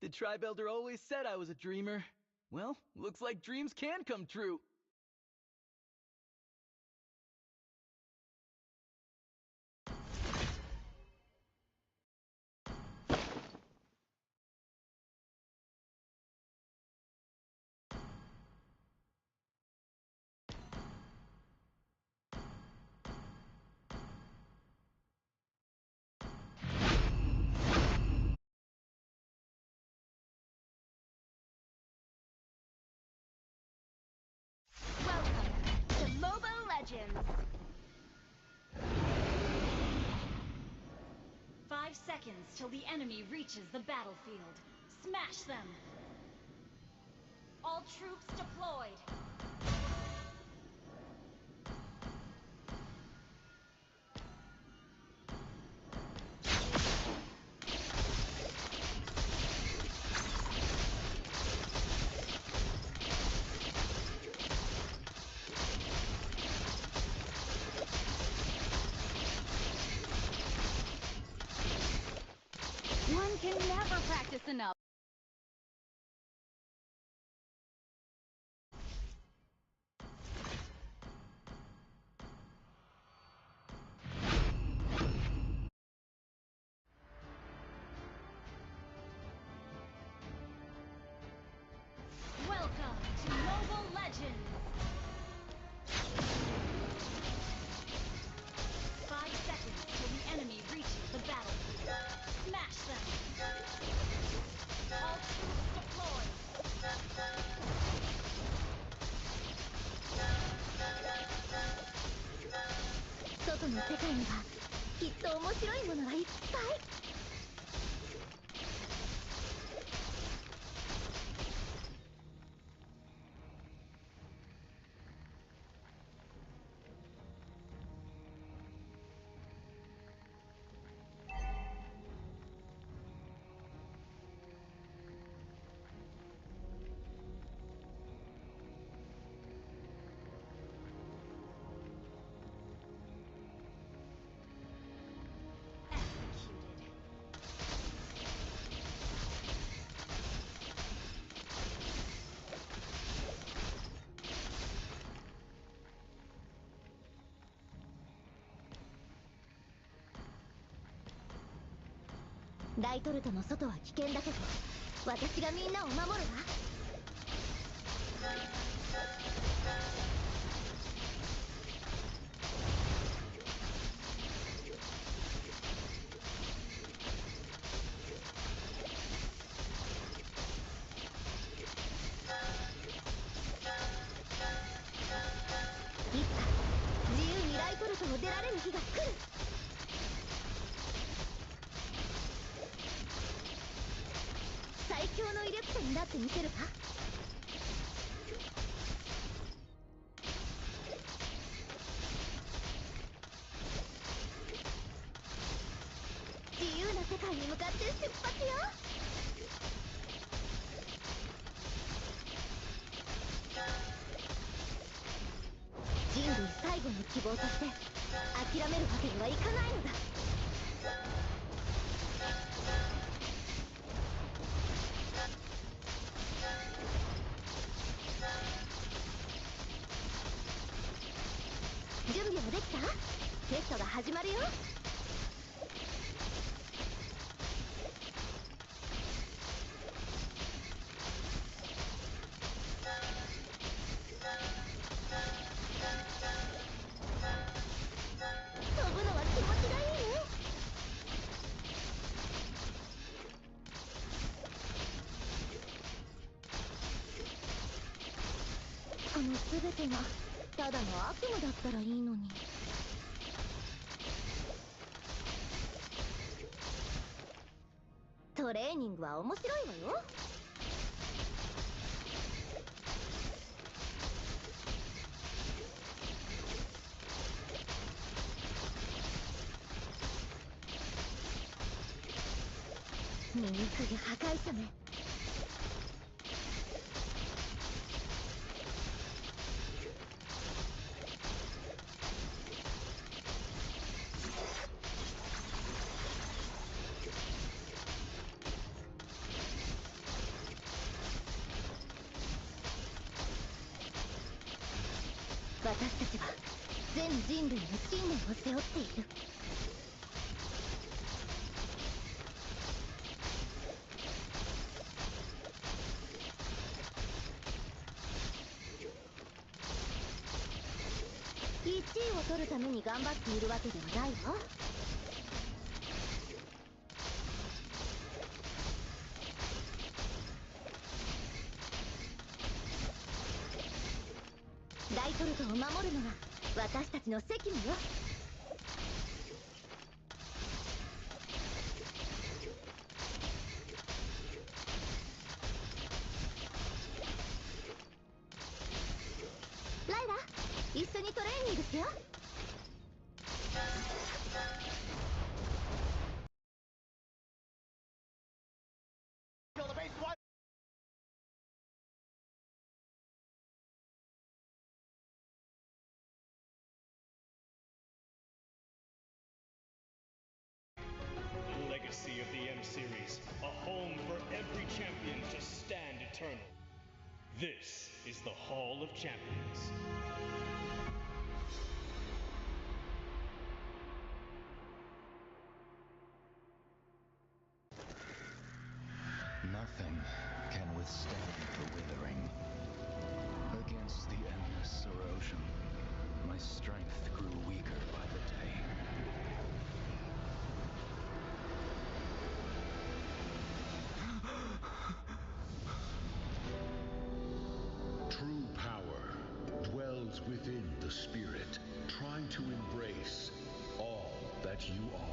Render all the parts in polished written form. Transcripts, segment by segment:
The tribe elder always said I was a dreamer. Well, looks like dreams can come true. Legends. 5 seconds till the enemy reaches the battlefield. Smash them! All troops deployed! One can never practice enough. Welcome to Mobile Legends! 5 seconds till the enemy reaches the battlefield. Smash them! All troops deployed! 外の世界にはきっと面白いものがいっぱい。ライトルトの外は危険だけど、私がみんなを守るわ。いつか自由にライトルトを出られる日が来る。最強の威力者になってみせるか。自由な世界に向かって出発よ。人類最後の希望として諦めるわけにはいかないのだ。準備はできた？テストが始まるよ。飛ぶのは気持ちがいいね。この全てがただの悪夢だったらいいのに。トレーニングは面白いわよ。醜い破壊者め。私たちは全人類の信念を背負っている。1位を取るために頑張っているわけではないわ。ライトルトを守るのが私たちの責務よ。ライラ、一緒にトレーニングしよう。Legacy of the M Series, a home for every champion to stand eternal. This is the Hall of Champions. Nothing can withstand the withering. Against the endless erosion, my strength grew weaker by the day. True power dwells within the spirit. Try to embrace all that you are.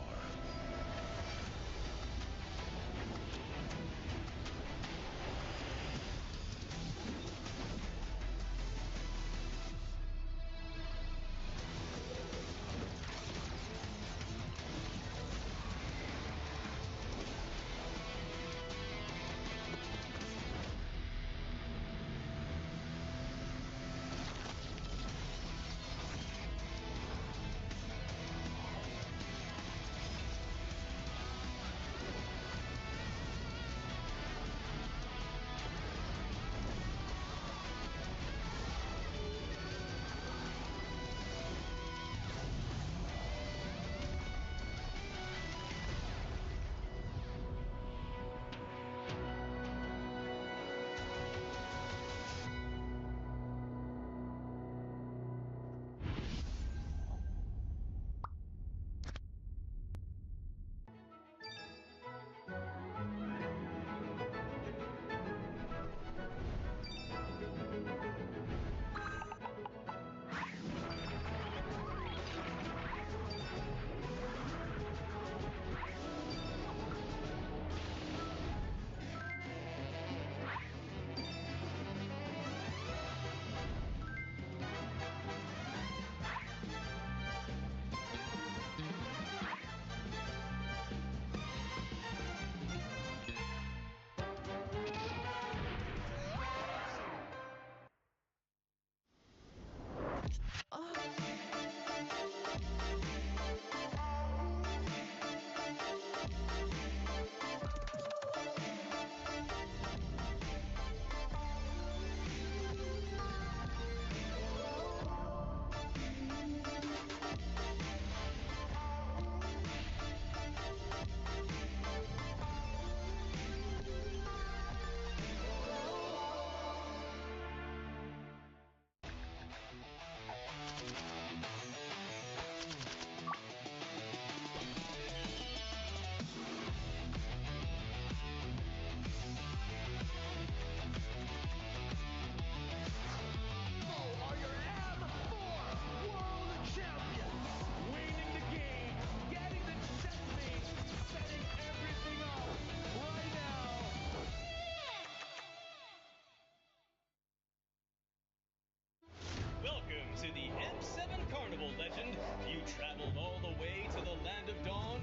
Welcome to the M7 Carnival, legend. You traveled all the way to the Land of Dawn?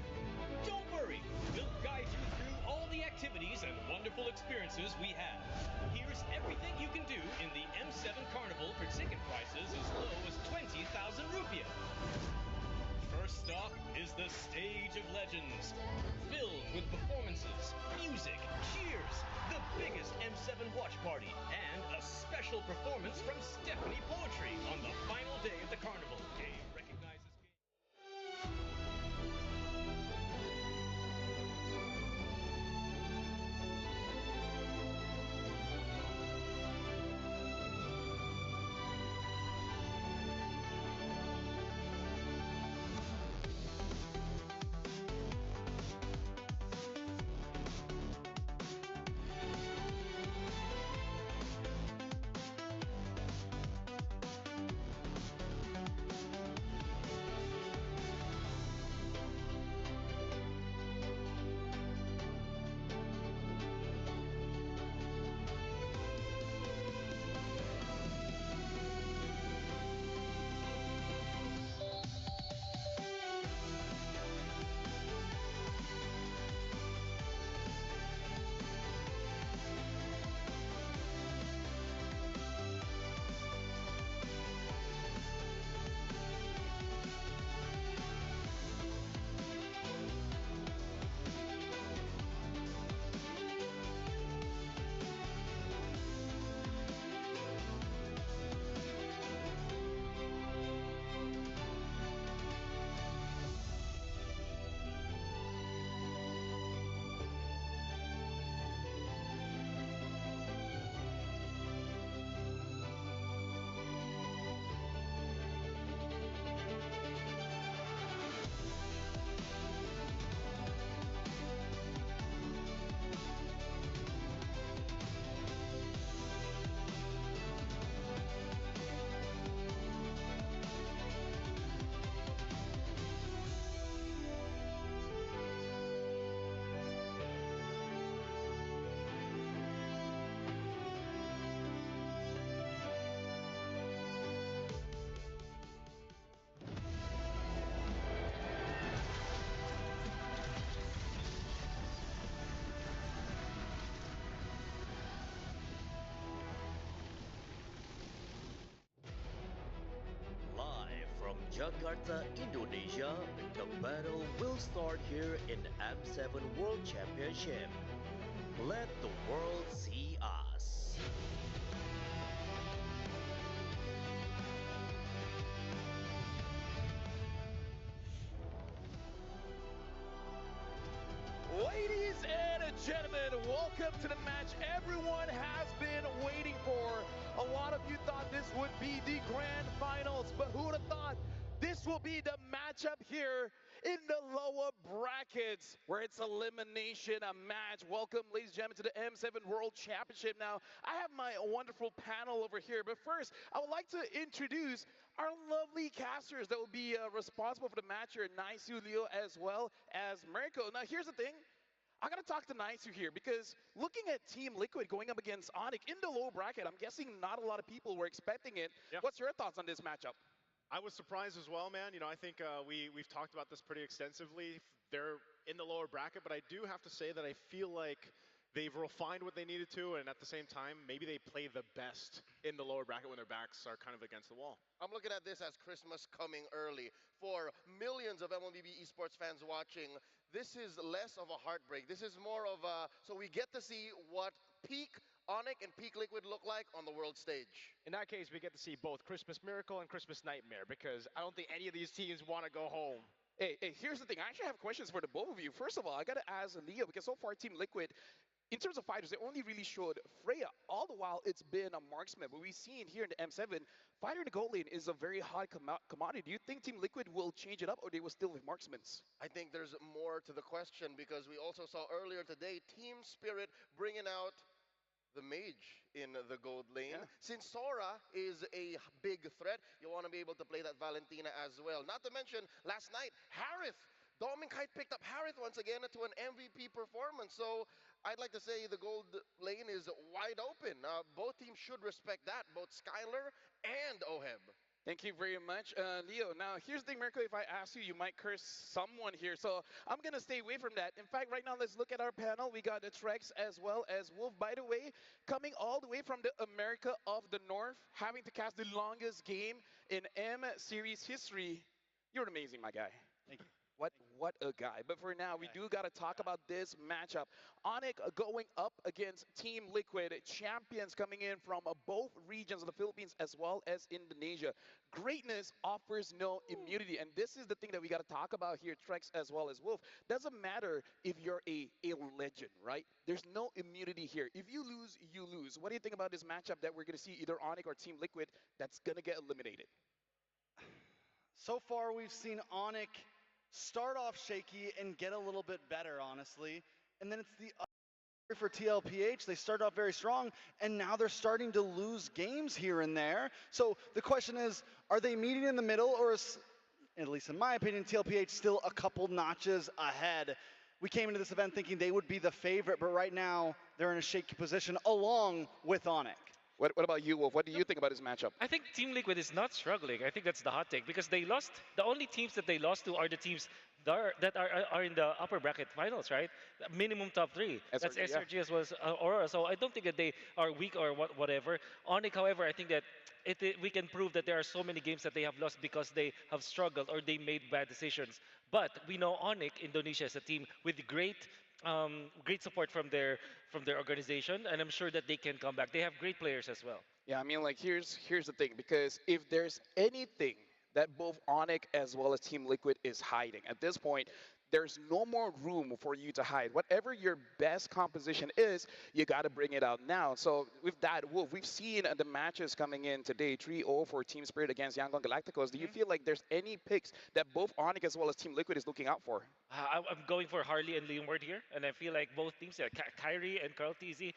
Don't worry, we'll guide you through all the activities and wonderful experiences we have. Here's everything you can do in the M7 Carnival for ticket prices as low as 20,000 rupiah. First stop is the Stage of Legends, filled with performances, music, cheers, the biggest M7 watch party, and a special special performance from Stephanie Poetry on the final day of the carnival. Game recognizes game. Live from Jakarta, Indonesia, the battle will start here in M7 World Championship. Let the world see us. Ladies and gentlemen, welcome to the match everyone has been waiting for. A lot of you thought this would be the grand finals, but who would have thought this will be the matchup here in the lower brackets where it's elimination, a match. Welcome, ladies and gentlemen, to the M7 World Championship. Now, I have my wonderful panel over here, but first, I would like to introduce our lovely casters that will be responsible for the match here, Naisu, Leo, as well as Mirko. Now, here's the thing. I gotta talk to Naisu here because looking at Team Liquid going up against ONIC in the low bracket, I'm guessing not a lot of people were expecting it. Yeah. What's your thoughts on this matchup? I was surprised as well, man. You know, I think we've talked about this pretty extensively. They're in the lower bracket, but I do have to say that I feel like they've refined what they needed to, and at the same time, maybe they play the best in the lower bracket when their backs are kind of against the wall. I'm looking at this as Christmas coming early. For millions of mlbb esports fans watching, this is less of a heartbreak. This is more of a, so we get to see what peak ONIC and peak Liquid look like on the world stage. In that case, we get to see both Christmas Miracle and Christmas Nightmare because I don't think any of these teams want to go home. Hey, here's the thing. I actually have questions for the both of you. First of all, I gotta ask Leo because so far Team Liquid, in terms of fighters, they only really showed Freya. All the while, it's been a marksman. But we've seen here in the M7, fighter in the gold lane is a very hot commodity. Do you think Team Liquid will change it up, or they will still with marksmen? I think there's more to the question because we also saw earlier today Team Spirit bringing out the mage in the gold lane. Yeah. Since Sora is a big threat, you want to be able to play that Valentina as well. Not to mention, last night, Harith, Dominkite picked up Harith once again to an MVP performance. So I'd like to say the gold lane is wide open. Both teams should respect that, both Skylar and Oheb. Thank you very much, Leo. Now, here's the thing, Mirko, if I ask you, you might curse someone here. So I'm going to stay away from that. In fact, right now, let's look at our panel. We got the Trex as well as Wolf. By the way, coming all the way from the America of the North, having to cast the longest game in M Series history. You're amazing, my guy. Thank you. what a guy. But for now, we do got to talk about this matchup. ONIC going up against Team Liquid, champions coming in from both regions of the Philippines as well as Indonesia. Greatness offers no immunity, and this is the thing that we got to talk about here, Trex as well as Wolf. Doesn't matter if you're a legend, right? There's no immunity here. If you lose, you lose. What do you think about this matchup that we're going to see either ONIC or Team Liquid that's going to get eliminated? So far, we've seen ONIC start off shaky and get a little bit better, honestly. And then it's the other for TLPH. They started off very strong, and now they're starting to lose games here and there. So the question is, are they meeting in the middle, or is, at least in my opinion, TLPH still a couple notches ahead? We came into this event thinking they would be the favorite, but right now they're in a shaky position along with ONIC. What about you, Wolf? What do you think about this matchup? I think Team Liquid is not struggling. I think that's the hot take because they lost. The only teams that they lost to are the teams that are in the upper bracket finals, right? Minimum top 3. That's SRG as well as Aurora. So I don't think that they are weak or whatever. ONIC, however, I think that we can prove that there are so many games that they have lost because they have struggled or they made bad decisions. But we know ONIC, Indonesia, is a team with great support from their organization, and I'm sure that they can come back. They have great players as well. Yeah, I mean, like, here's the thing, because if there's anything that both ONIC as well as Team Liquid is hiding, at this point, there's no more room for you to hide. Whatever your best composition is, you got to bring it out now. So with that, Wolf, we've seen the matches coming in today, 3-0 for Team Spirit against Yangon Galacticos. Do you feel like there's any picks that both ONIC as well as Team Liquid is looking out for? I'm going for Harley and Leonward here, and I feel like both teams, Kyrie and Carl TZ,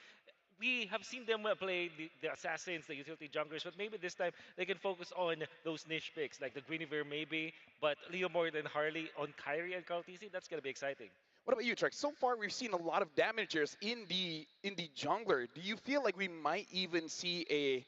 we have seen them play the assassins, the utility junglers, but maybe this time they can focus on those niche picks like the Guinevere maybe, but Leomord and Harley on Kyrie and Carl TZ, that's going to be exciting. What about you, Trex? So far, we've seen a lot of damagers in the jungler. Do you feel like we might even see a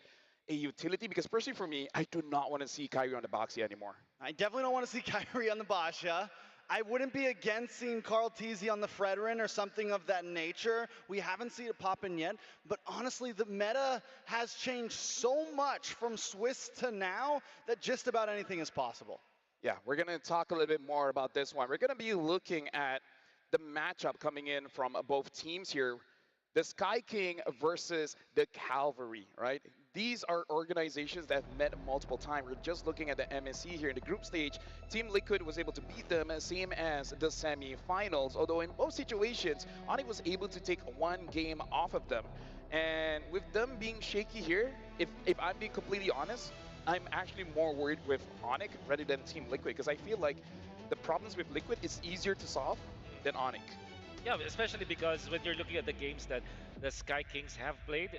utility? Because personally for me, I do not want to see Kyrie on the Boxy anymore. I definitely don't want to see Kyrie on the Basha. I wouldn't be against seeing Carl TZ on the Fredrin or something of that nature. We haven't seen it popping yet, but honestly, the meta has changed so much from Swiss to now that just about anything is possible. Yeah, we're going to talk a little bit more about this one. We're going to be looking at the matchup coming in from both teams here. The Sky King versus the Cavalry, right? These are organizations that have met multiple times. We're just looking at the MSC here in the group stage. Team Liquid was able to beat them, same as the semi-finals. Although in both situations, ONIC was able to take one game off of them. And with them being shaky here, if I'm being completely honest, I'm actually more worried with ONIC rather than Team Liquid, because I feel like the problems with Liquid is easier to solve than ONIC. Yeah, especially because when you're looking at the games that the Sky Kings have played,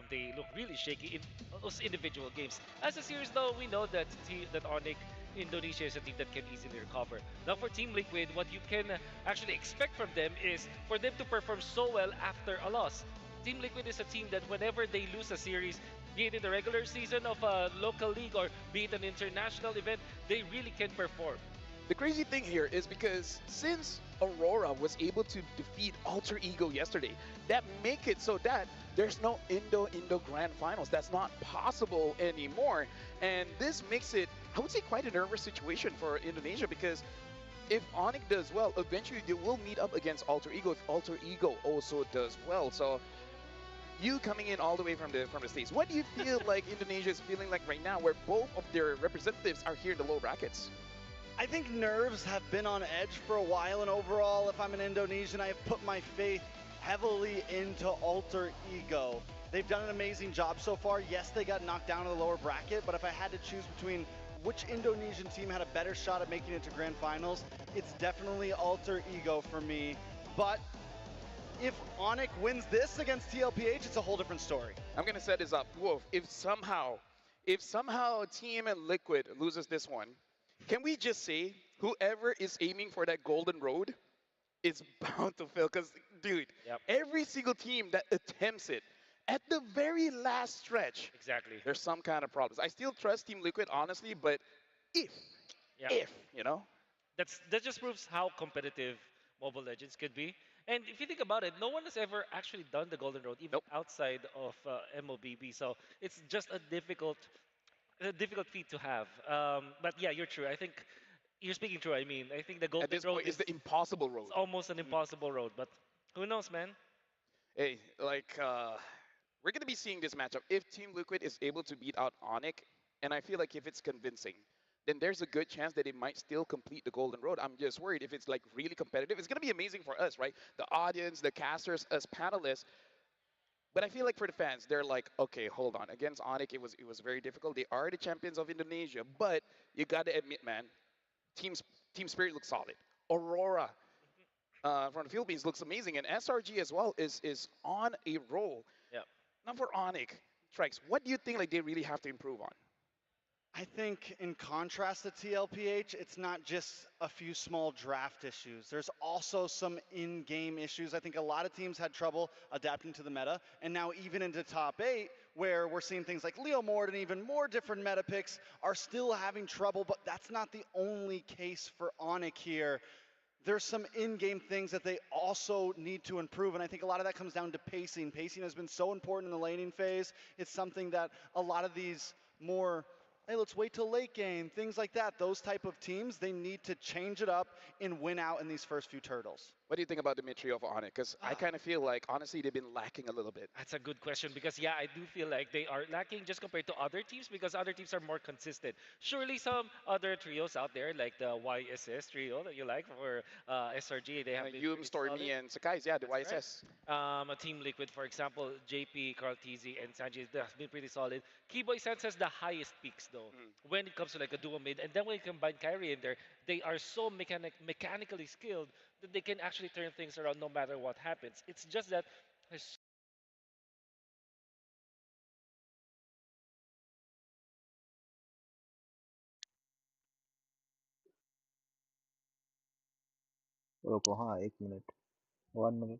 they look really shaky in those individual games. As a series, though, we know that ONIC Indonesia is a team that can easily recover. Now, for Team Liquid, what you can actually expect from them is for them to perform so well after a loss. Team Liquid is a team that whenever they lose a series, be it in the regular season of a local league or be it an international event, they really can perform. The crazy thing here is because since Aurora was able to defeat Alter Ego yesterday, that make it so that there's no Indo Grand Finals. That's not possible anymore. And this makes it, I would say, quite a nervous situation for Indonesia, because if ONIC does well, eventually they will meet up against Alter Ego if Alter Ego also does well. So you coming in all the way from the States, what do you feel like Indonesia is feeling like right now, where both of their representatives are here in the low brackets? I think nerves have been on edge for a while, and overall, if I'm an Indonesian, I have put my faith heavily into Alter Ego. They've done an amazing job so far. Yes, they got knocked down in the lower bracket, but if I had to choose between which Indonesian team had a better shot at making it to Grand Finals, it's definitely Alter Ego for me. But if ONIC wins this against TLPH, it's a whole different story. I'm going to set this up. Wolf, if somehow Team Liquid loses this one, can we just say whoever is aiming for that golden road is bound to fail? Because, dude, every single team that attempts it at the very last stretch, there's some kind of problems. I still trust Team Liquid, honestly, but if, you know? That just proves how competitive Mobile Legends could be. And if you think about it, no one has ever actually done the Golden Road, even outside of MLBB. So it's just a difficult feat to have. But yeah, you're true. I think you're speaking true. I mean, I think the Golden At this Road point, it's the impossible road. it's almost an impossible road. But who knows, man? Hey, like, we're going to be seeing this matchup. If Team Liquid is able to beat out ONIC, and I feel like if it's convincing, then there's a good chance that it might still complete the Golden Road. I'm just worried if it's like really competitive. It's going to be amazing for us, right? The audience, the casters, us panelists. But I feel like for the fans, they're like, okay, hold on. Against ONIC, it was very difficult. They are the champions of Indonesia, but you got to admit, man, team's team spirit looks solid. Aurora from the Philippines looks amazing, and SRG as well is on a roll. Yeah. Now for ONIC, Strikes, what do you think like they really have to improve on? I think in contrast to TLPH, it's not just a few small draft issues. There's also some in-game issues. I think a lot of teams had trouble adapting to the meta, and now even into top 8, where we're seeing things like Leo Mord and even more different meta picks are still having trouble, but that's not the only case for ONIC here. There's some in-game things that they also need to improve, and I think a lot of that comes down to pacing. Pacing has been so important in the laning phase. It's something that a lot of these more, hey, let's wait till late game, things like that, those type of teams, they need to change it up and win out in these first few turtles. What do you think about Dimitri of ONIC? Because I kind of feel like, honestly, they've been lacking a little bit. That's a good question because yeah, I do feel like they are lacking just compared to other teams because other teams are more consistent. Surely some other trios out there like the YSS trio that you like for SRG, they have been Yum, pretty Stormy, solid. and Sakai's, yeah, the That's YSS. right. A Team Liquid, for example, JP, Carl TZ, and Sanji has been pretty solid. Keyboy Sans has the highest peaks though when it comes to like a duo mid, and then when you combine carry in there, they are so mechanically skilled that they can actually turn things around no matter what happens. It's just that there's रुको हाँ 1 minute 1 minute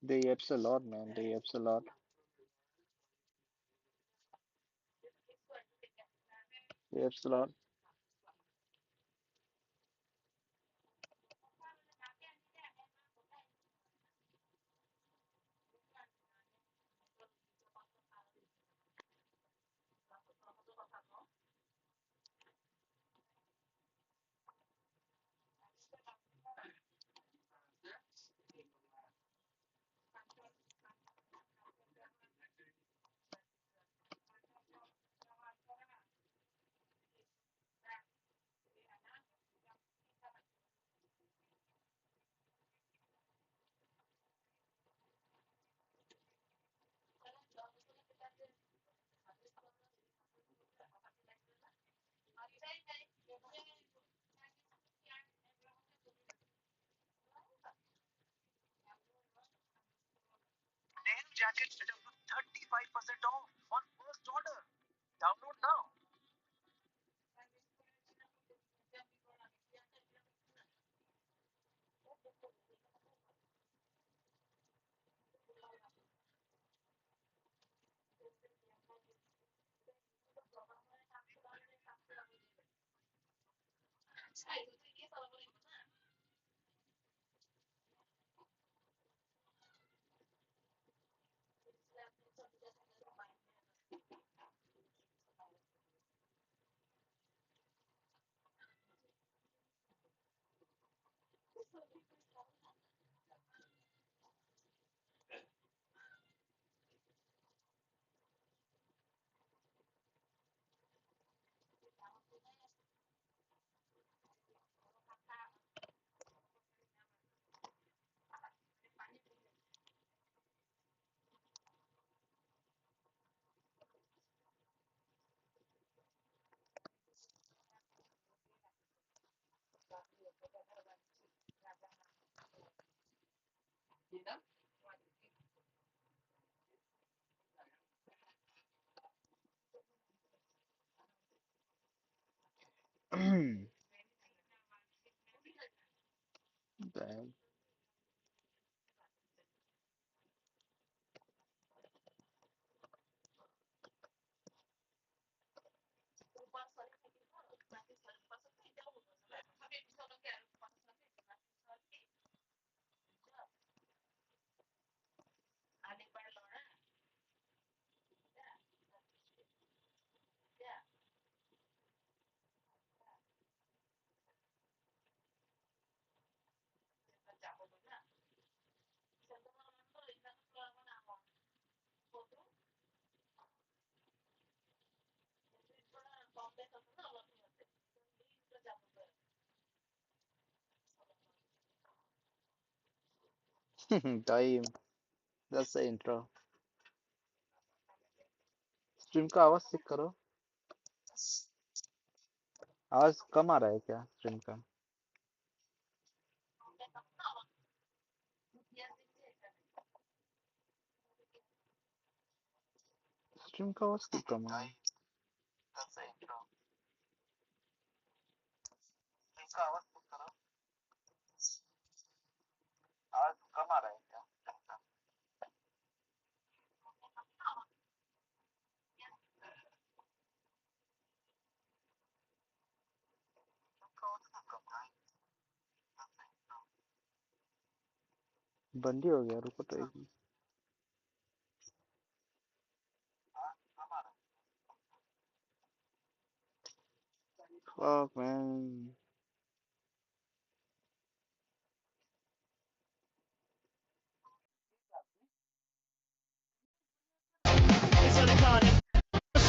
They apes a lot, man. They apes a lot. They apes a lot. Jackets at up to 35% off on first order. Download now. Damn. Time. That's the intro. Stream का आवाज check करो. आवाज कम आ रहा है क्या stream का? Stream का आवाज क्यों कम आ रहा है? बंदी हो गया, रुको तो एक minute. Fuck man.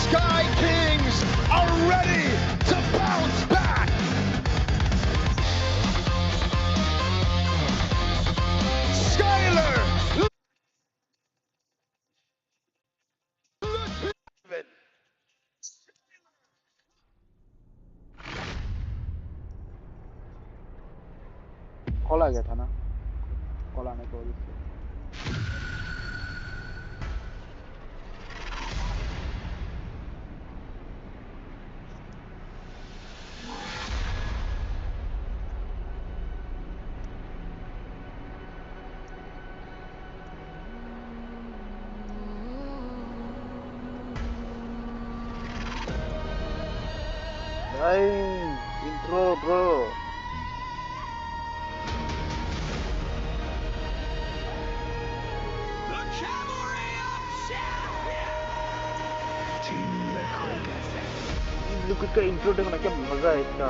Sky Kings are ready to bounce back. Skyler. Call आ गया था ना, कॉल आने की वजह से. Ay, intro, bro. Liquid का intro देखना क्या मजा है इसका.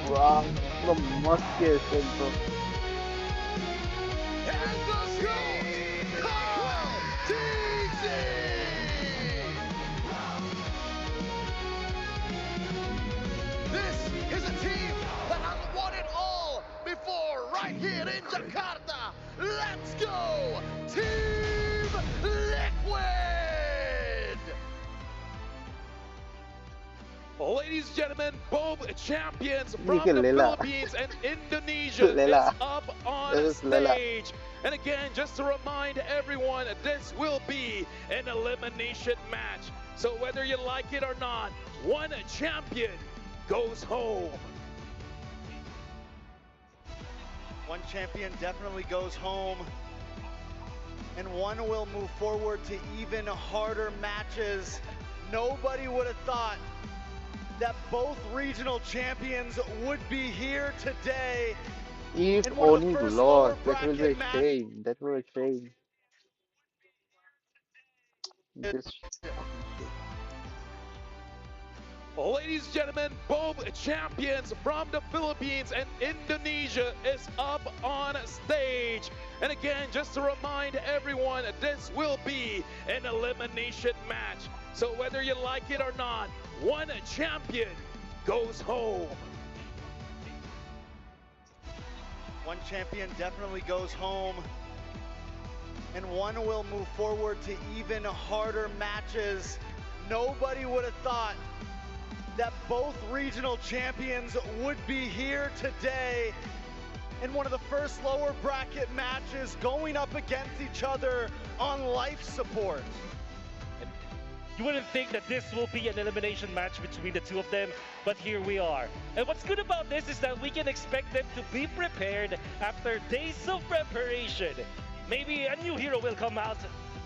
Wow, what a musky intro. This is a team that has won it all before right here in Jakarta. Let's go, Team Liquid! Ladies and gentlemen, both champions from Nika the Lela. Philippines and Indonesia Lela. is up on This is Lela. stage. And again, just to remind everyone, this will be an elimination match. So whether you like it or not, one champion goes home. One champion definitely goes home, and one will move forward to even harder matches. Nobody would have thought that both regional champions would be here today. If in one of the only first lost, lower that will be a bracket matches. shame. That will be a shame. This fucking shit. Ladies and gentlemen, both champions from the Philippines and Indonesia is up on stage. And again, just to remind everyone, this will be an elimination match. So whether you like it or not, one champion goes home. One champion definitely goes home, and one will move forward to even harder matches. Nobody would have thought that both regional champions would be here today in one of the first lower bracket matches, going up against each other on life support. You wouldn't think that this will be an elimination match between the two of them, but here we are. And what's good about this is that we can expect them to be prepared after days of preparation. Maybe a new hero will come out.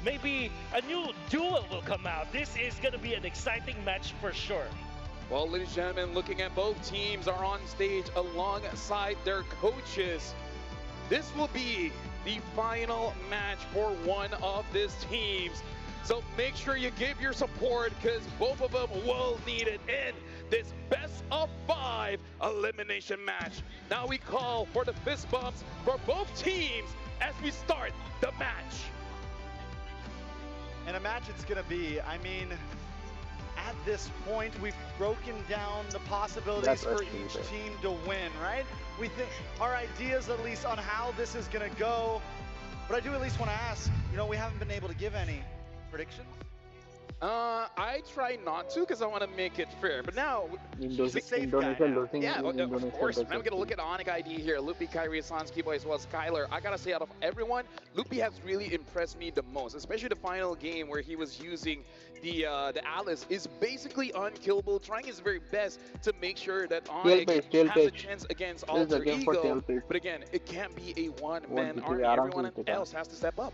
Maybe a new duel will come out. This is going to be an exciting match for sure. Well, ladies and gentlemen, looking at both teams are on stage alongside their coaches. This will be the final match for one of these teams. So make sure you give your support because both of them will need it in this best of 5 elimination match. Now we call for the fist bumps for both teams as we start the match. And a match it's gonna be, I mean, at this point, we've broken down the possibilities for each team to win, right? We think our ideas at least on how this is gonna go, but I do at least wanna ask, you know, we haven't been able to give any predictions? I try not to because I want to make it fair. But now, Indonesia losing. yeah, of Indonesia course. versus Now we're going to look at ONIC ID here. Loopy, Kyrie, Sansky Boy, as well as Skylar. I got to say, out of everyone, Loopy has really impressed me the most, especially the final game where he was using the Alice is basically unkillable, trying his very best to make sure that ONIC has a chance against Alter Ego. But again, it can't be a one-man army. Everyone else has to step up.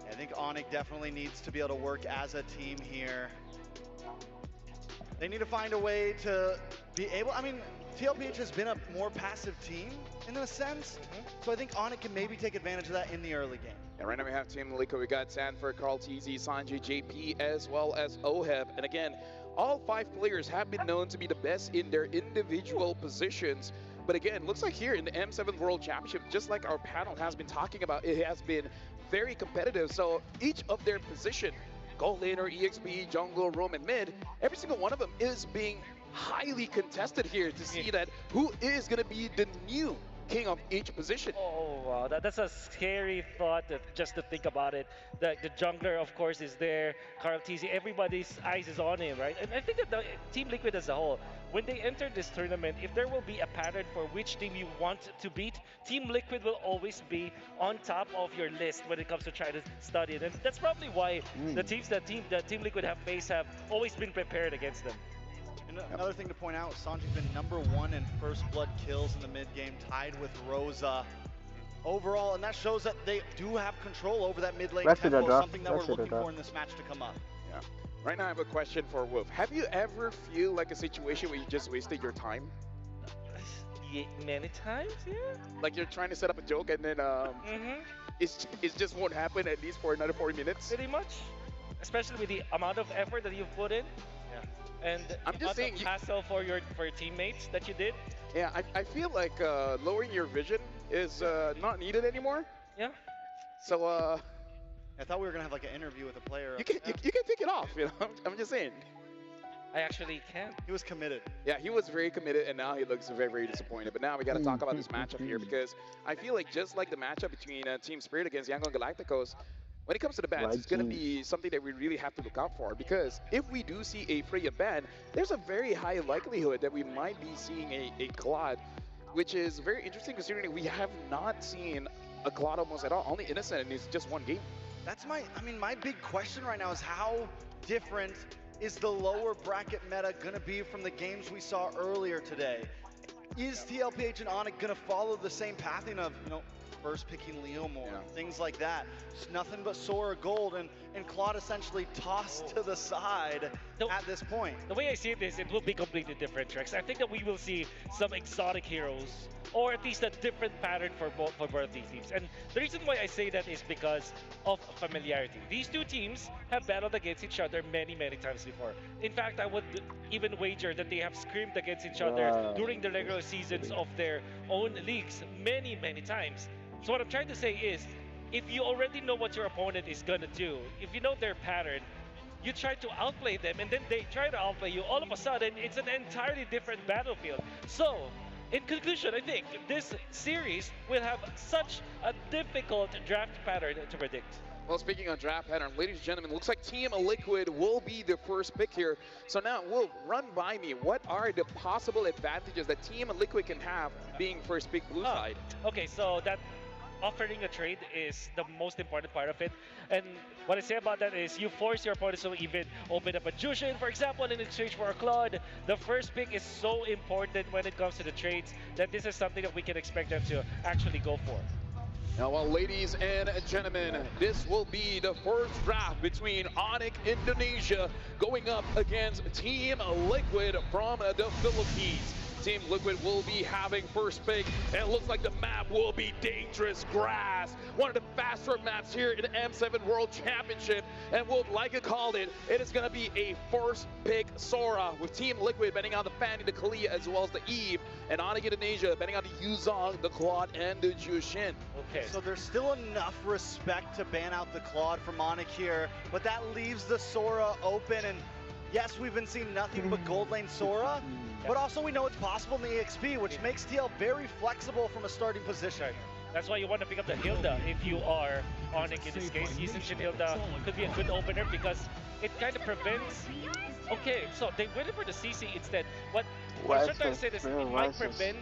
I think ONIC definitely needs to be able to work as a team here. They need to find a way to be able, I mean, TLPH has been a more passive team in a sense, so I think ONIC can maybe take advantage of that in the early game. And right now we have Team Liko, we got Sanford, Carl TZ, Sanjay, JP, as well as OHEB. And again, all 5 players have been known to be the best in their individual positions. But again, looks like here in the M7 World Championship, just like our panel has been talking about, it has been very competitive. So each of their position, gold laner, EXP, jungle, roam, and mid, every single one of them is being highly contested here to see that who is going to be the new king of each position. Oh, Wow, that's a scary thought just to think about it. The jungler, of course, is there. Carl TZ, everybody's eyes is on him, right? And I think that the Team Liquid as a whole, when they enter this tournament, if there will be a pattern for which team you want to beat, Team Liquid will always be on top of your list when it comes to try to study it. And that's probably why the teams that Team Liquid have faced have always been prepared against them. And another thing to point out, Sanji's been #1 in first blood kills in the mid game, tied with Rosa overall, and that shows that they do have control over that mid lane tempo, something that we're looking for in this match to come up. Yeah. Right now I have a question for Wolf. Have you ever feel like a situation where you just wasted your time? Yeah, many times, yeah. Like you're trying to set up a joke and then it just won't happen at least for another 40 minutes? Pretty much. Especially with the amount of effort that you've put in. And I'm just saying, hassle for your teammates that you did. Yeah, I feel like lowering your vision is not needed anymore. Yeah. So I thought we were gonna have like an interview with a player. You can take it off. You know, I'm just saying. I actually can. He was committed. Yeah, he was very committed, and now he looks very, very disappointed. But now we got to talk about this matchup here because I feel like just like the matchup between Team Spirit against Yangon Galacticos, when it comes to the bans, it's going to be something that we really have to look out for because if we do see a Freya ban, there's a very high likelihood that we might be seeing a Claude, which is very interesting considering we have not seen a Claude almost at all, only Innocent, and it's just one game. That's my big question right now is how different is the lower bracket meta going to be from the games we saw earlier today? Is TLPH and ONIC going to follow the same pathing of, first picking Leo more, things like that? Just nothing but Sora Gold and Claude essentially tossed to the side at this point. The way I see it is it will be completely different, Rex. I think that we will see some exotic heroes, or at least a different pattern for both these teams. And the reason why I say that is because of familiarity. These two teams have battled against each other many, many times before. In fact, I would even wager that they have screamed against each other during the regular seasons of their own leagues many, many times. So what I'm trying to say is, if you already know what your opponent is gonna do, if you know their pattern, you try to outplay them and then they try to outplay you, all of a sudden, it's an entirely different battlefield. So, in conclusion, I think this series will have such a difficult draft pattern to predict. Well, speaking of draft pattern, ladies and gentlemen, looks like Team Liquid will be the first pick here. So now, Wolf, run by me. What are the possible advantages that Team Liquid can have being first pick blue side? Okay, so that offering a trade is the most important part of it. And what I say about that is you force your opponents to even open up a Gusion, for example, in exchange for a Claude. The first pick is so important when it comes to the trades that this is something that we can expect them to actually go for. Now, well, ladies and gentlemen, this will be the first draft between ONIC Indonesia going up against Team Liquid from the Philippines. Team Liquid will be having first pick, and it looks like the map will be dangerous grass. One of the faster maps here in the M7 World Championship, and we'll, like it called it, it is going to be a first pick Sora, with Team Liquid betting on the Fanny, the Kalia, as well as the Eve, and ONIC Indonesia betting on the Yuzong, the Claude, and the Jushin. Okay. So there's still enough respect to ban out the Claude from ONIC here, but that leaves the Sora open, and yes, we've been seeing nothing but gold lane Sora, but also we know it's possible in the EXP, which makes TL very flexible from a starting position. That's why you want to pick up the Hilda if you are ONIC in this case. Using Hilda could be a good opener because it kind of prevents... Okay, so they went for the CC instead. What I'm trying to say is it might prevent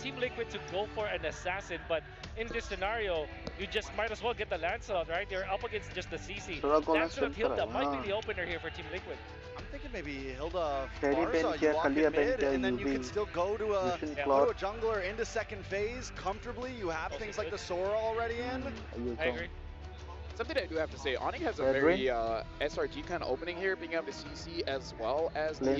Team Liquid to go for an assassin, but in this scenario, you just might as well get the Lancelot, right? You're up against just the CC. Lancelot Hilda might be the opener here for Team Liquid. I'm thinking maybe Hilda Barza, you walk in mid, and then you can still go to a jungler into second phase comfortably. You have things like the Sora already in. I agree. Something I do have to say, ONIC has a very SRG kind of opening here, picking up the CC as well as the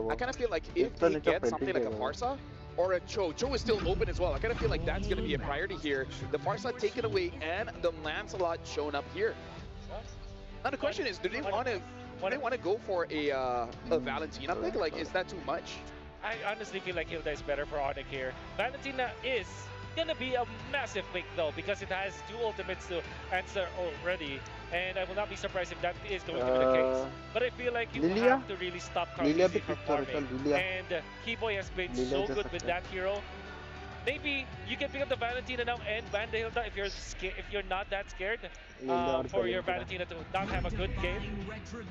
I kind of feel like if they get something like a Farsa or a Cho is still open as well. I kind of feel like that's going to be a priority here. The Farsa taken away and the Lancelot shown up here. Now the question is, do they want to go for a Valentina pick? Like, is that too much? I honestly feel like Hilda is better for ONIC here. Valentina is gonna be a massive pick though, because it has two ultimates to answer already, and I will not be surprised if that is going to be the case. But I feel like you have to really stop Carl from farming, and Keyboy has been so good with that hero. maybe you can pick up the Valentina now and ban the Hilda if you're if you're not that scared for your Valentina to not have a good game.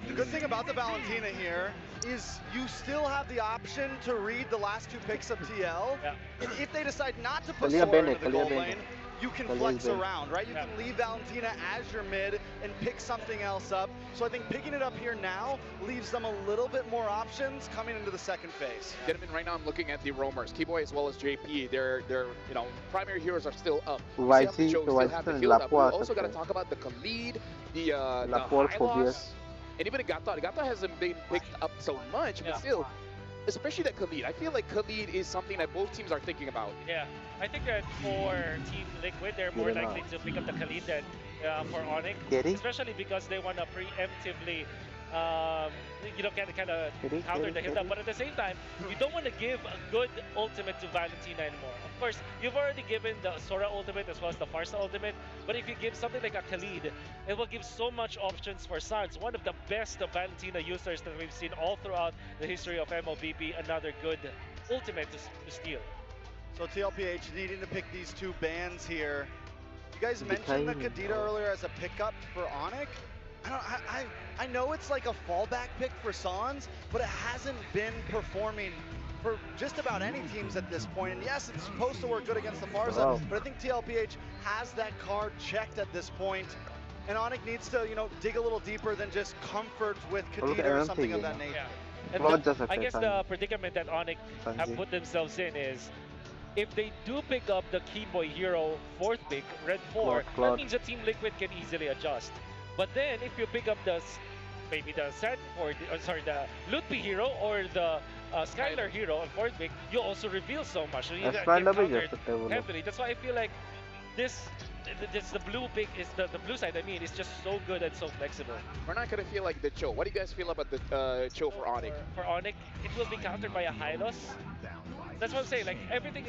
The good thing about the Valentina here is you still have the option to read the last 2 picks of TL. Yeah. And if they decide not to put Kalia Sora into Bennett, the Kalia gold Bennett. lane, you can Kalia flex Bennett. around, right? You can leave Valentina as your mid and pick something else up. So I think picking it up here now leaves them a little bit more options coming into the second phase. Gentlemen, right now I'm looking at the roamers, Keyboy as well as JP. Their primary heroes are still up. YC, Still have the Hilda. We Lapua also got to सकते talk about the Khalid, the Lapua Hylos. phobias. And even Gata hasn't been picked up so much, but still, especially that Khalid. I feel like Khalid is something that both teams are thinking about. Yeah, I think that for Team Liquid, they're more likely to pick up the Khalid than for ONIC, especially because they want to preemptively, kind of counter the Hilda. But at the same time, you don't want to give a good ultimate to Valentina anymore. Of course, you've already given the Sora ultimate as well as the Farsa ultimate, but if you give something like a Khalid, it will give so much options for Sans, one of the best Valentina users that we've seen all throughout the history of mlbb, another good ultimate to steal. So TLPH needing to pick these 2 bans here. You guys mentioned the Kadita earlier as a pickup for ONIC. I know it's like a fallback pick for Sans, but it hasn't been performing for just about any teams at this point. And yes, it's supposed to work good against the Farsa, but I think TLPH has that card checked at this point. And ONIC needs to, dig a little deeper than just comfort with Kadita or something of that nature. And I guess the predicament that ONIC have put themselves in is, if they do pick up the Keyboy hero 4th pick, Red 4, that means the Team Liquid can easily adjust. But then if you pick up maybe the the Lutpi hero or the Skylar hero on 4th pick, you also reveal so much. So you get countered heavily. That's why I feel like the blue pick is the blue side. I mean, is just so good and so flexible. We're not gonna feel like the Cho. What do you guys feel about the Cho for ONIC? For ONIC, it will be countered by a Hylos. That's what I'm saying. Like everything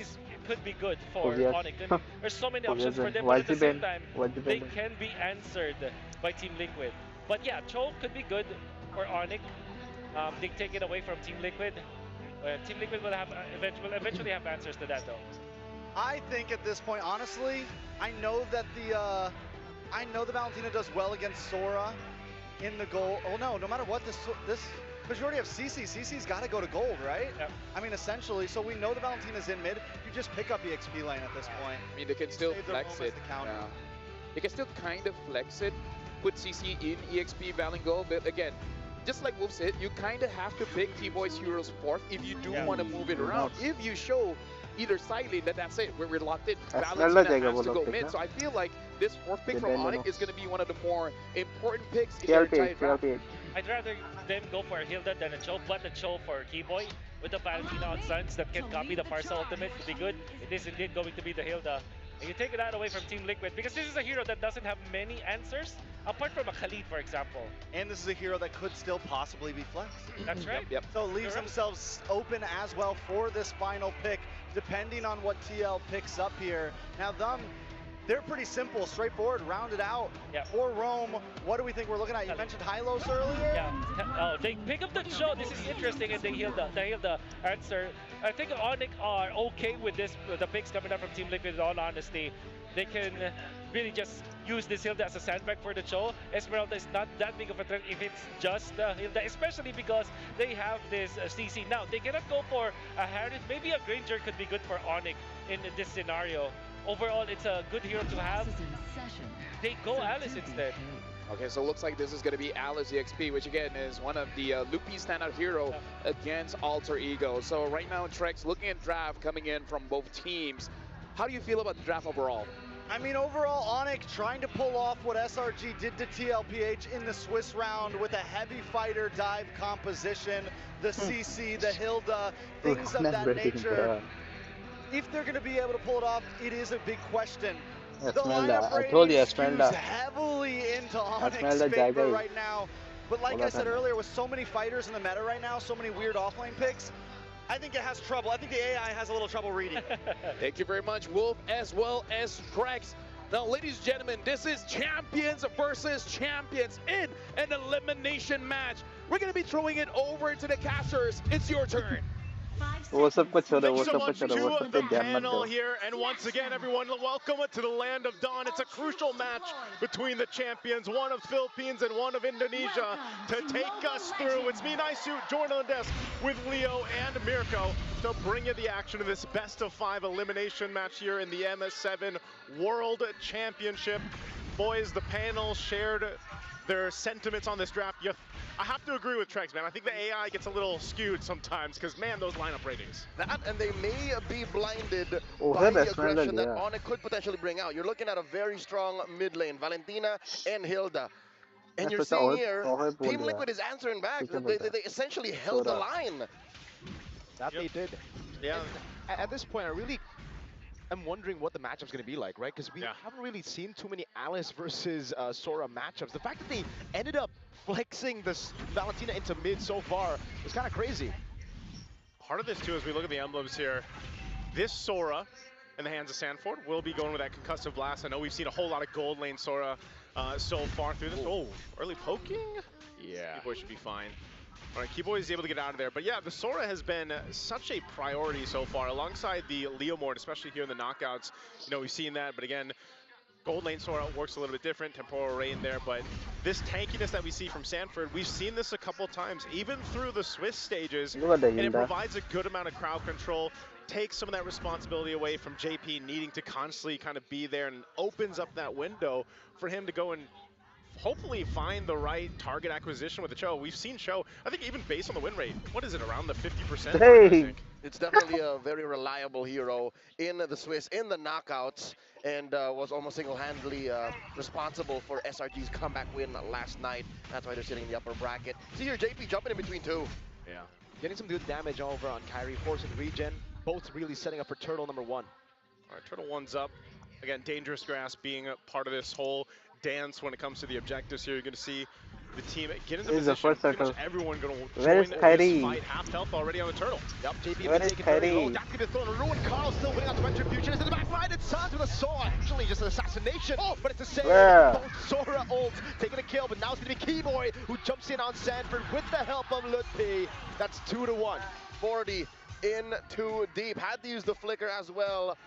could be good for ONIC. I mean, there's so many options for them, but at the same time, they can be answered by Team Liquid. But yeah, Cho could be good for ONIC. They take it away from Team Liquid. Team Liquid will have eventually have answers to that though. I think at this point, honestly, I know that the Valentina does well against Sora in the goal. Oh no matter what, this because you already have CC. CC's got to go to gold, right? Yep. I mean, essentially, so we know the Valentina's in mid. You just pick up EXP lane at this point. I mean, they can still flex it. Yeah. They can still kind of flex it, put CC in EXP Valengo, but again, just like Wolf said, you kind of have to pick T-Boy's Heroes 4th if you do want to move it around. If you show either side lane, that's it. We're locked in. Valentina has to go mid. So I feel like this 4th pick from ONIC is going to be one of the more important picks in their entire draft. I'd rather them go for a Hilda than a Cho, but a Cho for Keyboy with the Valentina on Suns that can copy the Farsa ultimate would be good. It is indeed going to be the Hilda. And you take that away from Team Liquid because this is a hero that doesn't have many answers apart from a Khalid, for example. And this is a hero that could still possibly be flexed. That's right. Yep. So it leaves themselves open as well for this final pick, depending on what TL picks up here. Now, they're pretty simple, straightforward, rounded out. Yeah. For Rome, what do we think we're looking at? You mentioned Hylos earlier? Yeah. Oh, they pick up the Cho. This is interesting, and they heal the answer. I think ONIC are okay with this, the picks coming up from Team Liquid, in all honesty. They can really just use this Hilda as a sandbag for the Cho. Esmeralda is not that big of a threat if it's just Hilda, especially because they have this CC. Now, they cannot go for a Harris. Maybe a Granger could be good for ONIC in this scenario. Overall, it's a good hero to have. They go Alice instead. Okay, so it looks like this is going to be Alice EXP, which again is one of the Loopy standout hero against Alter Ego. So right now, Trex looking at draft coming in from both teams. How do you feel about the draft overall? I mean, overall, ONIC trying to pull off what SRG did to TLPH in the Swiss round with a heavy fighter dive composition, the CC, the Hilda, things of that nature. If they're going to be able to pull it off, it is a big question. The lineup rating skews heavily into ONIC's favor right now. But like I said earlier, with so many fighters in the meta right now, so many weird offlane picks, I think it has trouble. I think the AI has a little trouble reading. Thank you very much, Wolf, as well as Trex. Now, ladies and gentlemen, this is champions versus champions in an elimination match. We're going to be throwing it over to the casters. It's your turn. वो सब कुछ छोड़ो, Thanks वो so सब much कुछ छोड़ो, to वो सब the पे ध्यान मत panel दो. here, and once again, everyone, welcome to the land of Dawn. It's a crucial match between the champions, one of Philippines and one of Indonesia, to take us through. It's me, Nice Jordan on the desk with Leo and Mirko to bring you the action of this best-of-5 elimination match here in the MS7 World Championship. Boys, the panel shared their sentiments on this draft. I have to agree with Trex, man. I think the AI gets a little skewed sometimes because, man, those lineup ratings. That, and they may be blinded Oh, by the that's aggression that yeah. ONIC could potentially bring out. You're looking at a very strong mid lane, Valentina and Hilda. And you're seeing here, Team Liquid is answering back. They essentially held the line. That they did. Yeah. And at this point, I'm wondering what the matchup's going to be like, right? Because we haven't really seen too many Alice versus Sora matchups. The fact that they ended up flexing this Valentina into mid so far is kind of crazy. Part of this, too, as we look at the emblems here, this Sora in the hands of Sanford will be going with that concussive blast. I know we've seen a whole lot of gold lane Sora so far through this. Oh, early poking? Yeah. Keyboy should be fine. All right, Keyboy is able to get out of there. But yeah, the Sora has been such a priority so far, alongside the Leomord, especially here in the knockouts. You know, we've seen that, but again, gold lane Sora works a little bit different, temporal rain there, but this tankiness that we see from Sanford, we've seen this a couple times, even through the Swiss stages, and it provides a good amount of crowd control, takes some of that responsibility away from JP needing to constantly kind of be there, and opens up that window for him to go and hopefully find the right target acquisition with the Cho. We've seen Cho, I think even based on the win rate, what is it, around the 50% mark, I think. It's definitely a very reliable hero in the Swiss, in the knockouts, and was almost single-handedly responsible for SRG's comeback win last night. That's why they're sitting in the upper bracket. See here, JP jumping in between two. Yeah. Getting some good damage over on carry, forcing regen, both really setting up for Turtle #1. All right, Turtle 1's up. Again, Dangerous Grass being a part of this whole dance when it comes to the objectives here. You're going to see the team get into position. Pretty much everyone going to join this fight. Half health already on the Turtle. Yep, JP taking it very low. That's going to be thrown. Ruin Carl still putting out the retribution. It's in the back line. It's Sans with a sword. Actually, just an assassination. Oh, but it's the same. Both Sora ult taking a kill, but now it's going to be Keyboy who jumps in on Sanford with the help of Lutpi. That's 2-1. 40 in too deep. Had to use the flicker as well.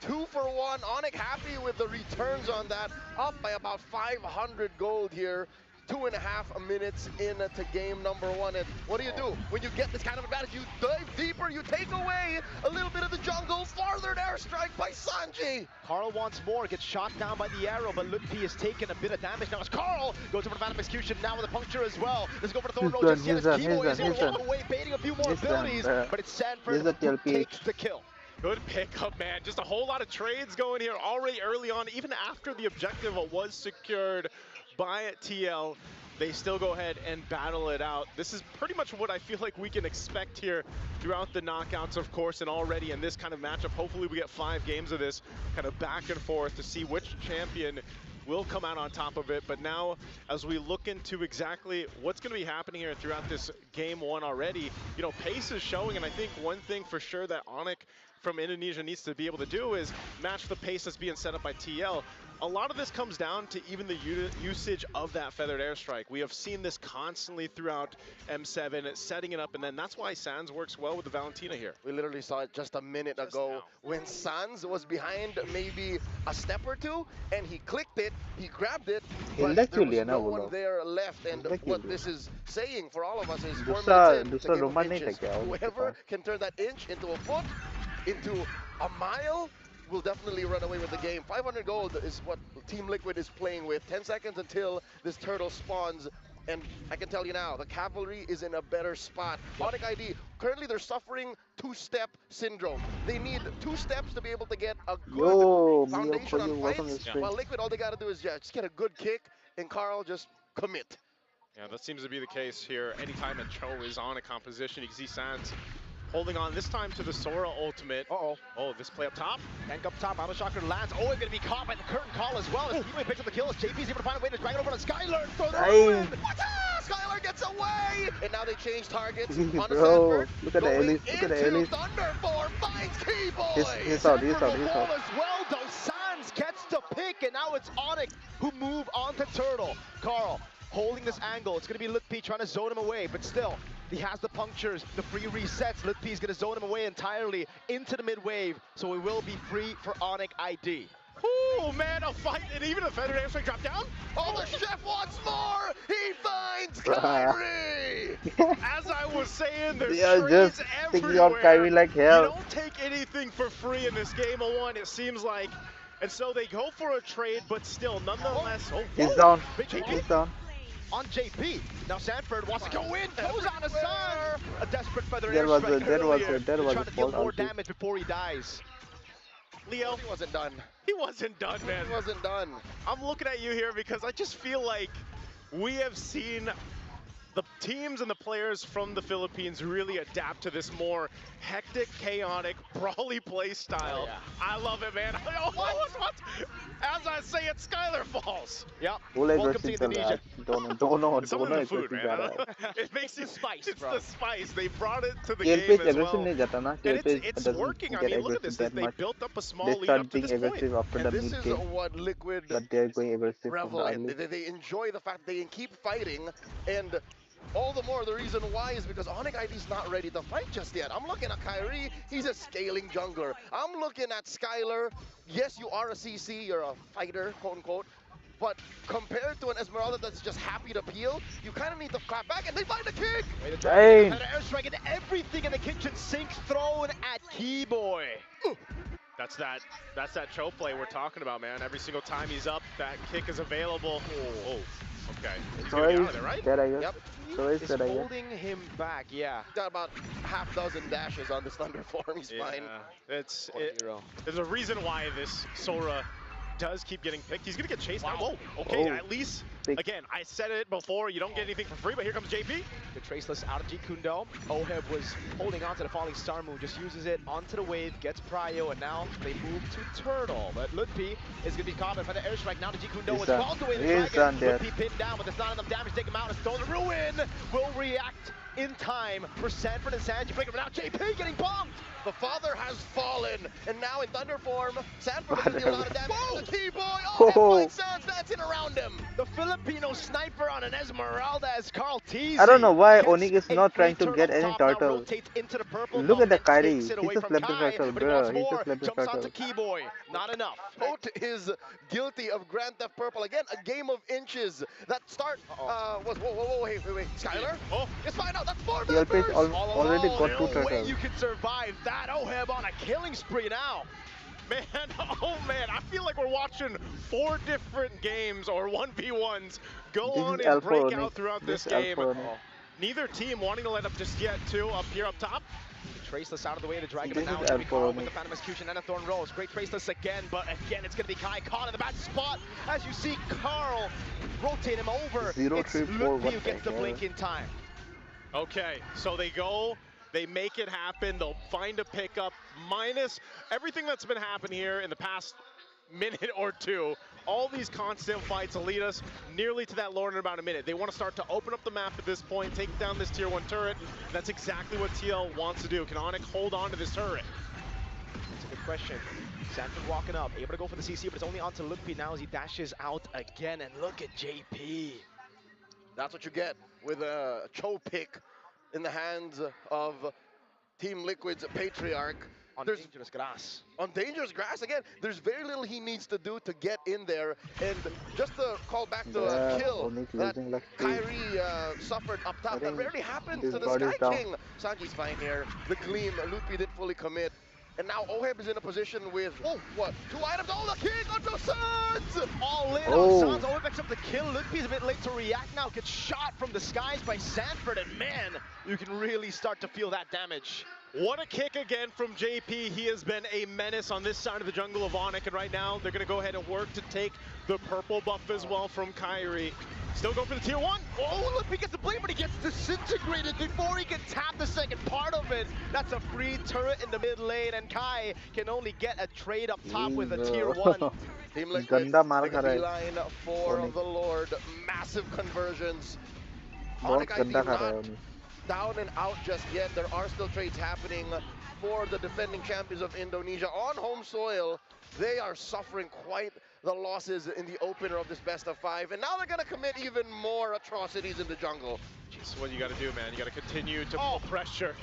2 for 1. ONIC happy with the returns on that. Up by about 500 gold here. 2.5 minutes into game #1. And what do? When you get this kind of advantage, you dive deeper, you take away a little bit of the jungle. Farthered airstrike by Sanji. Carl wants more, gets shot down by the arrow, but Lutpi has taken a bit of damage. Now it's Carl, goes over to Phantom Execution, now with a puncture as well. Let's go for the Thorn Road, just yet as Keyboy is going to walk away, baiting a few more abilities, but it's Sanford who takes the kill. Good pickup, man. Just a whole lot of trades going here already early on. Even after the objective was secured by TL, they still go ahead and battle it out. This is pretty much what I feel like we can expect here throughout the knockouts, of course, and already in this kind of matchup. Hopefully we get 5 games of this kind of back and forth to see which champion will come out on top of it. But now, as we look into exactly what's going to be happening here throughout this game 1 already, you know, pace is showing, and I think one thing for sure that ONIC from Indonesia needs to be able to do is match the pace that's being set up by TL. A lot of this comes down to even the usage of that feathered airstrike. We have seen this constantly throughout M7, setting it up, and then that's why Sans works well with the Valentina here. We literally saw it just a minute ago when Sans was behind maybe a step or two, and he clicked it, he grabbed it, but there was no one there left. And what this is saying for all of us is 4 minutes in, the game of inches. Whoever can turn that inch into a foot, into a mile, will definitely run away with the game. 500 gold is what Team Liquid is playing with. 10 seconds until this turtle spawns. And I can tell you now, the cavalry is in a better spot. ONIC ID, currently they're suffering 2-step syndrome. They need 2 steps to be able to get a good foundation on fights. While Liquid, all they got to do is just get a good kick, and Carl just commit. Yeah, that seems to be the case here. Anytime a Cho is on a composition, you can see Sans holding on this time to the Sora ultimate. Uh-oh. Oh, this play up top. Tank up top, Auto Shocker lands. Oh, it's going to be caught by the curtain call as well. As Keyboy picks up the kill, as JP's able to find a way to drag it over to Skylar. Throw the ruin. Skylar gets away! And now they change targets on the Bro, Sanford. look at the Elise, look at the Elise. Thunderbolt finds Keyboy! He's out. As well, though, Sans gets the pick, and now it's ONIC who move on to Turtle. Carl holding this angle. It's going to be Lutpi trying to zone him away, but still, he has the punctures, the free resets. Lutpi is going to zone him away entirely into the mid wave, so it will be free for ONIC ID. Oh man, a fight, and even a feather airstrike drop down. Oh, the chef wants more! He finds Kyrie! As I was saying, there's They are trades just thinking everywhere. of Kyrie like hell. You don't take anything for free in this game of one, it seems like. And so they go for a trade, but still, nonetheless. Oh, He's down. JP He's down. on JP. Now Sanford wants to go in, goes on a sun. A desperate feather There was airstrike there was earlier. there was Trying a to deal fault more also. damage before he dies. Leo, He wasn't done. he wasn't done, man. He wasn't done. I'm looking at you here because I just feel like we have seen the teams and the players from the Philippines really adapt to this more hectic, chaotic, brawly play style. Oh, yeah. I love it, man. Oh, what? As I say it, Skylar falls. Yep. Boule Welcome to aggressive चल रहा Indonesia. है दोनों Some of the aggressive food, जा रहा man. है It makes It's the spice, it's bro. the spice. They brought it to the TLPH game as aggressive well. नहीं जाता ना And TLPH it's doesn't working. I get mean, look at this. aggressive that They much. built up a small They lead start up to being this point. aggressive after the And this mid is game, what Liquid but they're going aggressive from the revel in. early. They enjoy the fact they can keep fighting, and all the more the reason why is because ONIC ID's not ready to fight just yet. I'm looking at Kyrie, he's a scaling jungler. I'm looking at Skylar. Yes, you are a CC, you're a fighter, quote unquote. But compared to an Esmeralda that's just happy to peel, you kind of need to clap back, and they find the kick! Dang. An airstrike and everything in the kitchen sink thrown at Keyboy. That's that choke play we're talking about, man. Every single time he's up, that kick is available. Oh, okay. He's So gonna get out he's of there, right? dead, I guess. Yep. So he's Is dead, I guess. holding him back, yeah. Got about half dozen dashes on this Thunder form, he's fine. There's a reason why this Sora does keep getting picked. He's gonna get chased now. Whoa, okay, Oh. at least, Big. again, I said it before, you don't get anything for free, but here comes JP. The Traceless out of Jikundo. Oheb was holding on to the falling star move, just uses it onto the wave, gets prio, and now they move to Turtle. But Lutpi is going to be caught by the airstrike. Now the Jikundo He's was done. bound away the He's dragon. done there. Lutpi pinned down, but there's not enough damage to take him out. A Stone Ruin will react in time for Sanford and Sanji. Break him now. JP getting bombed. The father has fallen, and now in Thunder form, Sanford is going to deal a lot of damage. Whoa! The key boy, Whoa. oh, and sounds dancing around him. The Filipino sniper on an Esmeralda as Carl Teasy. I don't know why gets ONIC is a not free trying to get any top, now turtle. rotates into the purple Look at bump the and Kyrie. takes it He's away a from flipped Kai, turtle, but he bruh. wants He's a more. flipped Jumps onto turtle. Keyboy. Not enough. Vote is guilty of Grand Theft Purple. Again, a game of inches. That start was, whoa, wait. Skylar? Oh, Let's find out, that's 4 TLPH members! already got 2 No way turtles. you can survive that. Oheb on a killing spree now. Man, oh man, I feel like we're watching 4 different games or 1v1s go This on is and Alpha break ONIC. out throughout this This is game. Alpha ONIC. Neither team wanting to let up just yet, too, up here up top. Traceless out of the way, the Dragon, This but now is it's going to be Alpha Carl ONIC. with the Phantom Execution and a Thorn Rose. Great Traceless again, but again, it's going to be Kai caught in the bad spot. As you see Carl rotate him over. 0, It's 3, 4, Lutpi what who the gets the hell? blink in time. Okay, so they go, they make it happen, they'll find a pickup, minus everything that's been happening here in the past minute or two. All these constant fights will lead us nearly to that lore in about a minute. They want to start to open up the map at this point, take down this tier 1 turret. That's exactly what TL wants to do. Can ONIC hold on to this turret? That's a good question. Sanford walking up, able to go for the CC, but it's only onto Lutpi now as he dashes out again. And look at JP. That's what you get with a Cho pick in the hands of Team Liquid's Patriarch. On dangerous grass. On dangerous grass, again, there's very little he needs to do to get in there. And just to call back to a kill ONIC that losing like Kyrie suffered up top, that rarely happens his to the guard is Sky down. King. Sanji's fine here. The Gleam, Lutpi didn't fully commit. And now Oheb is in a position with, oh, what? 2 items. Oh, the king onto Suns! All in Oh. on Sans. Oheb picks up the kill. Lutpi's a bit late to react now. Gets shot from the skies by Sanford. And man, you can really start to feel that damage. What a kick again from JP. He has been a menace on this side of the jungle of ONIC, and right now they're going to go ahead and work to take the purple buff as well from Kyrie. Still going for the tier 1. Oh, Lutpi gets the blade, but he gets disintegrated before he can tap the second part of it. That's a free turret in the mid lane, and Kai can only get a trade up top with a tier 1. Team Liquid, गंदा मार take खा a रहा है beeline for ONIC. the Lord. Massive conversions. बहुत ONIC ID गंदा खा रहा है not ONIC. down and out just yet. There are still trades happening for the defending champions of Indonesia on home soil. They are suffering quite the losses in the opener of this best of 5, and now they're going to commit even more atrocities in the jungle. Jeez, what you got to do, man? You got to continue to pull pressure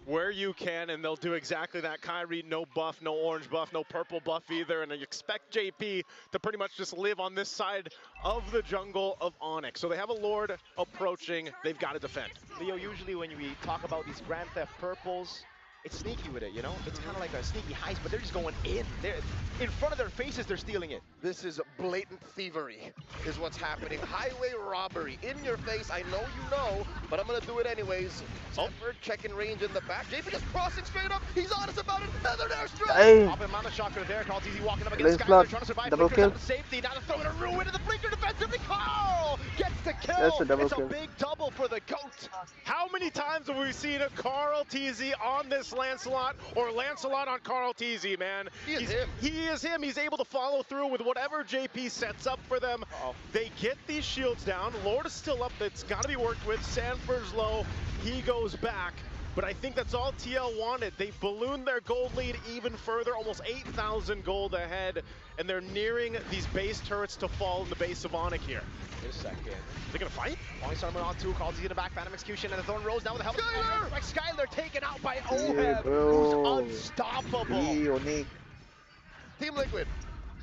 where you can, and they'll do exactly that. Kyrie, no buff, no orange buff, no purple buff either, and you expect JP to pretty much just live on this side of the jungle of ONIC. So they have a Lord approaching, they've got to defend. Leo, usually when we talk about these Grand Theft purples, it's sneaky with it, you know? It's kind of like a sneaky heist, but they're just going in. They're in front of their faces, they're stealing it. This is blatant thievery, is what's happening. Highway robbery, in your face. I know you know, but I'm gonna do it anyways. Stanford checking range in the back. JP just crossing straight up. He's honest about it. Feathered airstrike. Hey. Off him on the shocker there. Carl's easy walking up against Skyblade, Lancelot, trying to survive. double Flickers kill. out to safety. Now they're throwing a ruin into the Flicker defensively. Carl gets the kill. That's a double it's kill. a big double for the GOAT. How many times have we seen a Carl TZ on this Lancelot, or Lancelot on Carl TZ, man? He is him. He is him. He's able to follow through with whatever JP sets up for them. They get these shields down. Lord is still up. That's got to be worked with. Sanford's low. He goes back. But I think that's all TL wanted. They ballooned their gold lead even further, almost 8,000 gold ahead, and they're nearing these base turrets to fall in the base of ONIC here. Wait a second. They're gonna fight? Falling Star on 2, Carl's easy to back, Phantom Execution, and the Thorn Rose now with the help of Skyler taken out by Oheb, who's unstoppable. ONIC. Team Liquid,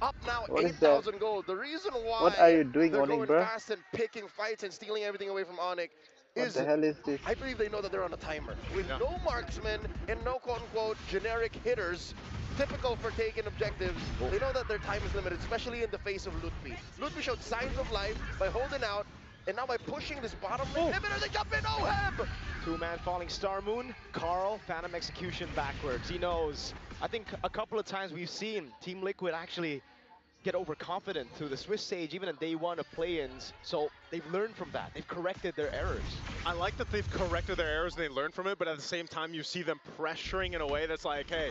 up now, What is 8,000 gold. The reason why What are you doing, they're ONIC, going bro? fast and picking fights and stealing everything away from ONIC What is, the hell is this? I believe they know that they're on a timer. With no marksmen and no quote-unquote generic hitters, typical for taking objectives, they know that their time is limited, especially in the face of Lutfi. Lutfi showed signs of life by holding out, and now by pushing this bottom lane inhibitor, they jump in, Oheb! Two-man Falling Star Moon, Carl, Phantom Execution backwards. He knows. I think a couple of times we've seen Team Liquid actually get overconfident through the Swiss Sage, even in day 1 of play-ins. So they've learned from that. They've corrected their errors. I like that they've corrected their errors and they learned from it, but at the same time, you see them pressuring in a way that's like, hey,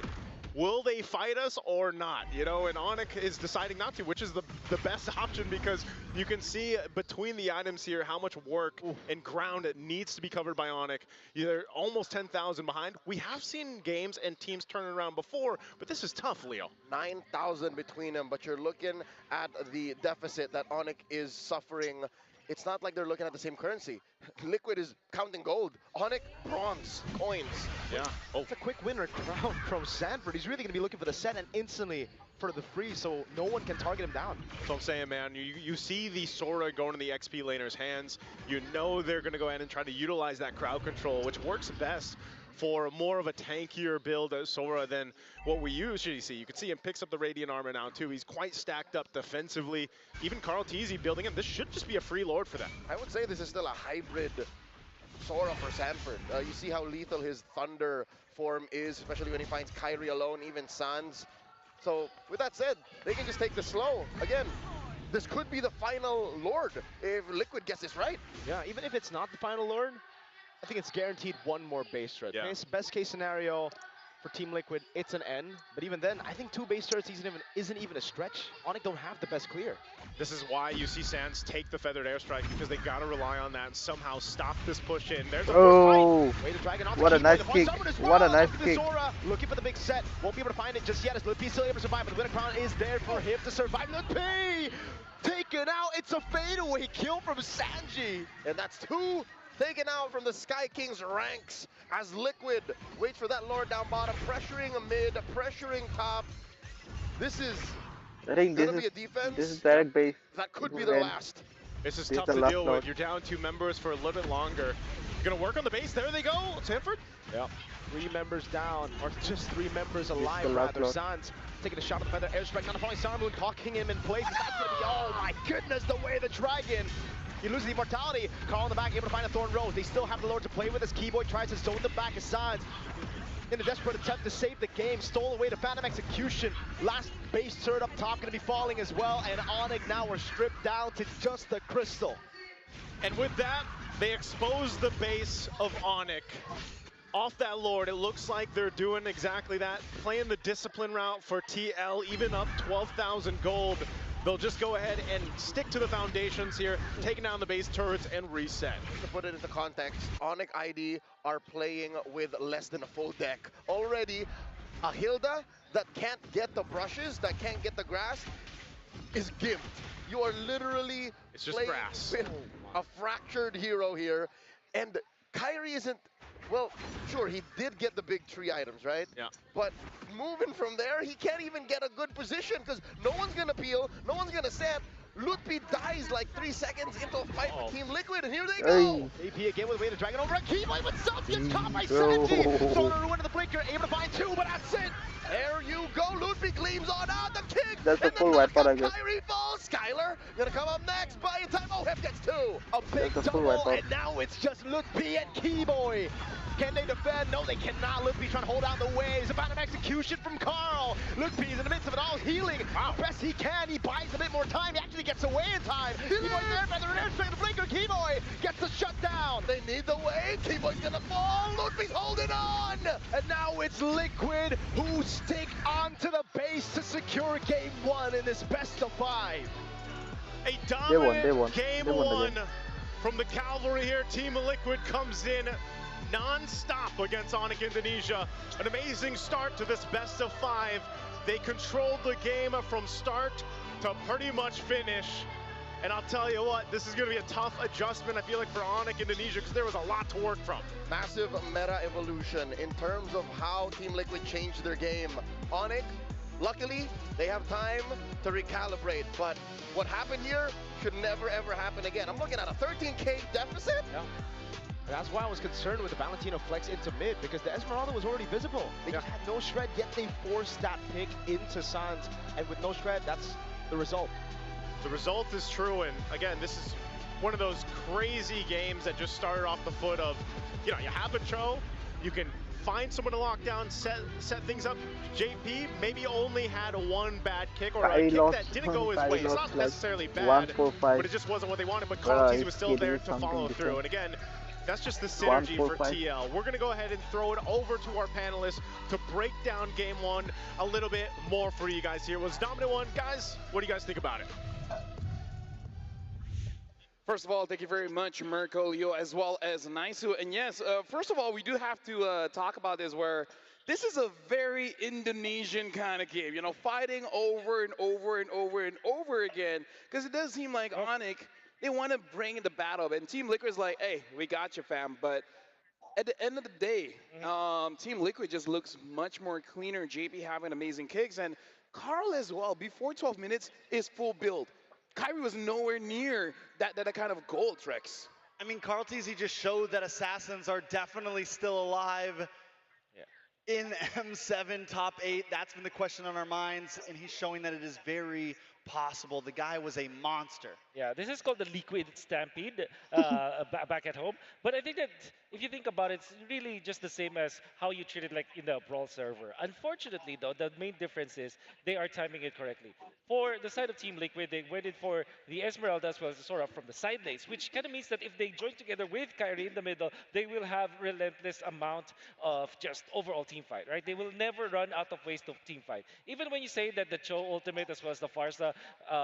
will they fight us or not? You know, and ONIC is deciding not to, which is the best option because you can see between the items here how much work and ground it needs to be covered by ONIC. They're almost 10,000 behind. We have seen games and teams turn around before, but this is tough, Leo. 9,000 between them, but you're looking at the deficit that ONIC is suffering. It's not like they're looking at the same currency. Liquid is counting gold. ONIC, bronze, coins. Yeah. It's a quick winner crown from Sanford. He's really going to be looking for the set and instantly for the free, so no one can target him down. That's what I'm saying, man. You see the Sora going in the XP laner's hands. You know they're going to go ahead and try to utilize that crowd control, which works best for more of a tankier build as Sora than what we usually see. You can see him picks up the Radiant Armor now too. He's quite stacked up defensively. Even Carl TZ building him. This should just be a free Lord for them. I would say this is still a hybrid Sora for Sanford. You see how lethal his Thunder form is, especially when he finds Kyrie alone, even Sans. So with that said, they can just take this slow. Again, this could be the final Lord if Liquid gets this right. Yeah, even if it's not the final Lord, I think it's guaranteed one more base turret. Yeah. Best case scenario for Team Liquid, it's an N. But even then, I think 2 base turrets isn't even a stretch. ONIC don't have the best clear. This is why you see Sans take the Feathered Airstrike, because they got to rely on that and somehow stop this push in. There's a Oh, Way to drag it off what the a nice keyboard. kick. The as well. What a nice Look at kick. Zora, looking for the big set. Won't be able to find it just yet as Lutfi still able to survive, but the Winter Crown is there for him to survive. Lutfi taken out. It's a fadeaway kill from Sanji. And that's 2 taken out from the Sky King's ranks as Liquid waits for that Lord down bottom, pressuring mid, pressuring top. This is I think gonna be a defense. this is direct base. That could be their last. This is This tough is to the last deal Lord. with. You're down 2 members for a little bit longer. Gonna work on the base. There they go, Sanford. Yep. 3 members down, or just 3 members the alive last rather. Lord. Sans taking a shot at the Feather Airstrike, now the Falling Star Moon, cocking him in place. That's gonna be, oh my goodness, the way the Dragon. He loses the immortality. Carl in the back, able to find a Thorn Rose. They still have the Lord to play with as Keyboy tries to zone the back of Sans. In a desperate attempt to save the game, stole away to Phantom Execution. Last base turret up top gonna be falling as well, and ONIC now are stripped down to just the crystal. And with that, they expose the base of ONIC. Off that Lord, it looks like they're doing exactly that, playing the discipline route for TL, even up 12,000 gold. they'll just go ahead and stick to the foundations here, taking down the base turrets and reset. To put it into context, ONIC ID are playing with less than a full deck. Already, a Hilda that can't get the brushes, that can't get the grass, is gimped. You are literally it's just playing grass. with a fractured hero here. And Kyrie isn't, well, sure, he did get the big tree items, right? Yeah. But moving from there, he can't even get a good position because no one's going to peel, no one's going to set. Lutpi dies like 3 seconds into a fight with Team Liquid, and here they go! AP again with a way to drag it over, and Keyblade with Celsius caught by Sanji! Throwing a ruin to the blinker, able to find 2, but that's it! There you go, Lutpi gleams on out, the kick! That's a and full the wipe out, I knockout, guess. Kyrie falls! Skylar gonna come up next, buying time, Hep gets 2! A big That's a full double, wipe out. and now it's just Lutpi and Keyboy! Can they defend? No, they cannot. Lutpi trying to hold down the waves. About an execution from Carl. Lutpi's in the midst of it all, healing. Wow. Best he can. He buys a bit more time. He actually gets away in time. Keyboy there by the reverse straight to the blinker. Keyboy gets the shutdown. They need the wave. Keyboy's gonna fall. Lutpi's holding on. And now it's Liquid who stick onto the base to secure game 1 in this best of 5. A dominant They won. game They won the 1 game. from the Cavalry here. Team Liquid comes in non-stop against ONIC Indonesia. An amazing start to this best of 5. They controlled the game from start to pretty much finish. And I'll tell you what, this is going to be a tough adjustment, I feel like, for ONIC Indonesia, because there was a lot to work from. Massive meta evolution in terms of how Team Liquid changed their game. ONIC, luckily, they have time to recalibrate, but what happened here should never ever happen again. I'm looking at a 13K deficit. Yeah. That's why I was concerned with the Valentino flex into mid, because the Esmeralda was already visible. They just had no shred, yet they forced that pick into Sans, and with no shred, that's the result. The result is true, and again, this is one of those crazy games that just started off the foot of, you know, you have a Cho, you can find someone to lock down, set things up. JP maybe only had one bad kick or a kick that didn't go his way. It's not necessarily bad, but it just wasn't what they wanted, but Carltes was still there to follow through. And again, that's just the synergy for TL. We're going to go ahead and throw it over to our panelists to break down game 1 a little bit more for you guys here. It was dominant 1. Guys, what do you guys think about it? First of all, thank you very much, Mirko, Leo, as well as Naisu. And yes, first of all, we do have to talk about this, where this is a very Indonesian kind of game, you know, fighting over and over and over and over again, because it does seem like ONIC, they want to bring the battle, and Team Liquid is like, hey, we got you, fam. But at the end of the day, Team Liquid just looks much more cleaner. JP having amazing kicks, and Carl as well, before 12 minutes, is full build. Kyrie was nowhere near that kind of goal, Trex. I mean, Carltes, he just showed that Assassins are definitely still alive in M7 top 8. That's been the question on our minds, and he's showing that it is very possible. The guy was a monster. Yeah, this is called the Liquid Stampede back at home. But I think that if you think about it, it's really just the same as how you treat it like in the Brawl server. Unfortunately, though, the main difference is they are timing it correctly. For the side of Team Liquid, they waited for the Esmeralda as well as Sora from the side lanes, which kind of means that if they join together with Kyrie in the middle, they will have relentless amount of just overall team fight, right? They will never run out of ways to team fight. Even when you say that the Cho ultimate as well as the Farsa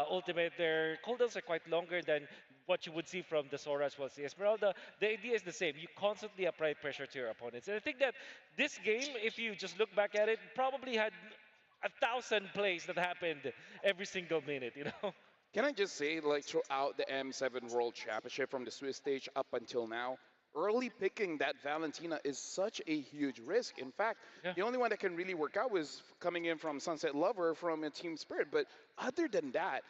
ultimate, their cooldowns are quite longer than what you would see from the Sora as well as the Esmeralda. The idea is the same. You constantly apply pressure to your opponents. And I think that this game, if you just look back at it, probably had 1,000 plays that happened every single minute, you know? Can I just say, like, throughout the M7 World Championship from the Swiss stage up until now, early picking that Valentina is such a huge risk. In fact, the only one that can really work out was coming in from Sunset Lover from a Team Spirit. But other than that,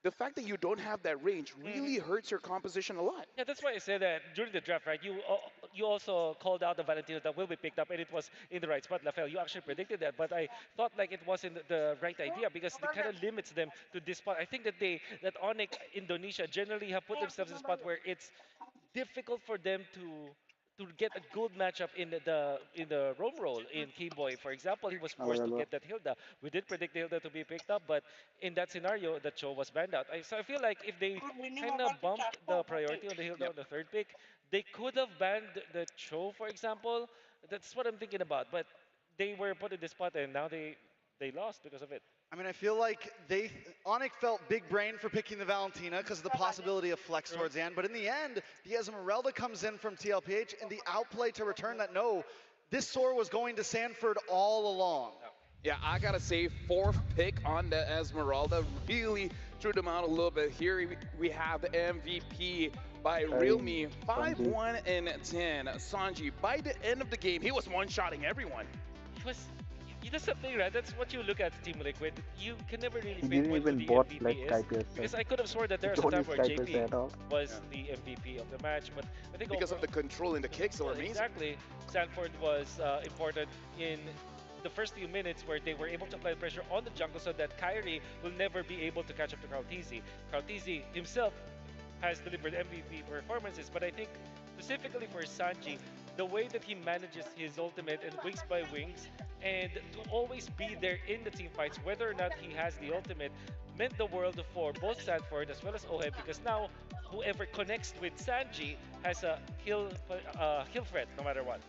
the fact that you don't have that range really hurts your composition a lot. Yeah, that's why I said that during the draft, right? You also called out the Valentino that will be picked up, and it was in the right spot. Lafayette, you actually predicted that, but I thought like it wasn't the right idea because it kind of limits them to this spot. I think that ONIC Indonesia generally have put themselves in a spot where it's difficult for them to get a good matchup in the roam role. In Keyboy, for example, he was forced to get that Hilda. We did predict the Hilda to be picked up, but in that scenario, the Cho was banned out. So I feel like if they kind of bumped the priority on the Hilda on the third pick, they could have banned the Cho, for example. That's what I'm thinking about. But they were put in this spot, and now they lost because of it. I mean, I feel like ONIC felt big brain for picking the Valentina because of the possibility of flex towards the end. But in the end, the Esmeralda comes in from TLPH and the outplay to return that no, this Sora was going to Sanford all along. Yeah, I gotta say, fourth pick on the Esmeralda really threw them out a little bit. Here we have the MVP by realme, 5-1 and 10. Sanji, by the end of the game, he was one-shotting everyone. That's the thing, right? That's what you look at Team Liquid. You can never really He didn't pinpoint who even the bot MVP like is. Skyblade. Because I could have sworn that there was a time where JP was the MVP of the match, but I think because of the control and the kicks are amazing. Exactly. Sanford was important in the first few minutes where they were able to apply pressure on the jungle so that Kyrie will never be able to catch up to Krautizi. Krautizi himself has delivered MVP performances, but I think specifically for Sanji, the way that he manages his ultimate and wings by wings and to always be there in the team fights, whether or not he has the ultimate, meant the world for both Sanford as well as Ohem, because now whoever connects with Sanji has a kill threat no matter what.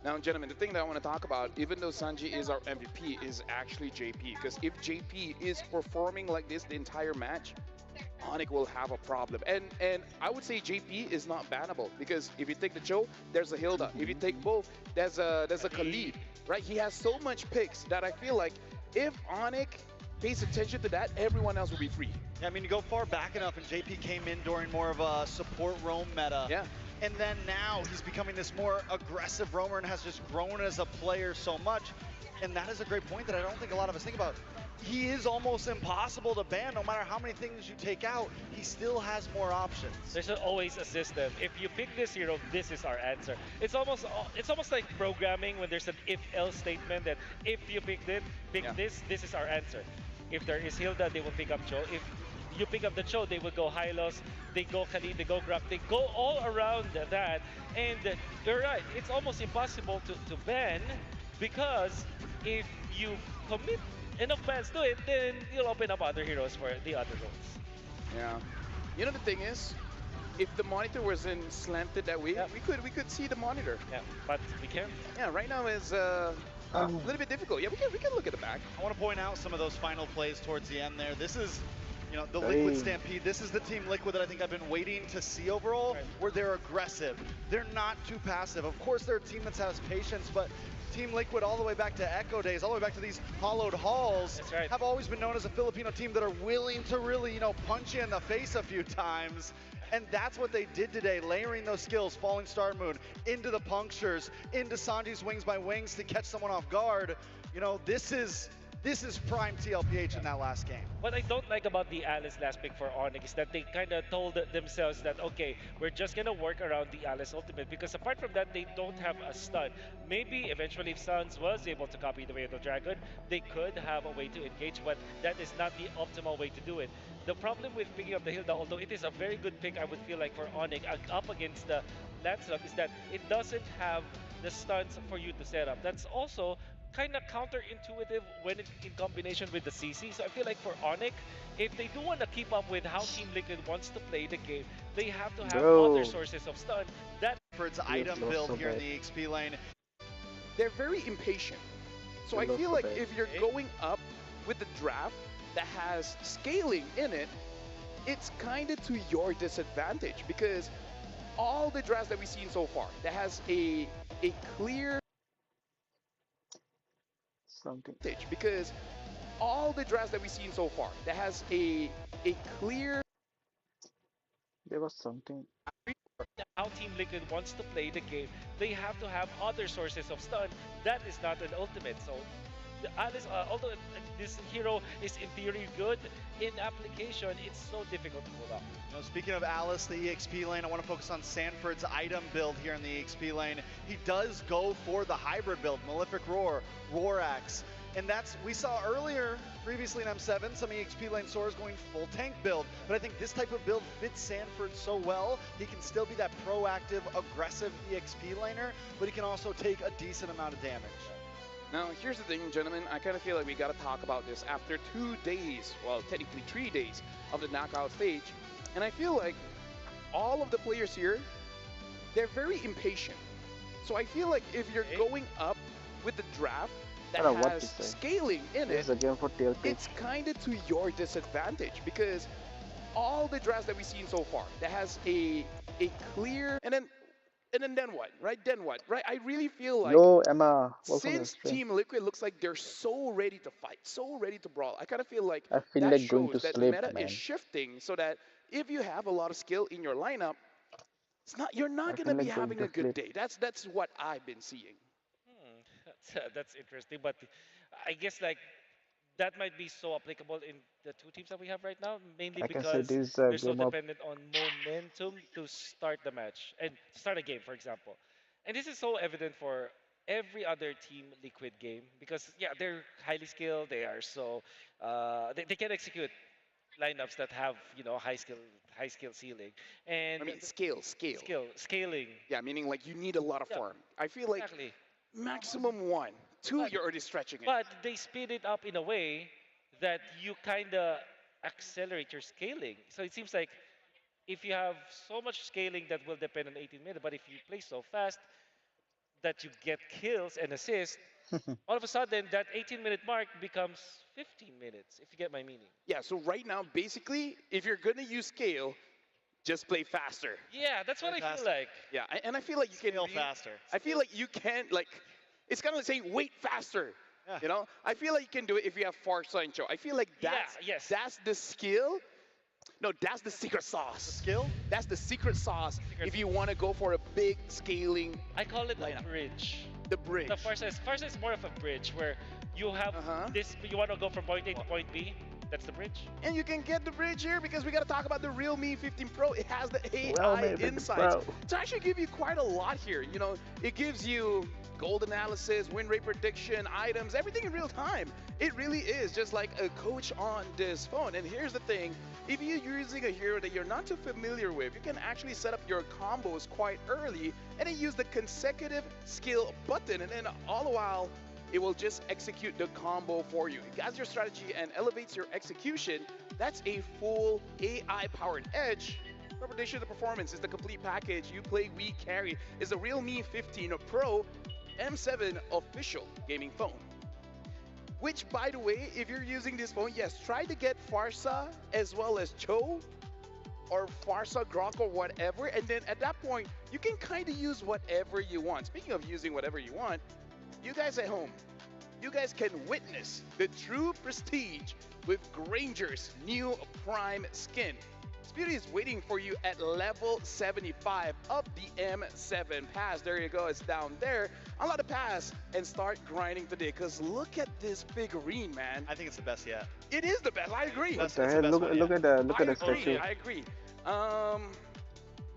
Now, gentlemen, the thing that I want to talk about, even though Sanji is our MVP, is actually JP. Because if JP is performing like this the entire match, ONIC will have a problem. And I would say JP is not bannable, because if you take the Cho, there's a Hilda. If you take both, there's a Khalid, right? He has so much picks that I feel like if ONIC pays attention to that, everyone else will be free. Yeah, I mean, you go far back enough, and JP came in during more of a support roam meta. Yeah. And then now he's becoming this more aggressive roamer and has just grown as a player so much. And that is a great point that I don't think a lot of us think about. He is almost impossible to ban. No matter how many things you take out, he still has more options. There's always a system. If you pick this hero, this is our answer. It's almost like programming when there's an if-else statement that if you pick this is our answer. If there is Hilda, they will pick up Cho. If you pick up the Cho, they will go Hylos, they go Khalid, they go Grab, they go all around that. And you're right, it's almost impossible to ban, because if you commit enough bans to it, then you'll open up other heroes for the other roles. Yeah. You know, the thing is, if the monitor wasn't slanted that way, we could see the monitor. Yeah, but we can't. Yeah, right now is a little bit difficult. Yeah, we can look at the back. I want to point out some of those final plays towards the end there. This is, you know, the Liquid Stampede. This is the Team Liquid that I think I've been waiting to see overall, where they're aggressive. They're not too passive. Of course, they're a team that has patience, but Team Liquid, all the way back to Echo days, all the way back to these hollowed halls, have always been known as a Filipino team that are willing to really, you know, punch you in the face a few times. And that's what they did today, layering those skills, Falling Star Moon, into the punctures, into Sanji's wings by wings to catch someone off guard. You know, this is prime TLPH in that last game. What I don't like about the Alice last pick for ONIC is that they kind of told themselves that, okay, we're just going to work around the Alice ultimate, because apart from that, they don't have a stun. Maybe eventually if Suns was able to copy the way of the Dragon, they could have a way to engage, but that is not the optimal way to do it. The problem with picking up the Hilda, although it is a very good pick, I would feel like for ONIC, up against the Lancelot, is that it doesn't have the stuns for you to set up. That's also kind of counterintuitive when it's in combination with the CC. So I feel like for ONIC, if they do want to keep up with how Team Liquid wants to play the game, they have to have other sources of stun. That for its item build here in the XP lane. They're very impatient. So I feel like if you're going up with the draft that has scaling in it, it's kind of to your disadvantage, because all the drafts that we've seen so far that has a clear because all the drafts that we've seen so far that has a clear there was something how Team Liquid wants to play the game, they have to have other sources of stun. That is not an ultimate. So the Alice, although this hero is in theory good, in application it's so difficult to pull up. You know, speaking of Alice, the EXP lane, I want to focus on Sanford's item build here in the EXP lane. He does go for the hybrid build, Malefic Roar, Roar Axe. And that's, we saw earlier, previously in M7, some EXP lane Sora's going full tank build. But I think this type of build fits Sanford so well. He can still be that proactive, aggressive EXP laner, but he can also take a decent amount of damage. Now, here's the thing, gentlemen. I kind of feel like we got to talk about this after 2 days, well, technically 3 days of the knockout stage. And I feel like all of the players here, they're very impatient. So I feel like if you're going up with the draft that I don't know what has to say. scaling in This is it, a game for TLPH. it's kind of to your disadvantage because all the drafts that we've seen so far that has a clear and then what, right? Then what, right? I really feel like Yo, Emma, welcome to the since stream. Team Liquid looks like they're so ready to fight, so ready to brawl, I kind of feel like I feel that like going shows to that sleep, meta man. is shifting so that if you have a lot of skill in your lineup, you're not I going to feel be like going having to a good sleep. day. That's what I've been seeing. That's interesting, but I guess like that might be so applicable in the two teams that we have right now, mainly I can say because this is they're a so game of dependent on momentum to start the match and start a game, for example. And this is so evident for every other Team Liquid game because yeah, they're highly skilled. They are so they can execute lineups that have high skill ceiling and I mean, scaling. Yeah, meaning like you need a lot of Yeah, farm. I feel like exactly. maximum one, two, But you're already stretching it. But they speed it up in a way that you kind of accelerate your scaling. So it seems like if you have so much scaling that will depend on 18 minutes, but if you play so fast that you get kills and assists, all of a sudden that 18-minute mark becomes 15 minutes, if you get my meaning. Yeah, so right now, basically, if you're going to use scale, just play faster. Yeah, that's what I feel like. Yeah, and I feel like you can faster. I feel like you can't like. It's kind of like saying wait faster. Yeah. You know, I feel like you can do it if you have Farsa and Cho. I feel like that's the skill. No, that's the secret sauce. The skill? That's the secret sauce. If you want to go for a big scaling. I call it lineup. a bridge. The bridge. The Farsa is more of a bridge where you have this. You want to go from point A to point B. That's the bridge. And you can get the bridge here because we got to talk about the Realme 15 Pro. It has the AI Realme 15 insights Pro. to actually give you quite a lot here. You know, it gives you gold analysis, win rate prediction, items, everything in real time. It really is just like a coach on this phone. And here's the thing, if you're using a hero that you're not too familiar with, you can actually set up your combos quite early and then use the consecutive skill button. And then all the while, it will just execute the combo for you. It guides your strategy and elevates your execution. That's a full AI-powered edge. For prediction of the performance is the complete package. You play, we carry. Is the Realme 15 Pro M7 official gaming phone. Which, by the way, if you're using this phone, yes, try to get Farsa as well as Cho or Farsa, Grok, or whatever. And then at that point, you can kind of use whatever you want. Speaking of using whatever you want, you guys at home, you guys can witness the true prestige with Granger's new Prime skin. This beauty is waiting for you at level 75 of the M7 pass. There you go, it's down there. Unlock the pass and start grinding today, because look at this figurine, man. I think it's the best yet. It is the best, I agree. What the hell? Look at the statue. I agree.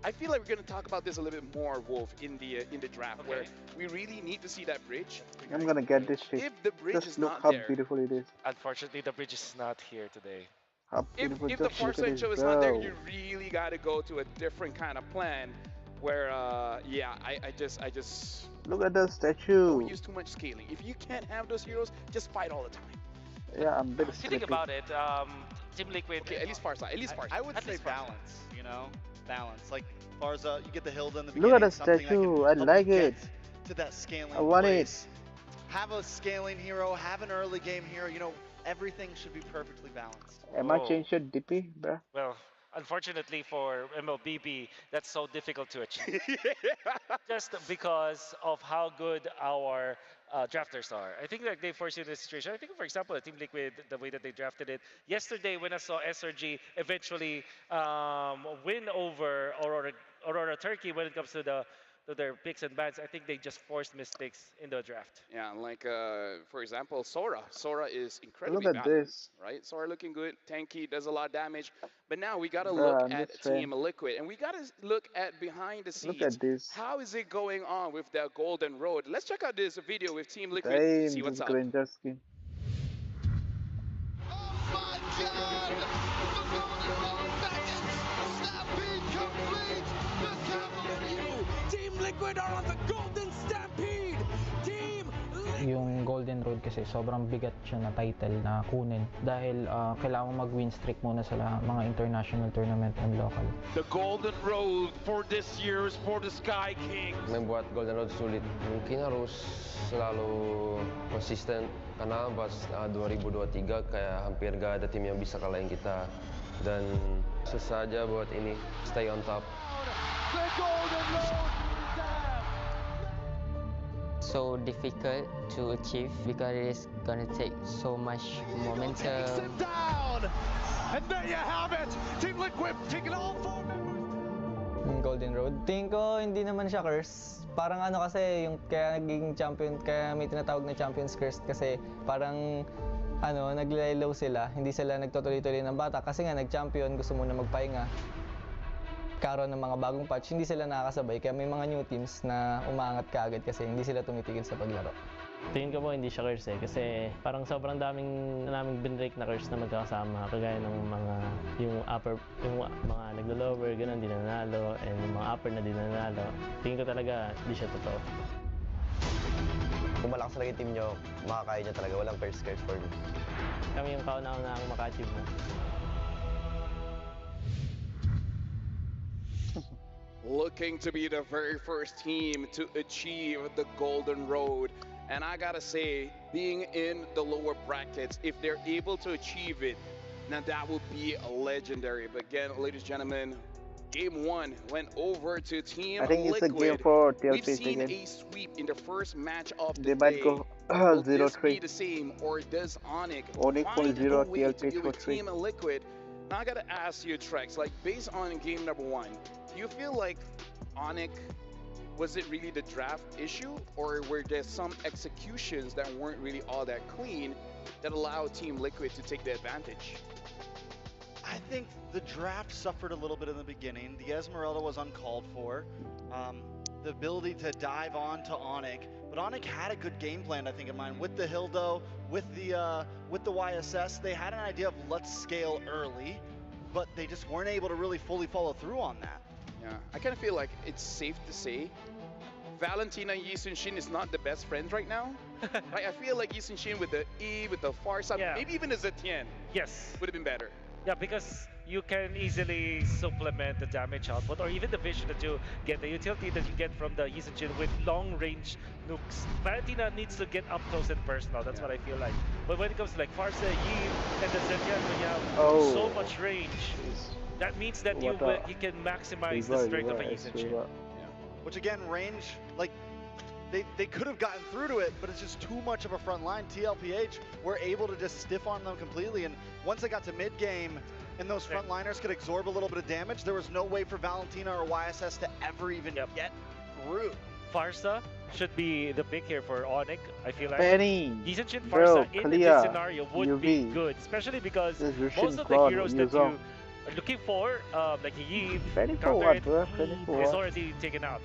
I feel like we're going to talk about this a little bit more, Wolf, in the draft, where we really need to see that bridge. I'm gonna get this shit. If the bridge Just is look not how there, beautiful it is. Unfortunately, the bridge is not here today. How if beautiful! the Just look Farsa at and this Cho is not there, girl. you really got to go to a different kind of plan, where yeah, I just Look at the statue. don't use too much scaling. If you can't have those heroes, just fight all the time. Yeah, I'm a bit If you sleepy. think about it, Team Liquid. Okay, at least Farsa, at least Farsa. I would At say least Farsa. balance, you know? Balance. Like Farsa, you get the Hilda in the Look beginning. at the something that can statue. I help you like get it. To that scaling I want place. Have a scaling hero, have an early game hero, you know, everything should be perfectly balanced. Am I Oh. changed your DP, bruh? Well, unfortunately for mlbb, that's so difficult to achieve. Just because of how good our drafters are. I think that they force you in this situation. I think, for example, Team Liquid, the way that they drafted it. Yesterday, when I saw SRG eventually win over Aurora Turkey when it comes to their picks and bans, I think they just forced mistakes in the draft. Yeah, like for example, Sora. Sora is incredibly Look at balanced, this. right? Sora looking good, tanky, does a lot of damage. But now we gotta Bruh, look I'm at just saying. Team Liquid, and we gotta look at behind the scenes. Look at this. How is it going on with the Golden Road? Let's check out this video with Team Liquid. Damn, See what's this up. Granger skin. My God! The Golden Road beckons! Stampede complete! The cavalry! Team Liquid are on the Golden Stampede! Team Yung Golden Road Road kasi sobrang bigat siya na title na kunin dahil kailangan mag-win streak muna sa mga international tournament and local. The Golden Road for this year is for the Sky Kings. Membuat Golden Road sulit, mungkin harus selalu konsisten karena pas 2023 kayak hampir gak ada tim yang bisa kalahin kita dan susah aja buat ini stay on top. The Golden Road so difficult to achieve because it is gonna take so much momentum. takes it down, and there you have it. Team Liquid taking all 4 members. Golden Road. Tingin ko hindi naman siya curse. Parang ano kasi yung kaya naging champion, kaya may tinatawag na Champions Curse kasi parang ano, naglaylaw sila. Hindi sila nagtutuloy-tuloy ng bata kasi nga nag-champion, gusto muna magpahinga. Karoon ng mga bagong patch, hindi sila nakakasabay. Kaya may mga new teams na umaangat kaagad kasi hindi sila tumitigil sa paglaro. Tingin ko po hindi siya curse kasi parang sobrang daming binrake na curse na magkakasama kagaya ng yung mga naglo-lower, ganun, di nanalo, and yung mga upper na di nanalo. Tingin ko talaga hindi siya totoo. Kung malakas talaga yung team nyo, makakaya nyo talaga. Walang curse for me. Kami yung kauna-unahang maka-achieve mo. Looking to be the very first team to achieve the Golden Road. And I gotta say, being in the lower brackets, if they're able to achieve it, now that would be legendary. But again, ladies and gentlemen, Game 1 went over to Team I think Liquid. it's a game for TLPH We've seen again. a sweep in the first match of the They might day. go Will this 0-3. be the same, or does ONIC ONIC for find 0, a way to TLPH deal for with 3. Team Liquid? Now I gotta ask you, Trex, like based on game number 1, do you feel like ONIC, was it really the draft issue, or were there some executions that weren't really all that clean that allowed Team Liquid to take the advantage? I think the draft suffered a little bit in the beginning. The Esmeralda was uncalled for. The ability to dive on to ONIC, but ONIC had a good game plan, I think, in mind. With the Hildo, with the YSS, they had an idea of let's scale early, but they just weren't able to really fully follow through on that. Yeah, I kind of feel like it's safe to say Valentina and Guison Shin is not the best friends right now. Right? I feel like Guison Shin with the E, with the Farsa, maybe even a Zetian. Yes. Would have been better. Yeah, because you can easily supplement the damage output or even the vision that you get, the utility that you get from the Guison Shin with long-range nukes. Valentina needs to get up close and personal, that's what I feel like. But when it comes to like Farsa, Yi, and the Zetian, when you have so much range, that means that you can maximize the strength of a Guison Shin. Which again, range, like, they could have gotten through to it, but it's just too much of a front line. TLPH were able to just stiff arm them completely, and once they got to mid-game, and those front liners could absorb a little bit of damage, there was no way for Valentina or YSS to ever even get through. Farsa should be the pick here for ONIC, I feel like. Fanny, Guison Shin bro, Farsa in Kalia, this scenario would be UV. good, especially because This is most of the Claude, heroes that you Guison. are looking for, like Yi, Fanny for counter what, it, bro? Fanny for is what? already taken out.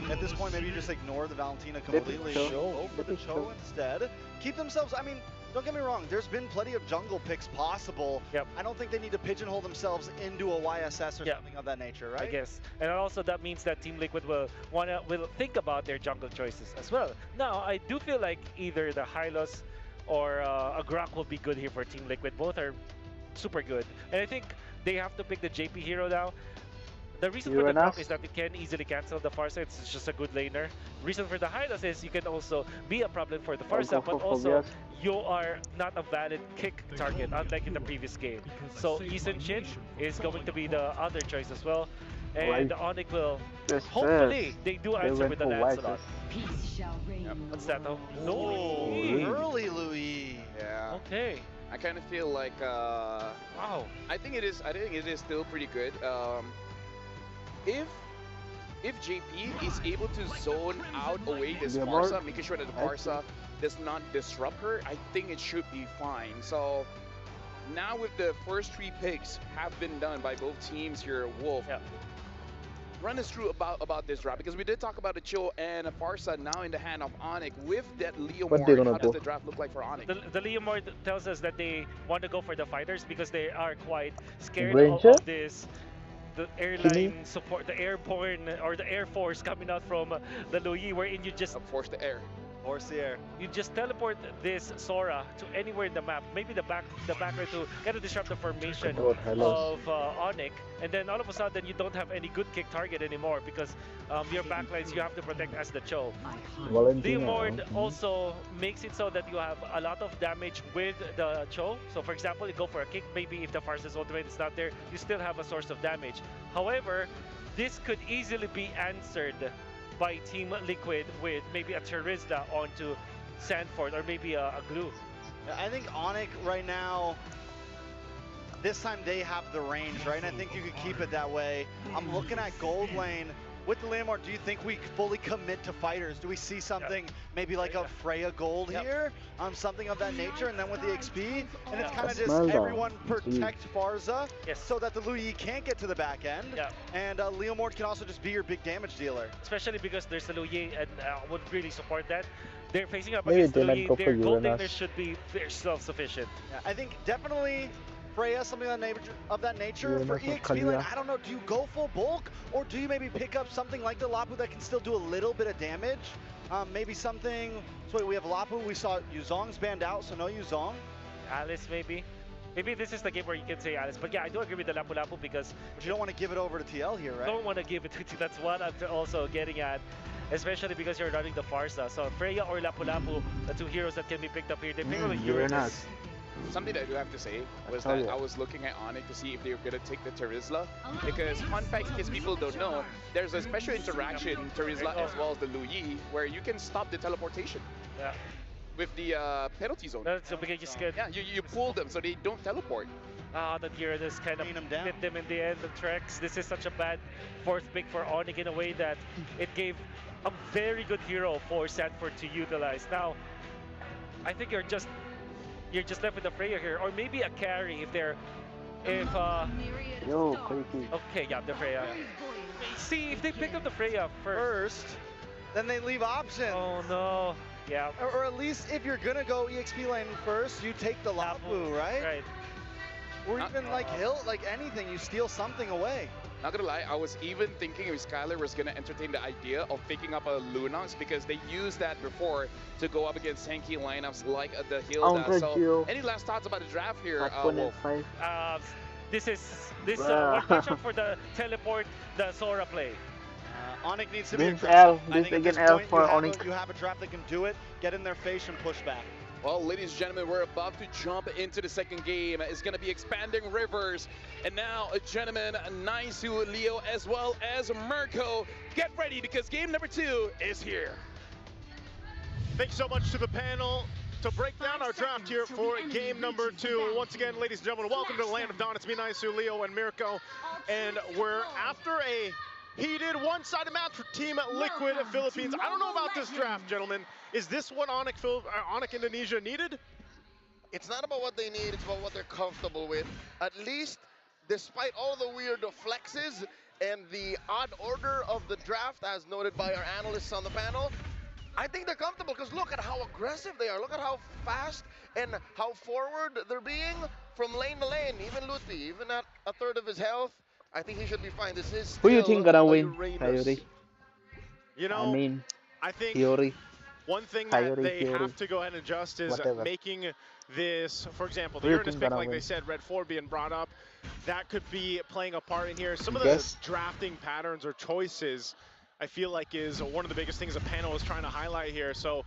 At this point, maybe you just ignore the Valentina Flip it, completely, Cho. go for the Flip it, Cho Cho. instead. Keep themselves, I mean, don't get me wrong, there's been plenty of jungle picks possible. I don't think they need to pigeonhole themselves into a YSS or something of that nature, right? I guess. And also that means that Team Liquid will think about their jungle choices as well. Now, I do feel like either the Hylos or a Grak will be good here for Team Liquid. Both are super good. And I think they have to pick the JP hero now. The reason for the Grak is that you can easily cancel the Farsa, it's just a good laner. Reason for the Hylos is you can also be a problem for the Farsa, but also you are not a valid kick target, unlike in the previous game. So Guison Shin is going to be the other choice as well. And the ONIC will, hopefully, they do answer with the Lancelot. Peace shall reign. What's that? Oh, no. Early Louis. Yeah. Okay. I kind of feel like wow. I think it is still pretty good. If JP is able to zone out away this Farsa, making sure that the Farsa does not disrupt her, I think it should be fine. So now with the first 3 picks have been done by both teams here, Wolf. Run us through about this draft, because we did talk about the Cho and a Farsa now in the hand of ONIC. With that Leomord, how does the draft look like for ONIC? The Leomord tells us that they want to go for the fighters because they are quite scared Ranger? of this. The airline support, the airborne or the air force coming out from the Louis, wherein you just force the air. Horseair. You just teleport this Sora to anywhere in the map, maybe the backer to kind of disrupt the formation of ONIC, and then all of a sudden you don't have any good kick target anymore because your backlines you have to protect as the Cho. Leomord also makes it so that you have a lot of damage with the Cho. So for example, you go for a kick, maybe if the Farse's ultimate is not there, you still have a source of damage. However, this could easily be answered by Team Liquid with maybe a Terizla onto Sandford or maybe a glue. I think ONIC right now, this time they have the range, right? And I think you could keep it that way. I'm looking at gold lane. With the Leomord, do you think we fully commit to fighters? Do we see something maybe like a Freya gold here? Something of that nature, and then with the XP, and it's kind of just everyone protect Farza so that the Luyi can't get to the back end, and Leomord can also just be your big damage dealer. Especially because there's the Luyi, and would really support that. They're facing up against the Luyi, their gold laners should be self-sufficient. I think definitely Freya, something of that nature. For EXP lane, I don't know, do you go full bulk, or do you maybe pick up something like the Lapu that can still do a little bit of damage? Maybe something, so we have Lapu, we saw Yuzong's banned out, so no Yuzong. Alice maybe. Maybe this is the game where you can say Alice, but yeah, I do agree with the Lapu Lapu because... But you don't want to give it over to TL here, right? Don't want to give it to that's what I'm also getting at. Especially because you're running the Farsa. So Freya or Lapu Lapu, the two heroes that can be picked up here, they pick up Uranus. Something that I do have to say was that I was looking at ONIC to see if they were going to take the Terizla, because fun fact, in case people don't know, there's a special interaction, Terizla as well as the Luyi, where you can stop the teleportation with the penalty zone. So because you get... Yeah, you pull them so they don't teleport. The Uranus kind of hit them in the end, the Trex. This is such a bad fourth pick for ONIC in a way that it gave a very good hero for Sanford to utilize. Now, I think you're just left with the Freya here, or maybe a carry if they're, okay, yeah, the Freya. See, if they pick up the Freya first, then they leave options. Oh no, yeah. Or at least if you're gonna go EXP lane first, you take the Lapu, right? Right. Or even like Hilt, like anything, you steal something away. Not gonna lie, I was even thinking if Skylar was gonna entertain the idea of picking up a Lunox, because they used that before to go up against tanky lineups like the Hilda. So, any last thoughts about the draft here, Wolf? This one matchup for the teleport, the Sora play. ONIC needs to be aggressive. I think at this point you have a draft that can do it, get in their face and push back. Well, ladies and gentlemen, we're about to jump into the second game. It's going to be Expanding Rivers. And now, gentlemen, Naisu, Leo, as well as Mirko, get ready because game number 2 is here. Thanks so much to the panel to break down our draft here for game number 2. Once again, ladies and gentlemen, welcome to the land of Dawn. It's me, Naisu, Leo, and Mirko. And we're after a heated one-sided match for Team Liquid Philippines. I don't know about this draft, gentlemen. Is this what ONIC Indonesia needed? It's not about what they need, it's about what they're comfortable with. At least, despite all the weird flexes and the odd order of the draft, as noted by our analysts on the panel, I think they're comfortable because look at how aggressive they are. Look at how fast and how forward they're being from lane to lane. Even Luthi, even at a third of his health, I think he should be fine. This is who you think gonna win? Theory. You know, I think Theory. One thing that they have to go ahead and adjust is making this, for example, the Uranus pick, like they said, Red 4 being brought up, that could be playing a part in here. Some of the drafting patterns or choices, I feel like, is one of the biggest things the panel is trying to highlight here. So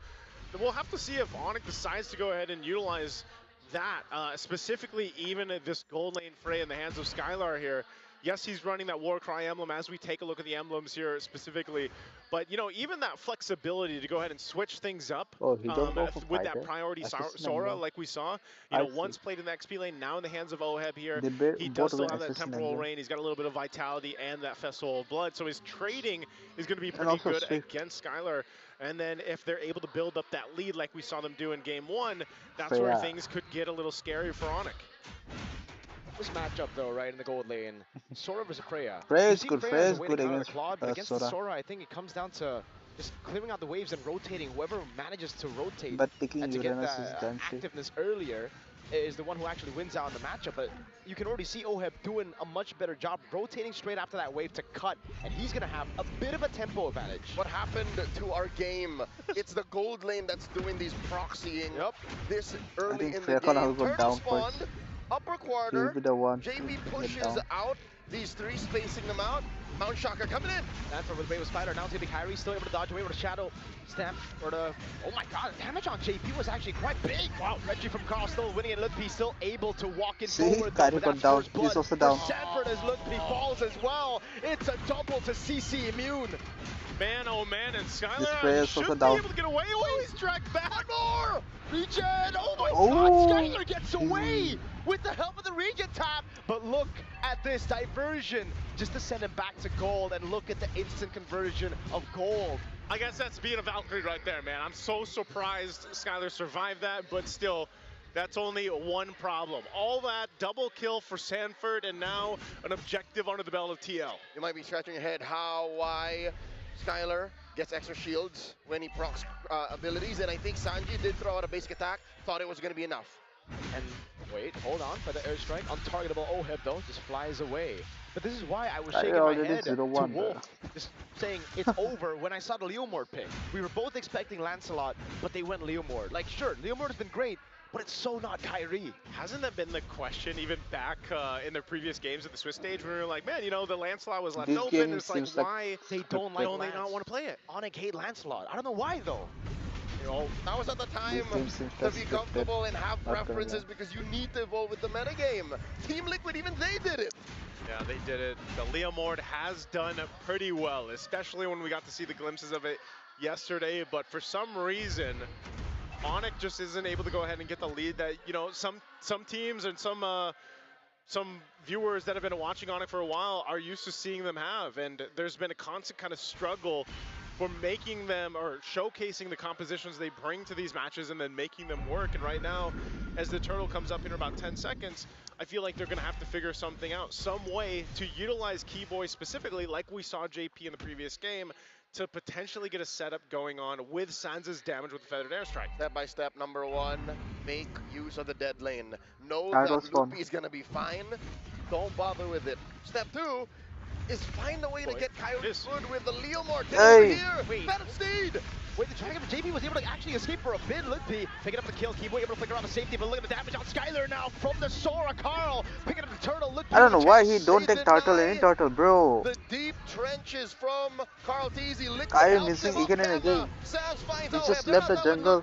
we'll have to see if ONIC decides to go ahead and utilize that, specifically even this gold lane fray in the hands of Skylar here. Yes, he's running that Warcry emblem as we take a look at the emblems here specifically. But, you know, even that flexibility to go ahead and switch things up with that priority Sora like we saw. You know, once played in the XP lane, now in the hands of Oheb here. He does still have that temporal reign. He's got a little bit of vitality and that Festival of Blood. So his trading is going to be pretty good against Skylar. And then if they're able to build up that lead like we saw them do in game 1, that's where things could get a little scary for ONIC. This matchup, though, right in the gold lane, Sora versus Freya. Freya is good against Claude, but against Sora, I think it comes down to just clearing out the waves and rotating. Whoever manages to rotate and to get that activeness earlier is the one who actually wins out in the matchup, but you can already see Oheb doing a much better job rotating straight after that wave to cut, and he's going to have a bit of a tempo advantage. What happened to our game? It's the gold lane that's doing these proxying this early in the game. Turtle spawned, upper quarter, JB pushes out these three, spacing them out. Mount Shocker coming in. Stanford with the Wave Spider, now taking Kyrie, still able to dodge away with a Shadow Stamp, or the, oh my god, the damage on JP was actually quite big. Wow, Reggie from Carl still winning, and Ludpi still able to walk in forward. Kyrie got down, he's also down. Stanford as Ludpi falls as well. It's a double to CC immune. Man, oh man, and Skylar should be down. able to get away. Oh, he's dragged back. One more! Regen! Oh my god, Skylar gets away with the help of the regen tap. But look at this diversion, just to send him back to gold, and look at the instant conversion of gold. I guess that's being a Valkyrie right there, man. I'm so surprised Skylar survived that, but still, that's only one problem. All that double kill for Sanford, and now an objective under the belt of TL. You might be scratching your head how, why Skylar gets extra shields when he procs abilities, and I think Sanji did throw out a basic attack, thought it was going to be enough. And wait, hold on for the airstrike. Untargetable Oheb though, just flies away. But this is why I was shaking my head to Wolf, just saying it's over when I saw the Leomord pick. We were both expecting Lancelot, but they went Leomord. Like, sure, Leomord has been great, but it's so not Kyrie. Hasn't that been the question even back in their previous games at the Swiss stage, when we were like, man, you know, the Lancelot was left open. It's like, why they don't like they not want to play it? ONIC hate Lancelot. I don't know why though. You know, that was at the time to be comfortable and have preferences, because you need to evolve with the metagame. Team Liquid, even they did it. Yeah, they did it. The Leomord has done pretty well, especially when we got to see the glimpses of it yesterday, but for some reason, ONIC just isn't able to go ahead and get the lead that, you know, some teams and some viewers that have been watching ONIC for a while are used to seeing them have, and there's been a constant kind of struggle for making them, or showcasing the compositions they bring to these matches and then making them work. And right now, as the turtle comes up in about 10 seconds, I feel like they're gonna have to figure something out, some way to utilize Keyboy specifically, like we saw JP in the previous game, to potentially get a setup going on with Sansa's damage with the Feathered Airstrike. Step by step, number one, make use of the dead lane. Know that Loopy is gonna be fine, don't bother with it. Step two is find a way to get Kyrie good with the Leomord. Get over here! Phantom Steed! Wait, the Dragon of JP was able to actually escape for a bit. Ludpi picking up the kill. Keyboy able to flicker on the safety, but look at the damage on Skylar now from the Sora. Carl picking up the turtle. Ludpi, I don't know why he don't take turtle, any turtle, bro. The deep trenches from Carl Teasy. I am missing again and again. He just left the jungle.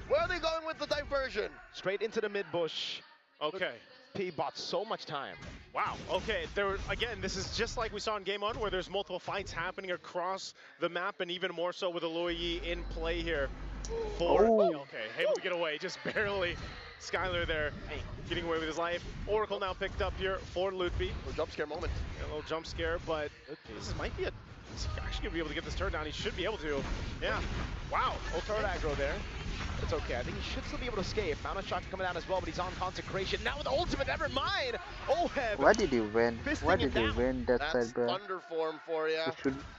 Where are they going with the diversion? Straight into the mid bush. Okay. P bought so much time. Wow, okay, again, this is just like we saw in Game 1, where there's multiple fights happening across the map, and even more so with Aloyi in play here. Okay, able to get away, just barely. Skylar there, getting away with his life. Oracle now picked up here for Ludpi. A little jump scare moment. A little jump scare, but this might be he's actually gonna be able to get this turn down. He should be able to. Yeah, wow. Turret aggro there. It's okay. I think he should still be able to escape. Mountain Shock coming down as well, but he's on Consecration. Now with the ultimate, never mind. Oheb. Why did you win? Why did you win that side, bro? Underform for you.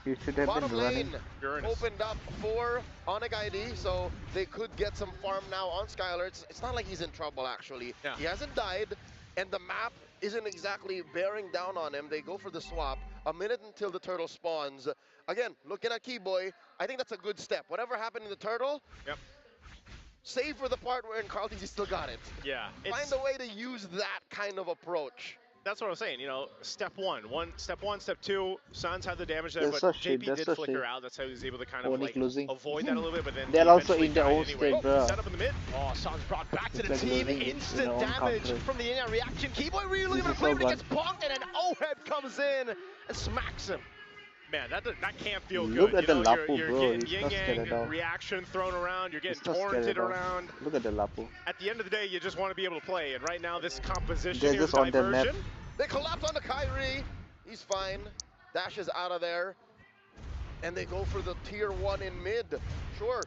You should have been running. Opened up for ONIC ID, so they could get some farm now on Skylar. It's not like he's in trouble, actually. Yeah. He hasn't died, and the map isn't exactly bearing down on him. They go for the swap. A minute until the turtle spawns. Again, looking at Keyboy, I think that's a good step. Whatever happened in the turtle, save for the part where in Carlton's he still got it. Yeah. Find a way to use that kind of approach. That's what I'm saying, you know, step one, step two, Sans had the damage there, That's but so JP did flicker out. That's how he was able to kind of like losing. avoid that a little bit, but then they're also in their own state, bro. Set up in the mid. Oh, Sans brought back to the like team. Instant damage from the in reaction. Keyboy really able to play, but he gets punked, and then Oheb comes in and smacks him. Man, that can't feel good. Look at the Lapu, bro. You're getting yin-yang reaction thrown around. You're getting torrented around. Look at the Lapu. At the end of the day, you just want to be able to play. And right now, this composition They're here, just on their map. They collapse onto Kyrie. He's fine. Dash is out of there. And they go for the tier 1 in mid. Sure,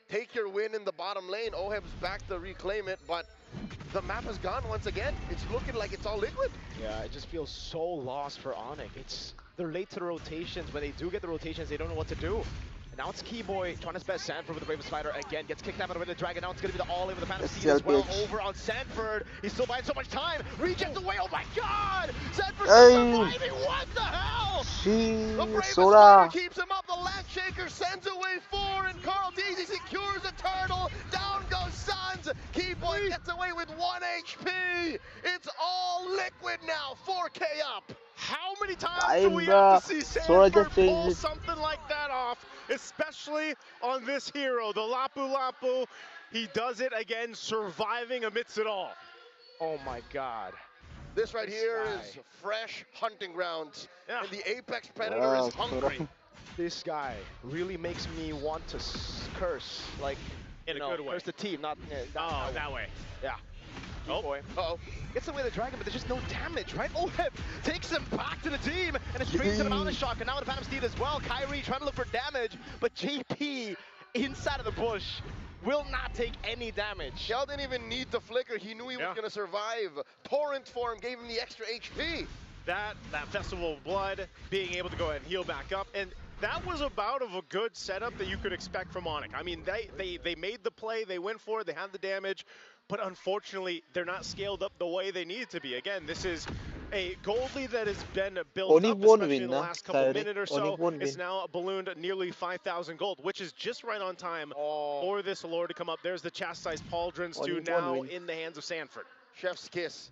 take your win in the bottom lane. Oheb's back to reclaim it, but the map is gone once again. It's looking like it's all Liquid. Yeah, it just feels so lost for ONIC. They're late to the rotations. When they do get the rotations, they don't know what to do. Now it's Keyboy trying his best. Sanford with the Raven Spider again gets kicked out of the Dragon. Now it's going to be the all-in with the Phantom Steed as well over on Sanford. He's still buying so much time. Reject away. Oh my god! Sanford's surviving. What the hell? The Raven Spider keeps him up. The Landshaker sends away 4 and Carl Deasy secures a turtle. Down goes Suns. Keyboy gets away with 1 HP. It's all Liquid now. 4K up. How many times do we have to see Sanford pull something like that off, especially on this hero, the Lapu Lapu? He does it again, surviving amidst it all. Oh my god. This right here is fresh hunting grounds, and the Apex Predator is hungry. This guy really makes me want to curse, like, in a good way. Curse the team, not that way. Yeah. Oh boy. Uh-oh. Gets away the Dragon, but there's just no damage, right? OHEB takes him back to the team, and it's straight to the Mountain Shock, and now the Phantom Steed as well. Kyrie trying to look for damage, but JP inside of the bush will not take any damage. Shell didn't even need the flicker. He knew he was going to survive. Torrent form gave him the extra HP. That Festival of Blood, being able to go ahead and heal back up, and that was about of a good setup that you could expect from ONIC. I mean, they made the play, they went for it, they had the damage, but unfortunately, they're not scaled up the way they need to be. Again, this is a gold lead that has been built up, especially in the last couple minutes or so. It's now ballooned nearly 5,000 gold, which is just right on time for this lore to come up. There's the chastised pauldrons too, now in the hands of Sanford. Chef's kiss.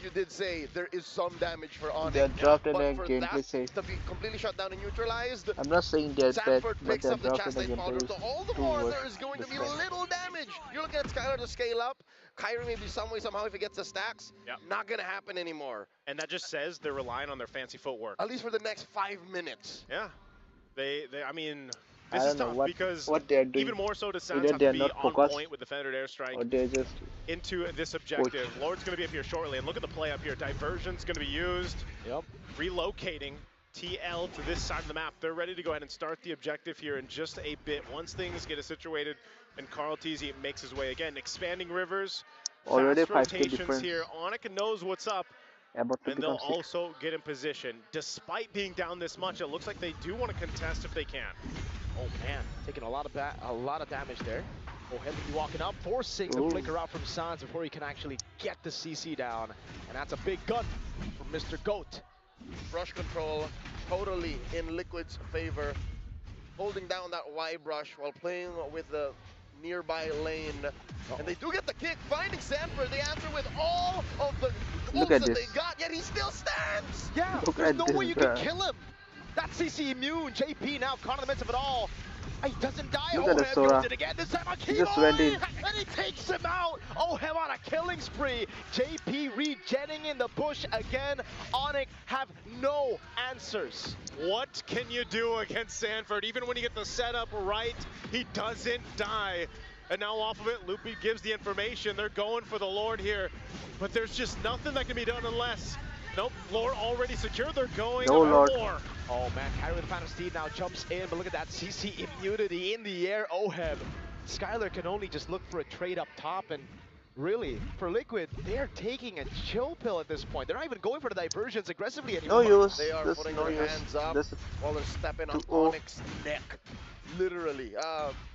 You did say there is some damage for ONIC. They're dropped in but a for gameplay save. to be completely shut down and neutralized, I'm not saying they're bad, Sanford but picks they're up the dropped in chastised a gameplay pauldron. So all the more there is going to be little damage. You're looking at Skylar to scale up. Kyrie maybe some way, somehow, if he gets the stacks, not going to happen anymore. And that just says they're relying on their fancy footwork. At least for the next 5 minutes. Yeah. I mean, this is tough because they're doing. Even more so to Suns have to be on point with the Fendered Airstrike into this objective. Lord's going to be up here shortly, and look at the play up here. Diversion's going to be used. Yep. Relocating TL to this side of the map. They're ready to go ahead and start the objective here in just a bit. Once things get situated, and Carl Teasy makes his way again. Expanding rivers, already fast rotations here. ONIC knows what's up. And they'll 6. also get in position. Despite being down this much, it looks like they do want to contest if they can. Oh man, taking a lot of damage there. OHEB will be walking up, forcing the flicker out from Sans before he can actually get the CC down. And that's a big gun from Mr. Goat. Brush control totally in Liquid's favor. Holding down that Y brush while playing with the nearby lane. And they do get the kick, finding Sanford. They answer with all of the ults that they got, yet he still stands! Yeah, there's no way you can kill him! That's CC immune. JP now caught in the midst of it all. He doesn't die. OHEB does it again. This time on Keyboy, and he takes him out. OHEB on a killing spree. JP regenning in the bush again. ONIC have no answers. What can you do against Sanford? Even when you get the setup right, he doesn't die. And now off of it, Loopy gives the information. They're going for the Lord here, but there's just nothing that can be done unless. Nope, Lord already secure. They're going for more. Oh man, Kyrie with the Phantom Steed now jumps in, but look at that CC immunity in the air. OHEB. Skylar can only just look for a trade up top, and really, for Liquid, they are taking a chill pill at this point. They're not even going for the diversions aggressively anymore. No use. They are putting their hands up while they're stepping on ONIC's neck. Literally.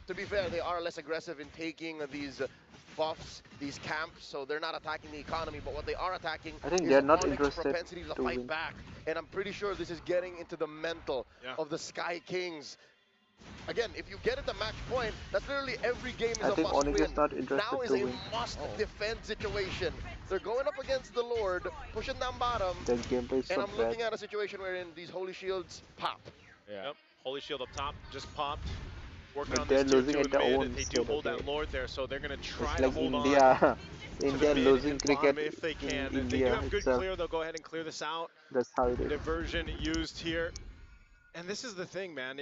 To be fair, they are less aggressive in taking these buffs, these camps, so they're not attacking the economy, but what they are attacking I think is they're not ONIC's interested propensity to fight win. back. And I'm pretty sure this is getting into the mental of the Sky Kings. Again, if you get at the match point, that's literally every game is a must win. Now is a must defend situation. They're going up against the Lord, pushing down bottom, and I'm looking at a situation wherein these Holy Shields pop. Yeah. Yep. Holy Shield up top, just popped. Working on this tier 2 in the mid, they do hold that Lord there, so they're going to try to hold on India. to India the mid losing and cricket if they can. in If they India do have good itself. clear, they'll go ahead and clear this out. That's how it is. Diversion used here. And this is the thing, man.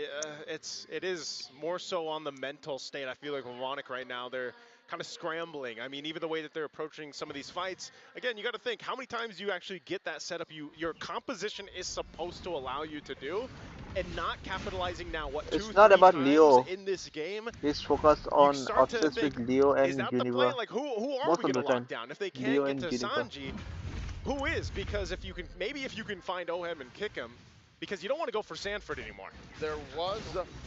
It is more so on the mental state. I feel like with ONIC right now, they're kind of scrambling. I mean, even the way that they're approaching some of these fights. Again, you got to think how many times you actually get that setup your composition is supposed to allow you to do, and not capitalizing now. What it's 2-3 not about times Leo. in this game? He's focused on obsessed with Leo and is that Geneva. the plan? Like who are Most we of the going to lock time. down? If they can't Leo get and to Geneva. Sanji, who is? Because if you can, maybe if you can find OHEB and kick him, because you don't want to go for Sanford anymore. There was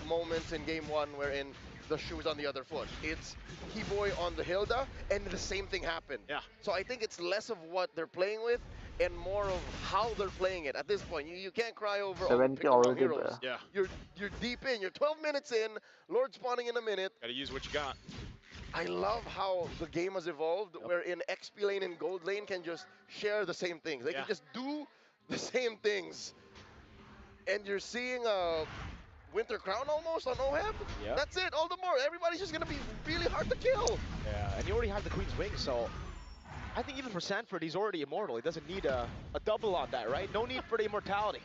moments in game one wherein the shoe's on the other foot. It's Keyboy on the Hilda, and the same thing happened. Yeah. So I think it's less of what they're playing with and more of how they're playing it. At this point, you can't cry over 70 pick around already, heroes. Yeah. You're deep in. You're 12 minutes in. Lord spawning in a minute. Gotta use what you got. I love how the game has evolved, wherein XP lane and gold lane can just share the same things. They can just do the same things. And you're seeing a Winter Crown almost on OHEB. Yep. That's it, all the more. Everybody's just going to be really hard to kill. Yeah, and you already have the Queen's Wing, so I think even for Sanford, he's already immortal. He doesn't need a double on that, right? No need for the immortality.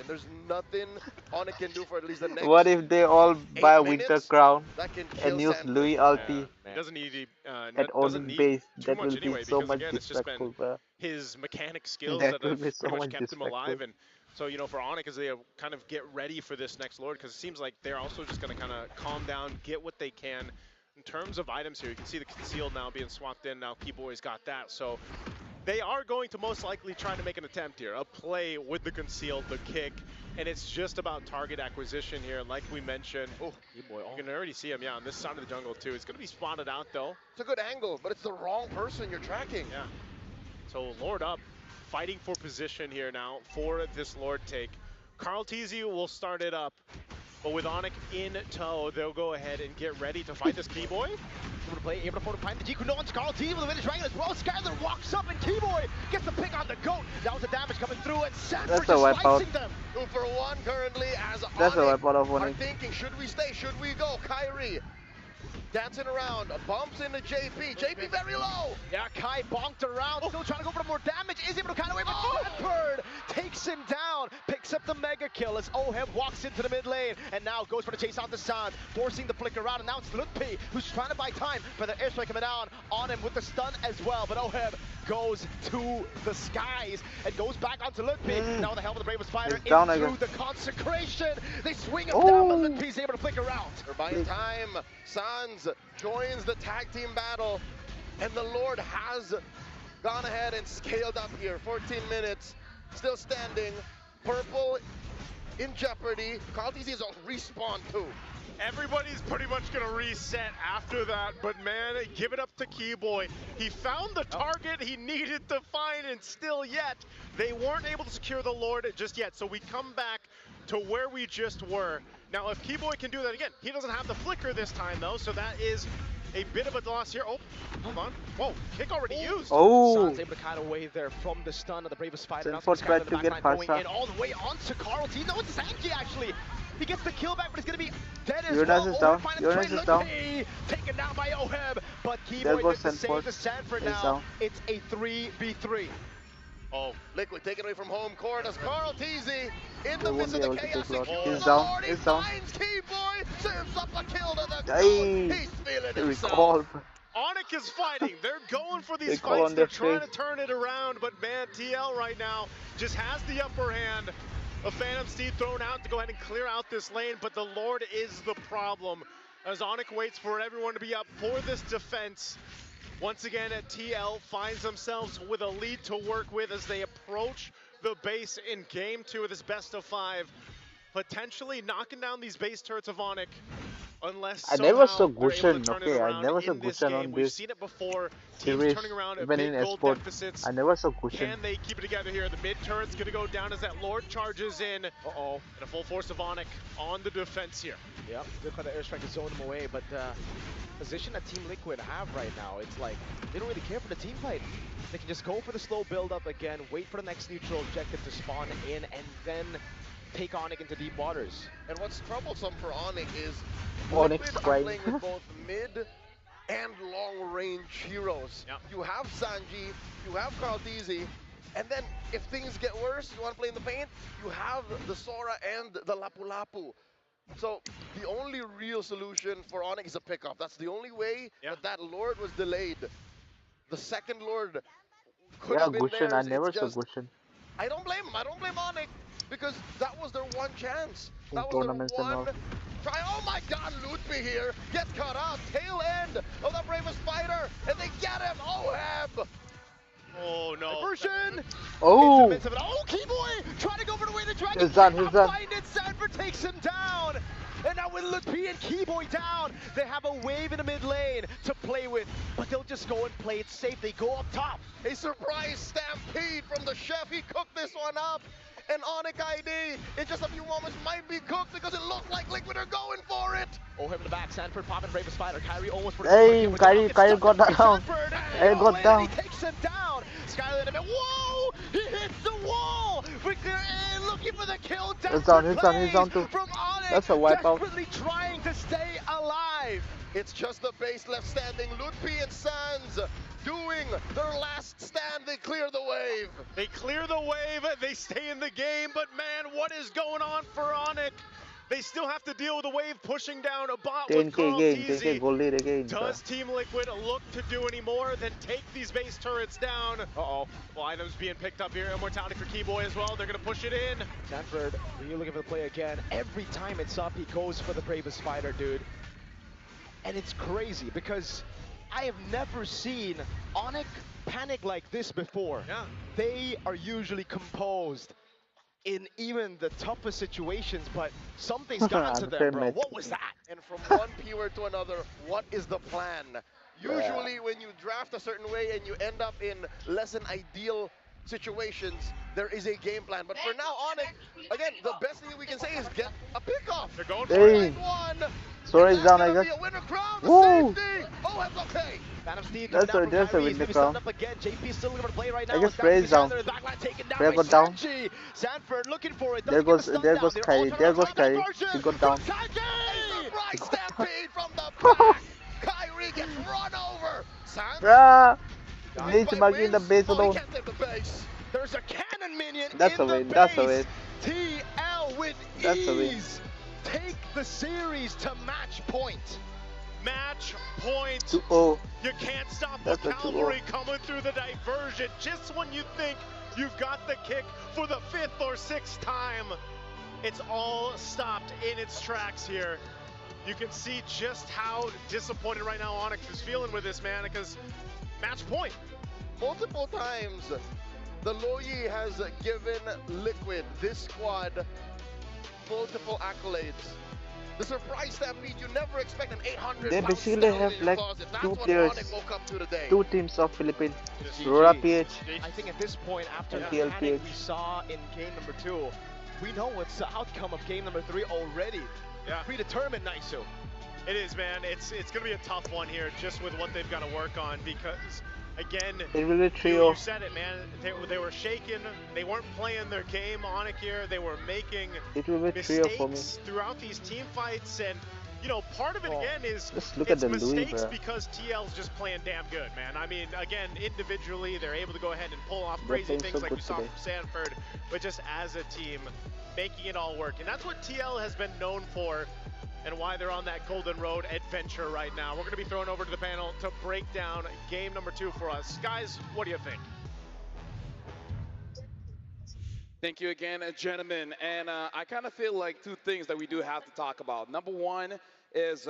There's nothing ONIC can do for at least the next. What if they all buy minutes? Winter Crown That can kill and use Sanford. Louis ulti He doesn't need at doesn't ONIC need base? too That much will anyway, be so because much again, it's just been disrespectful, bro. his mechanic skills That that will have be so pretty much much kept him alive. disrespectful. And so, you know, for ONIC, as they kind of get ready for this next Lord, because it seems like they're also just going to kind of calm down, get what they can. In terms of items here, you can see the concealed now being swapped in. Now Keyboy's got that. So they are going to most likely try to make an attempt here, a play with the concealed, the kick, and it's just about target acquisition here, like we mentioned. Oh, Keyboy, you can already see him, on this side of the jungle too. It's going to be spotted out though. It's a good angle, but it's the wrong person you're tracking. Yeah. So Lord up, fighting for position here now for this Lord take. Carl Teasy will start it up, but with ONIC in tow, they'll go ahead and get ready to fight this Keyboy. Able to play, able to find the GQ. No one's Carl T with the Vintage Dragon as well. Skyblade walks up and Keyboy gets the pick on the goat. That was the damage coming through and Sanford That's a just wipeout. slicing them. 2 for 1 currently as That's a ONIC wipeout of are ONIC. thinking, should we stay, should we go? Kyrie dancing around, bumps into JP. JP very low. Yeah, Kai bonked around, still trying to go for more damage. Is able to kind of away, but Sanford takes him down, picks up the mega kill as OHEB walks into the mid lane, and now goes for the chase out the sun, forcing the flicker out, and now it's Lutpi who's trying to buy time, but the airstrike coming down on him with the stun as well, but OHEB goes to the skies and goes back onto Lutpi. Now with the help of the Bravest Fighter, He's down in through again. the consecration. They swing him down, but Lutpi's able to flicker out. They're buying time. Sans joins the tag team battle, and the Lord has gone ahead and scaled up here. 14 minutes, still standing. Purple in jeopardy. Kaltiz is a respawn too. Everybody's pretty much going to reset after that, but man, give it up to Keyboy. He found the target he needed to find, and still yet, they weren't able to secure the Lord just yet. So we come back to where we just were. Now, if Keyboy can do that again, he doesn't have the flicker this time, though, so that is a bit of a loss here. Oh, hold on. Whoa, kick already used. Oh. San's able to cut away there from the stun of the Bravest Fighter. Now Sanford tried in the to get backline, going Farsa. in all the way onto Carl T. No, it's Sanji, actually. He gets the kill back, but he's going to be dead as Jonas well. is down. Finds Jonas Trey is down. Lutpi, taken down by OHEB, but There Keyboy goes gets the save Sanford. to Sanford He's now. down. It's a 3v3. Oh, Liquid taken away from home court as Carl Teasy in They the won't midst be of the able to chaos. take Lord. Secures He's the down. Lord. He He's down. finds Keyboy, serves up a kill to the Hey. goat. He's feeling They himself. recall. ONIC is fighting. They're going for They these call fights. on They're their trying face. to turn it around, but man, TL right now just has the upper hand. A Phantom Steed thrown out to go ahead and clear out this lane, but the Lord is the problem. As ONIC waits for everyone to be up for this defense. Once again, TL finds themselves with a lead to work with as they approach the base in game 2 of this best of 5. Potentially knocking down these base turrets of ONIC. Unless I never somehow saw they're able to Gusion, turn it okay? I around never saw in this Gusion game. on We've this seen it before. Teams series, turning around at even big in gold esport. deficits. I never saw Gusion. Can they keep it together here? The mid turret's going to go down as that Lord charges in. Uh-oh. And a full force of ONIC on the defense here. Yep, good for the airstrike to zone him away, but the position that Team Liquid have right now, it's like they don't really care for the team fight. They can just go for the slow build-up again, wait for the next neutral objective to spawn in, and then take ONIC into deep waters. And what's troublesome for ONIC is ONIC Liquid are crying. playing with both mid and long-range heroes. Yep. You have Sanji, you have Carl Teasy, and then if things get worse, you want to play in the paint, you have the Sora and the Lapu Lapu. So the only real solution for ONIC is a pickup. That's the only way that Lord was delayed. The second Lord could Yeah, have been Gusion. I theirs. never It's saw just, Gusion. I don't blame him. I don't blame ONIC because that was their one chance. In That was tournaments their and one all. try. Oh my God, Lutpi here gets cut off. Tail end of the Bravest Fighter, and they get him. OHEB. Oh no. Diversion! Oh! Oh, Keyboy trying to go for the way to dragon. He's done, he's done. Find it, Sanford takes him down. And now with Lupi and Keyboy down, they have a wave in the mid lane to play with, but they'll just go and play it safe. They go up top. A surprise stampede from the chef. He cooked this one up. And ONIC ID in just a few moments might be cooked because it looks like Liquid are going for it. Oh, him in the back. Sanford popping Brave Spider. Kyrie almost for Hey, Kyrie got that down. Hey, got down. He takes him down. Skyblade in a bit. Whoa! He hits the wall. Looking for the kill. He's down too. From ONIC. That's a wipeout. Desperately trying to stay alive. It's just the base left standing. Lutpi and Sans doing their last stand. They clear the wave. They clear the wave, they stay in the game, but man, what is going on for ONIC? They still have to deal with the wave pushing down a bot with 10k Carl again, TZ. 10k gold lead again. Does Team Liquid look to do any more than take these base turrets down? Uh-oh. Well, items being picked up here. Immortality for Keyboy as well. They're going to push it in. Sanford, you're looking for the play again. Every time it's up, he goes for the bravest fighter, dude. And it's crazy because I have never seen ONIC panic like this before. Yeah. They are usually composed in even the toughest situations, but something's gotten to them, bro. What was that? And from one keyword to another, what is the plan? Usually when you draft a certain way and you end up in less than ideal situations, there is a game plan. But for now, ONIC, again, the best thing we can say is get a pick off. They're going for it. One. Sora's down, I guess. Woo! Oh, that's okay. That's a win the crown. JP still looking to play right now. I guess Frey's down. Frey got down. Sanford looking for it. There goes Kyrie. There goes Kyrie. She got down. Right stampede from the back. Kyrie gets run over. Bruh! Needs to in the base alone. There's a cannon minion. That's a win. That's a win. TL with That's a win. ease. Take the series to match point. Match point. 2-0. You can't stop That's the a 2-0. cavalry coming through the diversion. Just when you think you've got the kick for the 5th or 6th time, it's all stopped in its tracks here. You can see just how disappointed right now ONIC is feeling with this, man, because match point. Multiple times, the Loyi has given Liquid, this squad, multiple accolades. The surprise stampede, you never expect an 800 They basically have like two That's players, what ONIC woke up to today. two teams of Philippines. Rora PH. I think at this point, after the TLPH. panic we saw in game number 2, we know what's the outcome of game number 3 already. Yeah. Predetermined, Naisu. It is, man. It's going to be a tough one here, just with what they've got to work on, because again, It will be trio. you said it, man. They were shaking. They weren't playing their game. ONIC here, they were making It will be trio for me. mistakes throughout these team fights, and you know, part of it again is Just look it's at the Louis, mistakes bro. because TL's just playing damn good, man. I mean, again, individually, they're able to go ahead and pull off They're crazy playing things so like good we saw today. from Sanford, but just as a team, making it all work. And that's what TL has been known for, and why they're on that Golden Road adventure right now. We're going to be thrown over to the panel to break down game number 2 for us. Guys, what do you think? Thank you again, gentlemen. And I kind of feel like two things that we do have to talk about. Number one is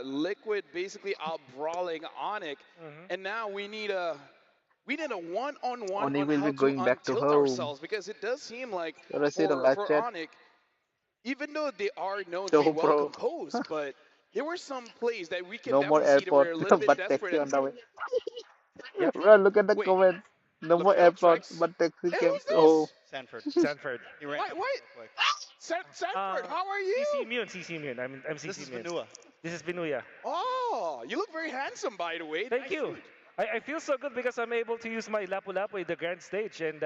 Liquid basically out brawling ONIC, and now we need a one-on-one Oni on will how be going to back to untilt home. ourselves, because it does seem like Should I say the live for chat? ONIC, even though they are known to No, be bro. well composed, but there were some plays that we can No more definitely see that we're a airport, little bit but desperate taxi at on the way. Bro, look at the Wait. comment. No more airport, but taxi Hey, came who's to this? home. Sanford. Sanford. He ran Wait, Sanford, how are you? CC Immune. I'm CC This is Immune. Vanua. This is Binuya. Oh, you look very handsome, by the way. Thank Nice you. suit. I feel so good because I'm able to use my lapu-lapu in the grand stage, and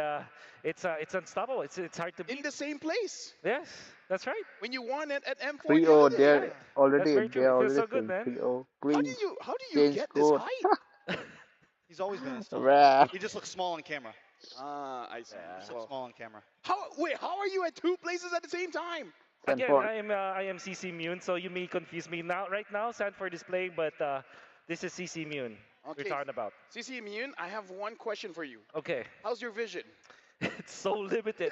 it's unstoppable. It's hard to beat. In the same place. Yes, that's right. When you won at M4, 3-0, you did it. they're already, very true. they're It feels already so good, saying man. 3-0. How do Please you change get this code. height? He's always been this tall. Rah. He just looks small on camera. I see. He just looks small on camera. How are you at two places at the same time? Again, Sanford. I am CC Immune, so you may confuse me now. Right now, Sanford is playing, but this is CC Immune we're talking about. CC Immune, I have one question for you. Okay. How's your vision? It's so limited.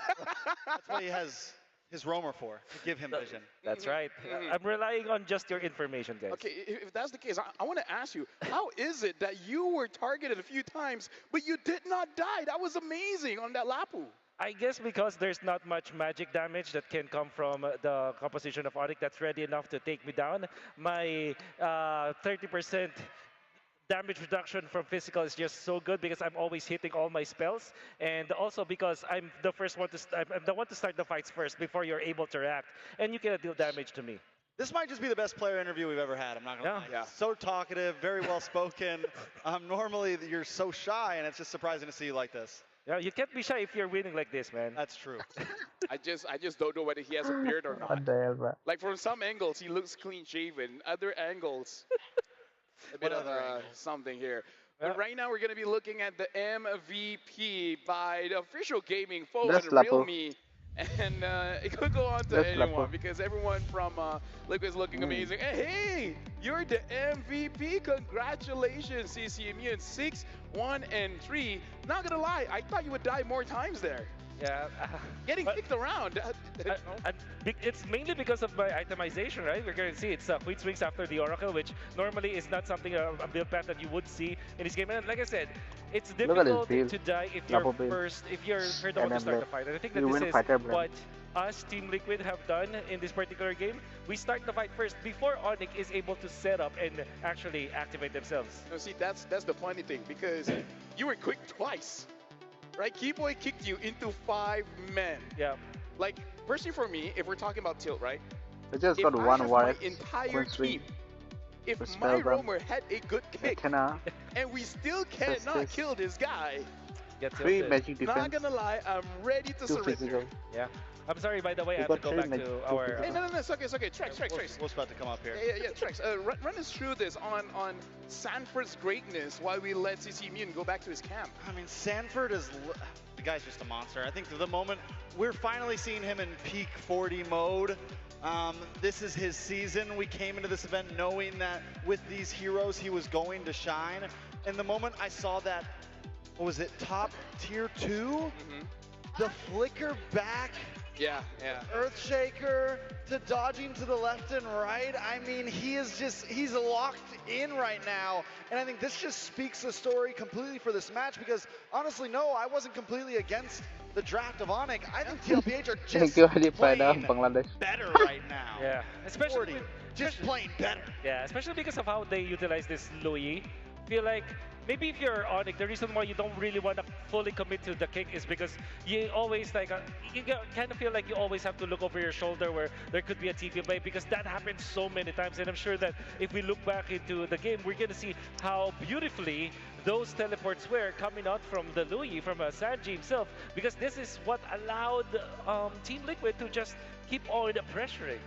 That's why he has his roamer for to give him vision. That's right. I'm relying on just your information, guys. Okay, if that's the case, I want to ask you, how is it that you were targeted a few times, but you did not die? That was amazing on that Lapu. I guess because there's not much magic damage that can come from the composition of ONIC that's ready enough to take me down. My 30% damage reduction from physical is just so good because I'm always hitting all my spells, and also because I'm the first one to I'm the one to start the fights first before you're able to react, and you cannot deal damage to me. This might just be the best player interview we've ever had. I'm not gonna lie. Yeah. So talkative, very well spoken. Normally you're so shy, and it's just surprising to see you like this. Yeah, you can't be shy if you're winning like this, man. That's true. I just don't know whether he has a beard or not. What the hell, bro? Like from some angles, he looks clean shaven. Other angles, a bit of something here. But right now, we're going to be looking at the MVP by the official gaming phone, Real Me. And it could go on to anyone because everyone from Liquid is looking amazing. And hey, you're the MVP. Congratulations, CCMU in 6, 1, and 3. Not going to lie, I thought you would die more times there. Yeah. Getting kicked around. It's mainly because of my itemization, right? We're going to see it's Queen Swings after the Oracle, which normally is not something, a build path that you would see in this game. And like I said, it's difficult to die if you're if you're the one to start the fight. And I think that this is what us, Team Liquid, have done in this particular game. We start the fight first before ONIC is able to set up and actually activate themselves. No, see, that's the funny thing because you were quick twice. Right, Keyboy kicked you into 5 men. Yeah. Like, personally for me, if we're talking about tilt, right? I just got one wipe. Entire team. If my roamer had a good kick, and we still cannot kill this guy, 3 magic defense. Not gonna lie, I'm ready to surrender. Physical. Yeah. I'm sorry, by the way, I have to go back to our... Hey, no, it's okay, Trex. What's about to come up here? Yeah, Trex, run us through this on Sanford's greatness while we let CC Immune go back to his camp. I mean, Sanford is... The guy's just a monster. I think to the moment, we're finally seeing him in peak 40 mode. This is his season. We came into this event knowing that with these heroes, he was going to shine. And the moment I saw that, what was it, top tier 2? The flicker back. Yeah. Earthshaker to dodging to the left and right. I mean, he's locked in right now. And I think this just speaks the story completely for this match because honestly, no, I wasn't completely against the draft of ONIC. I think TLPH are just playing better right now. Yeah, especially just playing better. Yeah, especially because of how they utilize this Louis. Feel like maybe if you're ONIC, the reason why you don't really want to fully commit to the kick is because you always you kind of feel like you always have to look over your shoulder where there could be a TP play because that happens so many times. And I'm sure that if we look back into the game, we're going to see how beautifully those teleports were coming out from the Louis, from Sanji himself, because this is what allowed Team Liquid to just keep on pressuring.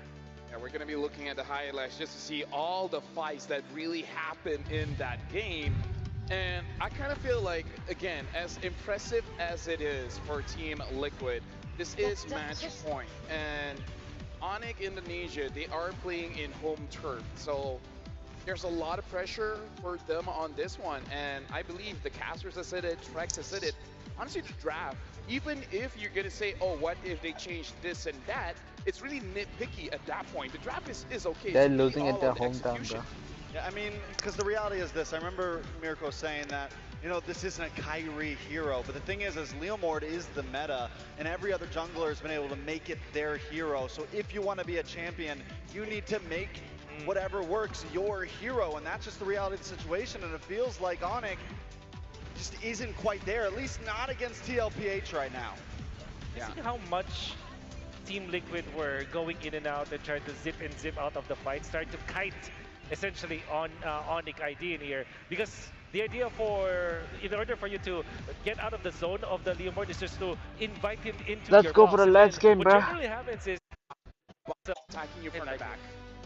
Yeah, we're going to be looking at the highlights just to see all the fights that really happened in that game. And I kind of feel like, again, as impressive as it is for Team Liquid, this is match point. And ONIC Indonesia, they are playing in home turf. So there's a lot of pressure for them on this one. And I believe the casters have said it, Trex has said it. Honestly, the draft, even if you're going to say, oh, what if they change this and that, it's really nitpicky at that point. The draft is okay. They're losing at their hometown, bro. Yeah, I mean, because the reality is this. I remember Mirko saying that, you know, this isn't a Kyrie hero. But the thing is Leomord is the meta, and every other jungler has been able to make it their hero. So if you want to be a champion, you need to make whatever works your hero. And that's just the reality of the situation. And it feels like ONIC just isn't quite there, at least not against TLPH right now. Yeah. See how much Team Liquid were going in and out and trying to zip and zip out of the fight, starting to kite essentially on ONIC ID in here, because the idea in order for you to get out of the zone of the Leomord is just to invite him into Let's your go box. for the last game, bro. What generally happens is attacking you from the back.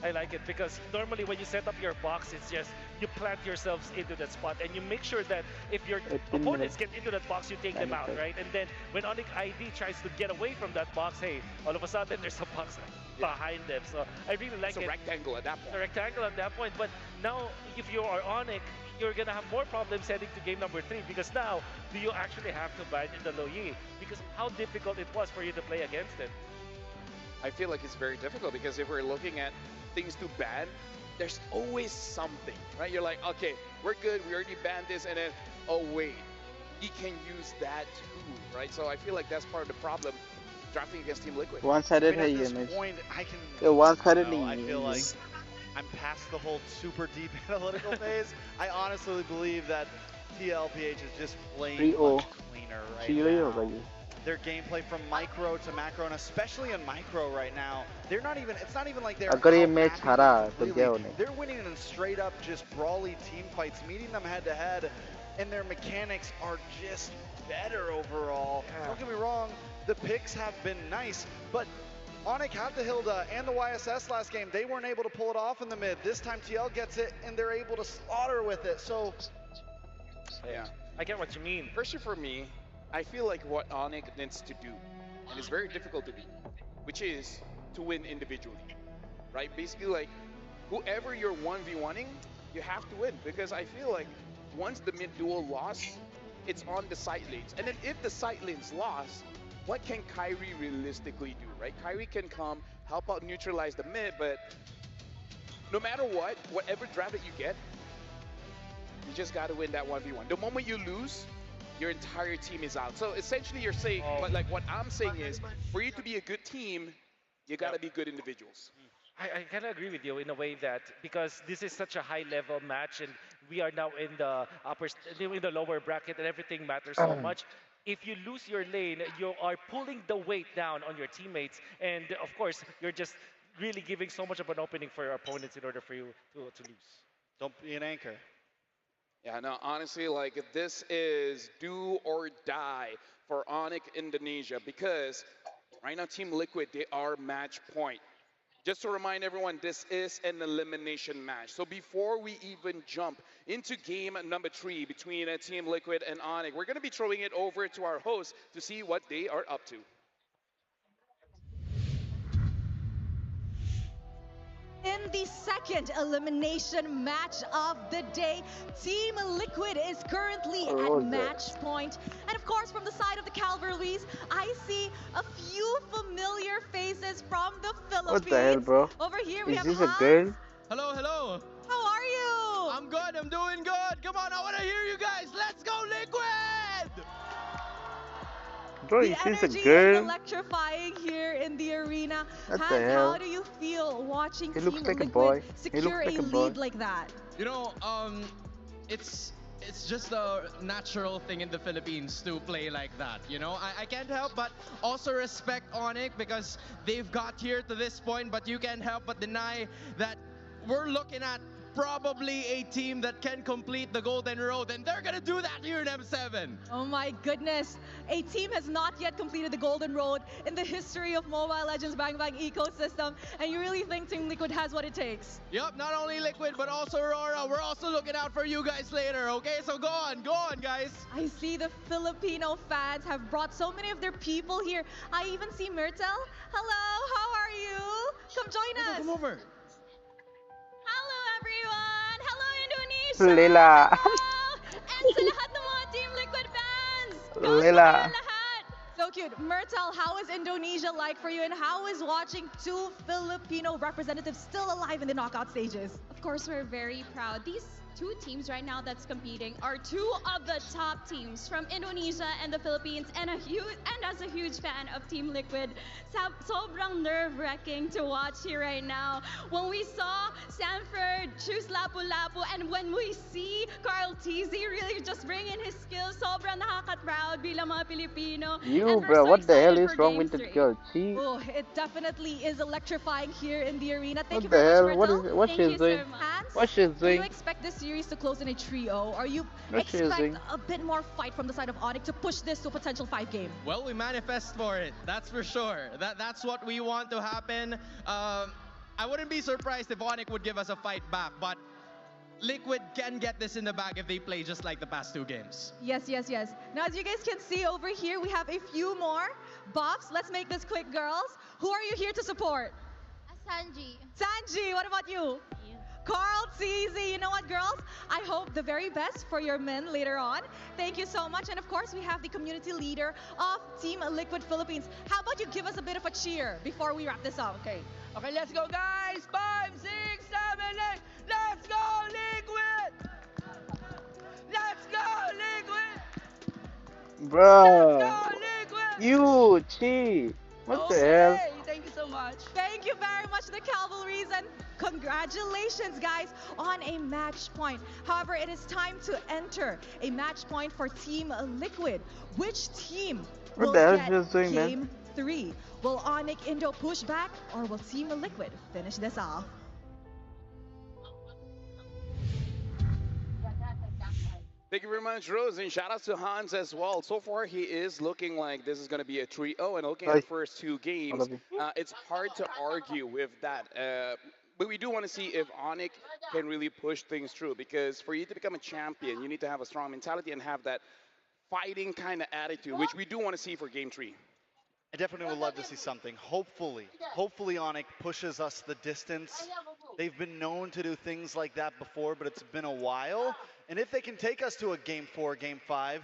I like it because normally when you set up your box, it's just you plant yourselves into that spot and you make sure that if your opponents get into that box, you take them out, right? And then when ONIC ID tries to get away from that box, hey, all of a sudden there's a box behind them. So I really like it. It's a rectangle at that point. A rectangle at that point. But now if you are ONIC, you're going to have more problems heading to game number 3 because now do you actually have to ban in the low yi because of how difficult it was for you to play against it. I feel like it's very difficult because if we're looking at things to ban, there's always something, right? You're like, okay, we're good, we already banned this, and then, oh wait, he can use that too, right? So I feel like that's part of the problem drafting against Team Liquid. One-sided I mean, है at ये this match. point, I can. ये one-sided I don't know, नहीं I feel है like I'm past the whole super deep analytical phase. I honestly believe that TLPH is just playing 3-0 much cleaner right 3-0 होगा now. ये. Their gameplay from micro to macro, and especially in micro right now, they're not even. It's not even like they're. अगर ये match out-mapping हारा them तो completely. क्या होने? They're winning in straight up just brawly team fights, meeting them head to head, and their mechanics are just better overall. Don't get me wrong, the picks have been nice, but ONIC had the Hilda and the YSS last game. They weren't able to pull it off in the mid. This time TL gets it, and they're able to slaughter with it. So, Yeah. I get what you mean. Firstly, for me, I feel like what ONIC needs to do, and it's very difficult to do, which is to win individually, right? Basically, like, whoever you're 1v1ing, you have to win, because I feel like once the mid duel lost, it's on the side lanes. And then if the side lanes lost, what can carryme realistically do, right? Carryme can come, help out neutralize the mid, but no matter what, whatever draft that you get, you just got to win that 1v1. The moment you lose, your entire team is out. So essentially you're saying, but like what I'm saying is, for you to be a good team, you got to be good individuals. I kind of agree with you in a way that because this is such a high level match and we are now in the in the lower bracket and everything matters so much. If you lose your lane, you are pulling the weight down on your teammates, and of course you're just really giving so much of an opening for your opponents in order for you to lose. don't be an anchor. Yeah, no, honestly, like this is do or die for ONIC Indonesia because right now Team Liquid, they are match point. Just to remind everyone, this is an elimination match. So before we even jump into game number 3 between Team Liquid and ONIC, we're going to be throwing it over to our host to see what they are up to. In the second elimination match of the day, Team Liquid is currently at match point. And of course, from the side of the Calvaries, I see a few familiar faces from the Philippines. What the hell, bro? Over here, we Is have this a Hans. girl? Hello, hello. How are you? I'm good. I'm doing good. Come on, I want to hear you guys. Let's go, Liquid! Bro, The is this a energy is girl? electrifying here in the arena. What the Hans, hell? how do you feel watching He Team looks like a Liquid boy. He secure looks like a a boy. lead like that? You know, it's just a natural thing in the Philippines to play like that. You know, I can't help but also respect ONIC because they've got here to this point, but you can't help but deny that we're looking at probably a team that can complete the Golden Road, and they're gonna do that here in M7. Oh my goodness. A team has not yet completed the Golden Road in the history of Mobile Legends Bang Bang ecosystem, and you really think Team Liquid has what it takes? Yep, not only Liquid, but also Aurora. We're also looking out for you guys later, okay? So go on, guys. I see the Filipino fans have brought so many of their people here. I even see Myrtle. Hello, how are you? Come join us. Come over. Hello everyone! Hello Indonesia! Leila. And sa lahat ng mga Team Liquid fans! Leila. Lahat! So cute. Myrtle, how is Indonesia like for you, and how is watching 2 Filipino representatives still alive in the knockout stages? Of course, we're very proud. These 2 teams right now that's competing are 2 of the top teams from Indonesia and the Philippines, and as a huge fan of Team Liquid, sobrang nerve-wracking to watch here right now. When we saw Sanford choose Lapu-Lapu, and when we see Carl TZ really just bring in his skills, sobrang nakaka-proud bilang mga Pilipino. You, bro, what the hell is wrong with that girl? See? Oh, it definitely is electrifying here in the arena. Thank What you the very hell? much, What Myrtle. is? What Thank she's you, doing? sir. Hans, What she's do you doing? expect this series to close in a 3-0? Are you What she's expect doing? a bit more fight from the side of ONIC to push this to a potential 5-game? Well, we manifest for it, that's for sure. That's what we want to happen. I wouldn't be surprised if ONIC would give us a fight back, but Liquid can get this in the bag if they play just like the past 2 games. Yes, yes, yes. Now, as you guys can see over here, we have a few more buffs. Let's make this quick, girls. Who are you here to support? Sanji. Sanji, what about you? Carl, Teasy. You know what, girls? I hope the very best for your men later on. Thank you so much. And of course, we have the community leader of Team Liquid Philippines. How about you give us a bit of a cheer before we wrap this up? Okay, let's go, guys. 5, 6, 7, 8. Let's go, Liquid! Let's go, Liquid! Bro. Let's go, Liquid! You, Chi. What the hell? Thank you so much. Thank you very much, the Cavalries, and congratulations, guys, on a match point. However, it is time to enter a match point for Team Liquid. Which team What will the hell get is this doing, man? Game 3? Will ONIC Indo push back, or will Team Liquid finish this off? Thank you very much, Rose, and shout out to Hans as well. So far, he is looking like this is going to be a 3-0, and looking at the first 2 games, it's hard to argue with that. But we do want to see if ONIC can really push things through, because for you to become a champion, you need to have a strong mentality and have that fighting kind of attitude, which we do want to see for Game 3. I definitely would love to see something. Hopefully ONIC pushes us the distance. They've been known to do things like that before, but it's been a while. And if they can take us to a Game 4, Game 5,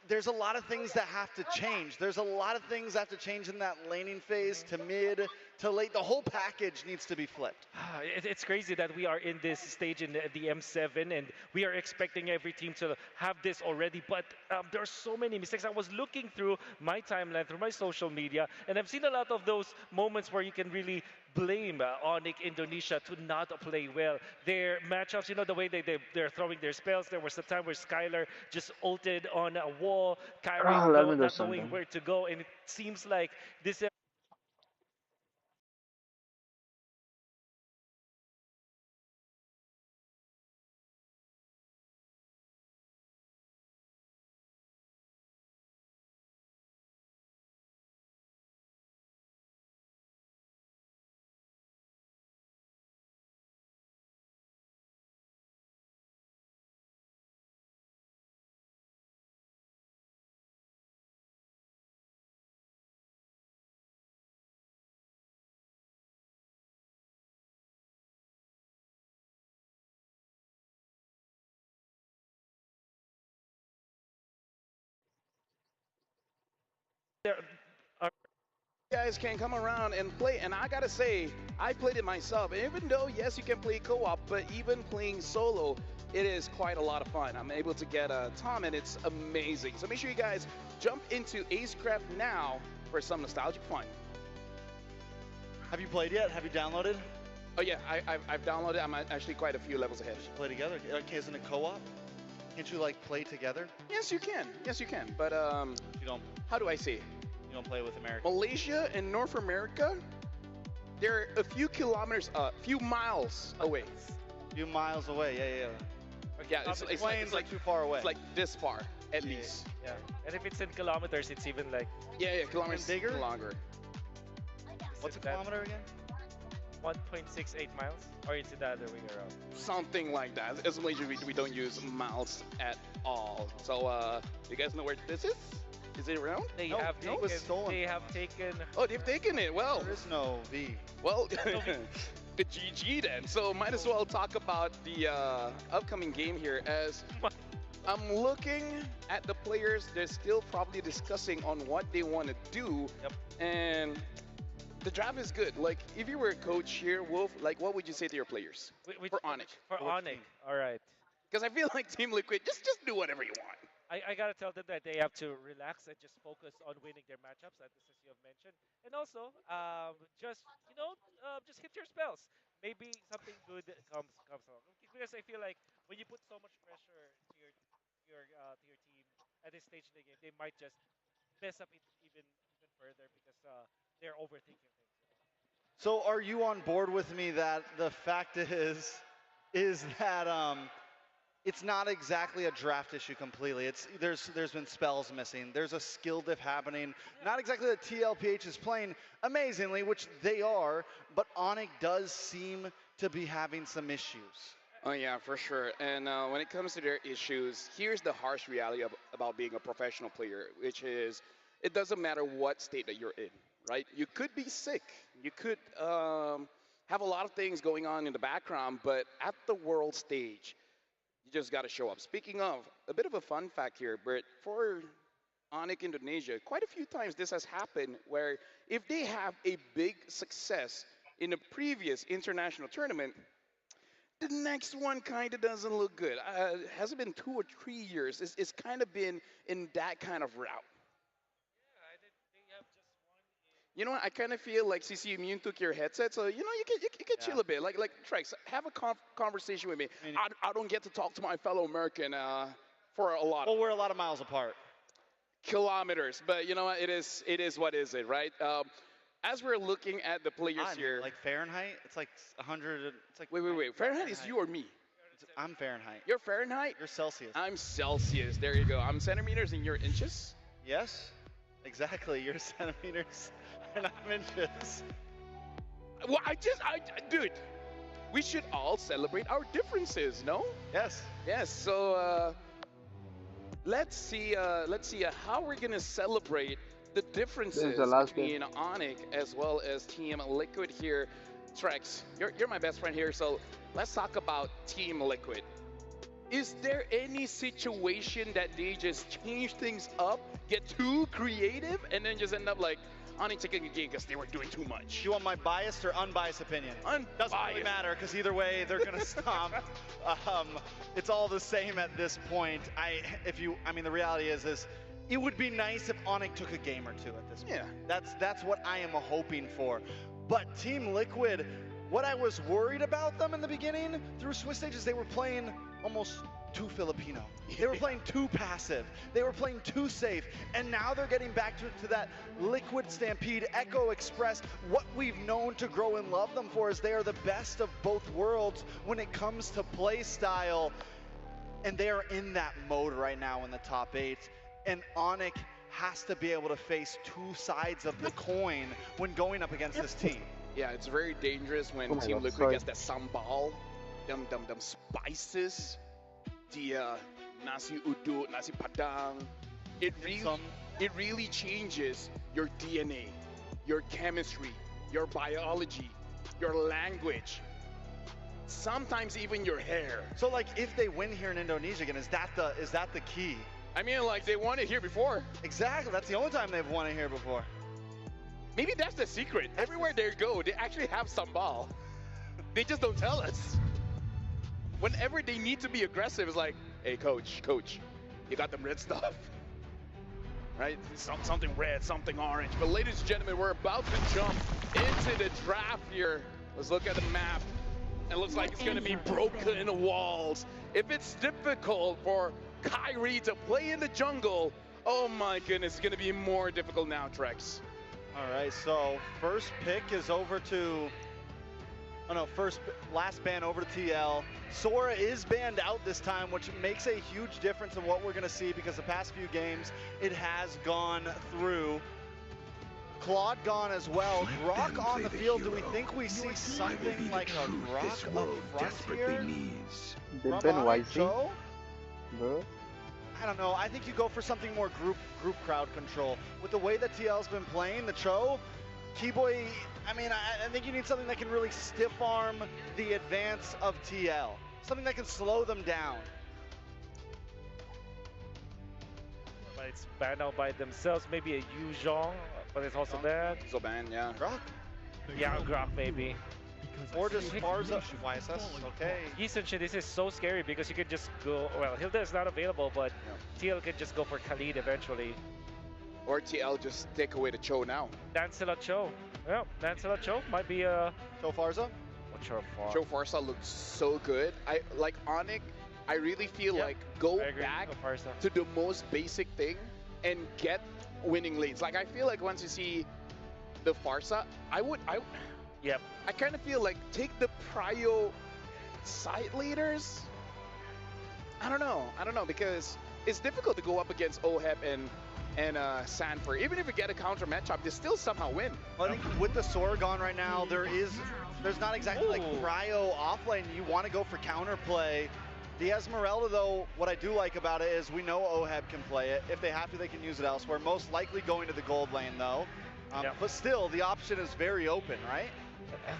there's a lot of things that have to change. There's a lot of things that have to change in that laning phase to mid to late. The whole package needs to be flipped. It's crazy that we are in this stage in the M7, and we are expecting every team to have this already, but there are so many mistakes. I was looking through my timeline, through my social media, and I've seen a lot of those moments where you can really blame ONIC Indonesia to not play well. Their matchups, you know, the way they're throwing their spells. There was a time where Skylar just ulted on a wall, carryme not knowing where to go, and it seems like this Guys can come around and play, and I gotta say, I played it myself. And even though, yes, you can play co-op, but even playing solo, it is quite a lot of fun. I'm able to get a Tom, and it's amazing. So make sure you guys jump into Acecraft now for some nostalgic fun. Have you played yet? Have you downloaded? Oh yeah, I've downloaded. I'm actually quite a few levels ahead. We should play together. Okay, isn't it co-op? Can't you like play together? Yes, you can. Yes, you can. But you don't. How do I say? You don't play with America. Malaysia and North America, they're a few kilometers, few miles away. Few miles away. Yeah. Yeah, it's like too far away. It's like this far, at least. Yeah, and if it's in kilometers, it's even like... Yeah, kilometers bigger? Longer. What's a kilometer again? 1.68 miles, or is it the other way around? Something like that. As Malaysia, we don't use miles at all. So, you guys know where this is? Is it around? They have taken. Oh, they've taken it. Well, there is no V. Well, the GG then. So might as well talk about the upcoming game here. As I'm looking at the players, they're still probably discussing on what they want to do. Yep. And the draft is good. Like, if you were a coach here, Wolf, like, what would you say to your players for ONIC? For ONIC, all right. Because I feel like Team Liquid, just do whatever you want. I gotta tell them that they have to relax and just focus on winning their matchups, as you have mentioned, and also just just hit your spells. Maybe something good comes along. Because I feel like when you put so much pressure to your team at this stage in the game, they might just mess up it even further because they're overthinking things. So are you on board with me that the fact is that it's not exactly a draft issue completely. There's been spells missing. There's a skill diff happening. Not exactly that TLPH is playing amazingly, which they are, but ONIC does seem to be having some issues. Oh yeah, for sure. And when it comes to their issues, here's the harsh reality about being a professional player, which is it doesn't matter what state that you're in, right? You could be sick. You could have a lot of things going on in the background, but at the world stage, you just got to show up. Speaking of, a bit of a fun fact here, Bert, for ONIC Indonesia, quite a few times this has happened where if they have a big success in a previous international tournament, the next one kind of doesn't look good. Has it been 2 or 3 years? It's kind of been in that kind of route. You know what? I kind of feel like CC Immune took your headset, so you know you can chill a bit. Like Trex, have a conversation with me. I don't get to talk to my fellow American for a lot. Well, we're a lot of miles apart. Kilometers, but you know what? It is what is it, right? As we're looking at the players here, like Fahrenheit, it's like 100. It's like wait. Fahrenheit is you or me? I'm Fahrenheit. You're Fahrenheit. You're Celsius. I'm Celsius. There you go. I'm centimeters and you're inches. Yes, exactly. You're centimeters. And I'm inches. Well, dude, we should all celebrate our differences, no? Yes. Yes. So let's see how we're gonna celebrate the differences between ONIC as well as Team Liquid here. Trex, you're my best friend here, so let's talk about Team Liquid. Is there any situation that they just change things up, get too creative, and then just end up like ONIC taking a game because they were doing too much? You want my biased or unbiased opinion? Unbiased. Doesn't really matter because either way they're gonna stomp. It's all the same at this point. The reality is it would be nice if ONIC took a game or two at this point. Yeah. That's what I am hoping for. But Team Liquid, what I was worried about them in the beginning through Swiss stages, they were playing almost too Filipino. They were playing too passive. They were playing too safe. And now they're getting back to that Liquid Stampede, Echo Express. What we've known to grow and love them for is they are the best of both worlds when it comes to play style. And they are in that mode right now in the top 8. And ONIC has to be able to face two sides of the coin when going up against this team. Yeah, it's very dangerous when Team Liquid gets that sambal, them spices, the nasi uduk, nasi padang. It really changes your DNA, your chemistry, your biology, your language, sometimes even your hair. So like if they win here in Indonesia again, is that the key? I mean, like they won it here before. Exactly, that's the only time they've won it here before. Maybe that's the secret. Everywhere they go, they actually have sambal. They just don't tell us. Whenever they need to be aggressive, it's like, hey, coach, you got them red stuff. Right? Something red, something orange. But ladies and gentlemen, we're about to jump into the draft here. Let's look at the map. It looks like it's going to be broken walls. If it's difficult for Kyrie to play in the jungle, oh my goodness, it's going to be more difficult now, Trex. All right, so first pick is over to, last ban over to TL. Sora is banned out this time, which makes a huge difference in what we're gonna see because the past few games, it has gone through. Claude gone as well. Grok on the field. Do we think we see something like a Grok up front here? They've been YG. Bro. I don't know. I think you go for something more group crowd control. With the way that TL's been playing, the Cho, Keyboy, I think you need something that can really stiff arm the advance of TL. Something that can slow them down. But it's banned out by themselves. Maybe a Guison, but it's also banned. So banned, yeah. Grok? Yeah, Grok maybe. Or just Farza YSS, okay. Guison, this is so scary because you could just go, well, Hilda is not available, but TL could just go for Khalid eventually. Or TL just take away the Cho now. Lancelot Cho. Yeah, Lancelot Cho might be a... Cho Farza? Cho Farza looks so good. Like ONIC, I really feel like go back to the most basic thing and get winning lanes. Like I feel like once you see the Farza, Yep. I kind of feel like take the prio side leaders. I don't know because it's difficult to go up against OHEP and Sanford. Even if you get a counter matchup, they still somehow win. Well, I think with the Sora gone right now, there's not exactly like prio offlane. You want to go for counterplay. The Esmeralda, though, what I do like about it is we know OHEB can play it. If they have to, they can use it elsewhere. Most likely going to the gold lane, though. But still, the option is very open, right?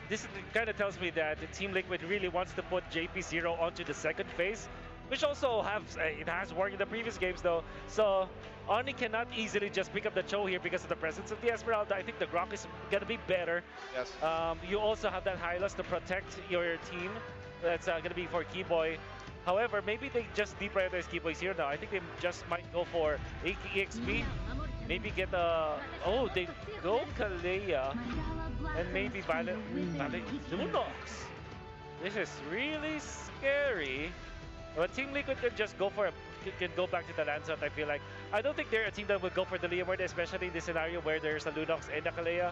this kind of tells me that Team Liquid really wants to put JP0 onto the second phase, which also it has worked in the previous games though. So ONIC cannot easily just pick up the Cho here because of the presence of the Esmeralda. I think the Grok is gonna be better. Yes. You also have that Hylas to protect your team. That's gonna be for Keyboy. However, maybe they just deprioritize Keyboys here now. I think they just might go for EXP. Maybe get oh, they go Kalea and maybe Violet Lunox. This is really scary. But Team Liquid can just go for can go back to the Lancelot, I feel like. I don't think they're a team that would go for the Leomord, especially in this scenario where there's a Lunox and a Kalea.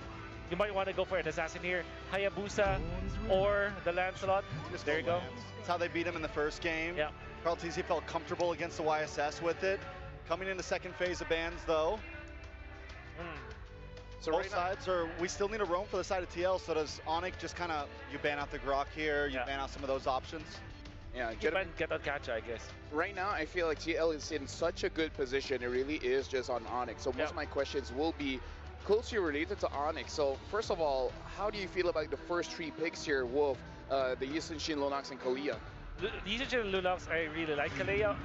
You might want to go for an assassin here, Hayabusa or the Lancelot. There you go. That's how they beat him in the first game. Yeah. Carl TZ felt comfortable against the YSS with it. Coming into second phase of bans though. So both sides are, we still need a roam for the side of TL, so does ONIC just kind of, you ban out the Grok here, you ban out some of those options? Yeah, get on Catcha, I guess. Right now, I feel like TL is in such a good position. It really is just on ONIC. So most of my questions will be closely related to ONIC. So first of all, how do you feel about the first 3 picks here, Wolf, the Yisun Shin, Lunox, and Kalea? The Yisun Shin and Lunox, I really like. Kalea,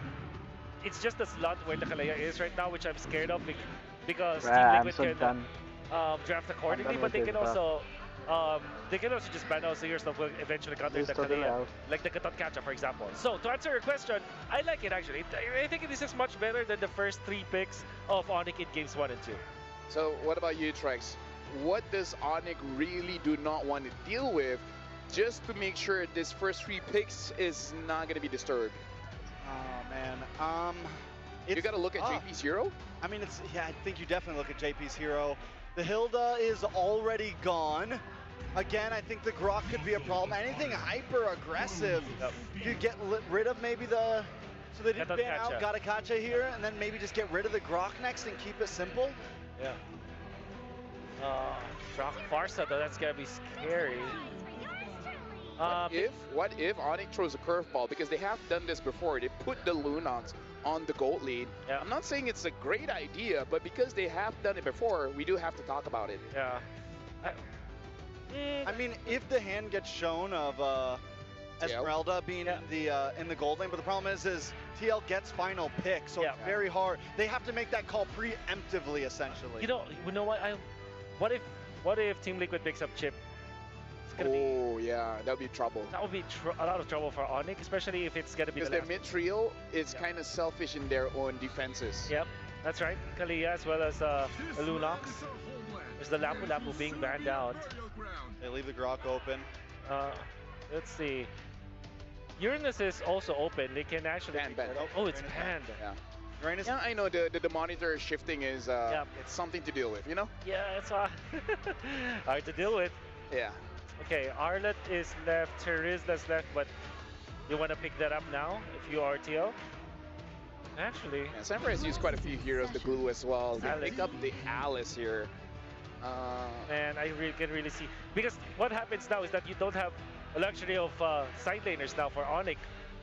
it's just the slot where the Kalea is right now, which I'm scared of because Team Liquid can draft accordingly, but they can also just ban out Zingers that will eventually counter the Kalea, like the Katot Catcha, for example. So to answer your question, I like it actually. I think this is much better than the first 3 picks of ONIC in games 1 and 2. So what about you, Trex? What does ONIC really do not want to deal with just to make sure this first 3 picks is not going to be disturbed? Oh man, you got to look at JP's hero? I mean, I think you definitely look at JP's hero. The Hilda is already gone. Again, I think the Grok could be a problem. Anything hyper aggressive, you get rid of maybe the. So they did ban out Gatakacha here, and then maybe just get rid of the Grok next and keep it simple. Yeah. Grok Farsa though, that's gonna be scary. What if ONIC throws a curveball? Because they have done this before. They put the Lunox on the gold lane. Yeah. I'm not saying it's a great idea, but because they have done it before, we do have to talk about it. Yeah. I mean, if the hand gets shown of Esmeralda being in the gold lane, but the problem is TL gets final pick, so it's very hard. They have to make that call preemptively, essentially. You know what? What if Team Liquid picks up Chip? Yeah, that would be trouble. That would be a lot of trouble for ONIC, especially if it's gonna be because their mid trio is kind of selfish in their own defenses. Yep, that's right. Kalea as well as Lunox. There's the Lapu Lapu being banned out. They leave the Grok open. Let's see. Uranus is also open. They can actually. Oh, it's panned. Yeah. Yeah, I know the monitor shifting is it's something to deal with, you know? Yeah, it's hard to deal with. Yeah. Okay, Arlet is left, Terizla's left, but you want to pick that up now if you are TL? Actually. Yeah, Samurai has used quite a few heroes to glue as well. They pick up the Alice here. And I can really see. Because what happens now is that you don't have a luxury of side laners now for ONIC.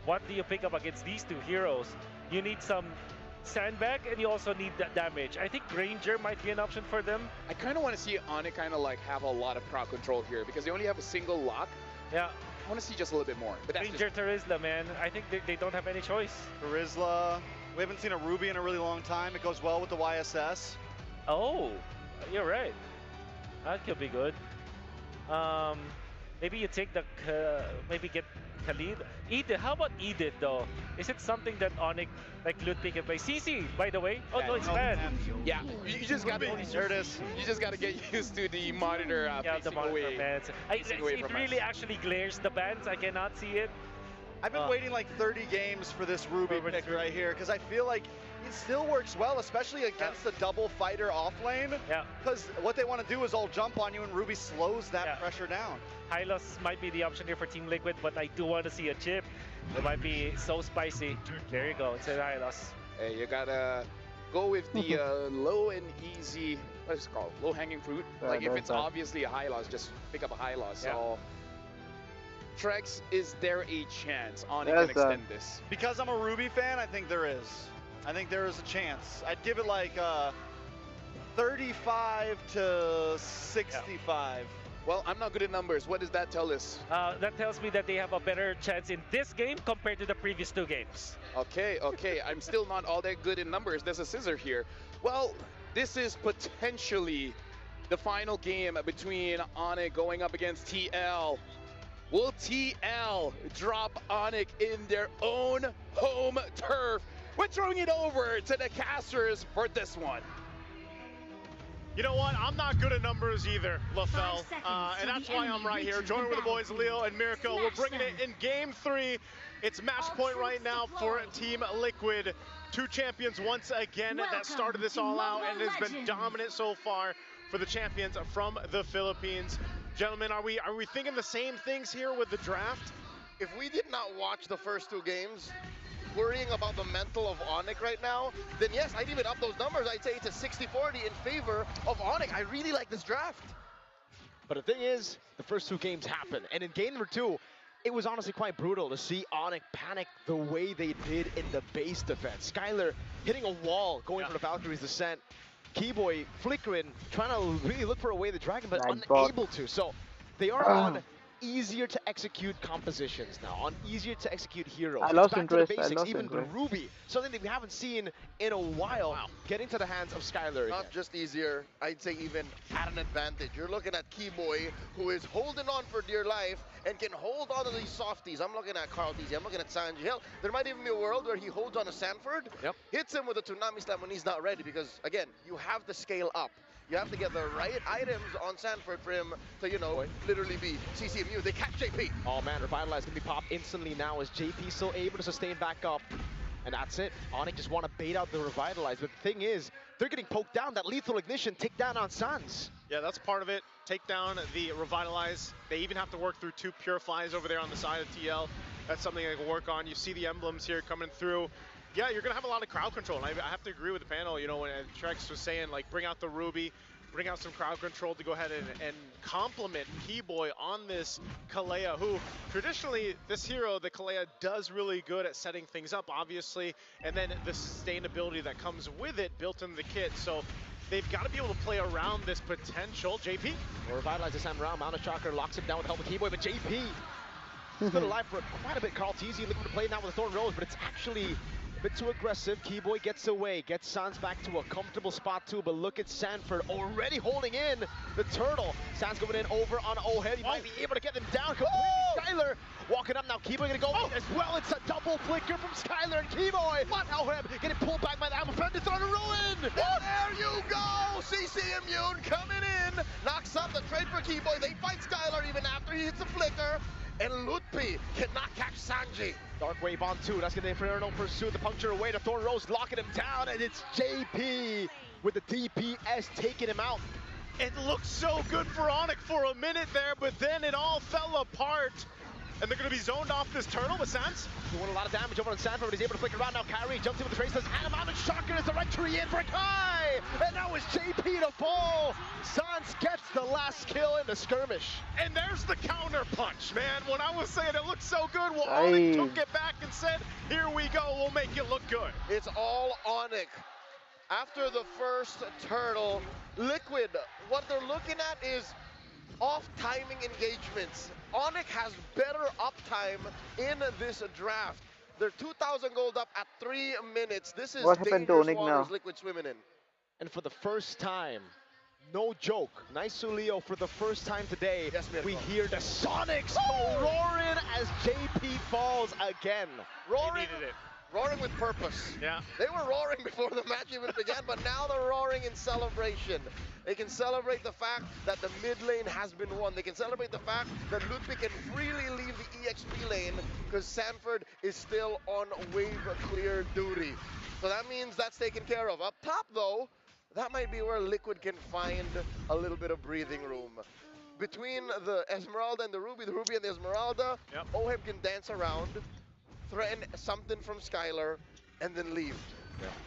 What do you pick up against these 2 heroes? You need some sandbag and you also need that damage. I think Ranger might be an option for them. I kind of want to see ONIC kind of like have a lot of crowd control here because they only have a single lock. Yeah. I want to see just a little bit more. But that's Ranger Terizla, man. I think they don't have any choice. Terizla. We haven't seen a Ruby in a really long time. It goes well with the YSS. Oh, you're right. That could be good. Maybe you take the maybe get Khalid. Edith, how about Edith though? Is it something that ONIC like loot pick and play? CC, by the way. Oh no, it's banned. Yeah, you just got to. You just got to get used to the monitor. The monitor bans. It really actually glares the bans. I cannot see it. I've been waiting like 30 games for this Ruby pick right here because I feel like it still works well, especially against the double fighter off lane. Yeah. Because what they want to do is all jump on you, and Ruby slows that pressure down. Hylos might be the option here for Team Liquid, but I do want to see a chip. It might be so spicy. There you go. It's a Hylos. Hey, you gotta go with the low and easy. What is it called? Low hanging fruit. Like if it's obviously a Hylos, just pick up a Hylos. So. Trex, is there a chance ONIC can extend this? Because I'm a Ruby fan, I think there is. I think there is a chance. I'd give it like 35 to 65. Well, I'm not good at numbers. What does that tell us? That tells me that they have a better chance in this game compared to the previous 2 games. Okay. I'm still not all that good in numbers. There's a scissor here. Well, this is potentially the final game between ONIC going up against TL. Will TL drop ONIC in their own home turf? We're throwing it over to the casters for this one. You know what? I'm not good at numbers either, LaFell. And that's why I'm right here. Joining with the boys, Leo and Mirko. We're bringing it in Game 3. It's match point right now for Team Liquid. 2 champions once again that started this all out and has been dominant so far for the champions from the Philippines. Gentlemen, are we thinking the same things here with the draft? If we did not watch the first 2 games, worrying about the mental of ONIC right now, then yes, I'd even up those numbers. I'd say it's a 60-40 in favor of ONIC. I really like this draft. But the thing is, the first 2 games happened, and in game number 2, it was honestly quite brutal to see ONIC panic the way they did in the base defense. Skylar hitting a wall, going for the Valkyrie's descent. Keyboy flickering, trying to really look for a way to drag him, but unable to. So they are on easier to execute compositions now, on easier to execute heroes. I lost back interest. to the basics, even interest. Ruby, something that we haven't seen in a while, getting to the hands of Skylar Not again. just easier, I'd say even at an advantage. You're looking at Keyboy, who is holding on for dear life and can hold on to these softies. I'm looking at Carl TZ, I'm looking at Sanji. Hell, there might even be a world where he holds on to Sanford, hits him with a Tsunami Slam when he's not ready, because again, you have to scale up. You have to get the right items on Sanford for him to, you know, literally be CCMU. They catch JP. Oh man, Revitalize can be popped instantly now as JP still able to sustain back up. And that's it. ONIC just want to bait out the Revitalize. But the thing is, they're getting poked down. That lethal ignition take down on Sans. Yeah, that's part of it. Take down the Revitalize. They even have to work through 2 Purifies over there on the side of TL. That's something they can work on. You see the emblems here coming through. Yeah, you're going to have a lot of crowd control. And I have to agree with the panel, you know, when Trex was saying, like, bring out the Ruby, bring out some crowd control to go ahead and complement Keyboy on this Kalea, who traditionally, this hero, the Kalea, does really good at setting things up, obviously, and then the sustainability that comes with it built into the kit. So they've got to be able to play around this potential. JP? Well, Revitalize this time around. Mana Shocker locks him down with the help of Keyboy, but JP is good alive for quite a bit. Carl TZ looking to play now with the Thorn Rose, but it's actually a bit too aggressive. Keyboy gets away, gets Sans back to a comfortable spot too, but look at Sanford already holding in the turtle. Sans going in over on Ohead. He might be able to get them down completely. Skylar walking up now. Keyboy gonna go as well. It's a double flicker from Skylar and Keyboy. Ohead getting pulled back by the Alpha Defenders on a ruin. And there you go! CC Immune coming in, knocks up the trade for Keyboy. They fight Skylar even after he hits a flicker. And Lutpi cannot catch Sanji. Dark Wave on 2, that's gonna Infernal Pursuit, the puncture away to Thorn Rose, locking him down, and it's JP with the DPS taking him out. It looked so good for ONIC for a minute there, but then it all fell apart. And they're going to be zoned off this turtle with Sans. Doing a lot of damage over on Sanford, but he's able to flick around now. Carry jumps in with the traceless. Animal and Shocker is the right tree in for Kai. And now it's JP to fall. Sans gets the last kill in the skirmish. And there's the counter punch, man. When I was saying it looked so good, well, ONIC took it back and said, here we go, we'll make it look good. It's all ONIC. After the first turtle, Liquid, what they're looking at is off-timing engagements. ONIC has better uptime in this draft. They're 2,000 gold up at 3 minutes. This is dangerous waters Liquid swimming in. And for the first time, no joke, nice Leo, for the first time today, we hear the Sonics roaring as JP falls again. Roaring with purpose. Yeah. They were roaring before the match even began, but now they're roaring in celebration. They can celebrate the fact that the mid lane has been won. They can celebrate the fact that Ludwig can freely leave the EXP lane because Sanford is still on wave clear duty. So that means that's taken care of. Up top though, that might be where Liquid can find a little bit of breathing room. Between the Esmeralda and the Ruby and the Esmeralda, Oheb can dance around, threaten something from Skylar, and then leave.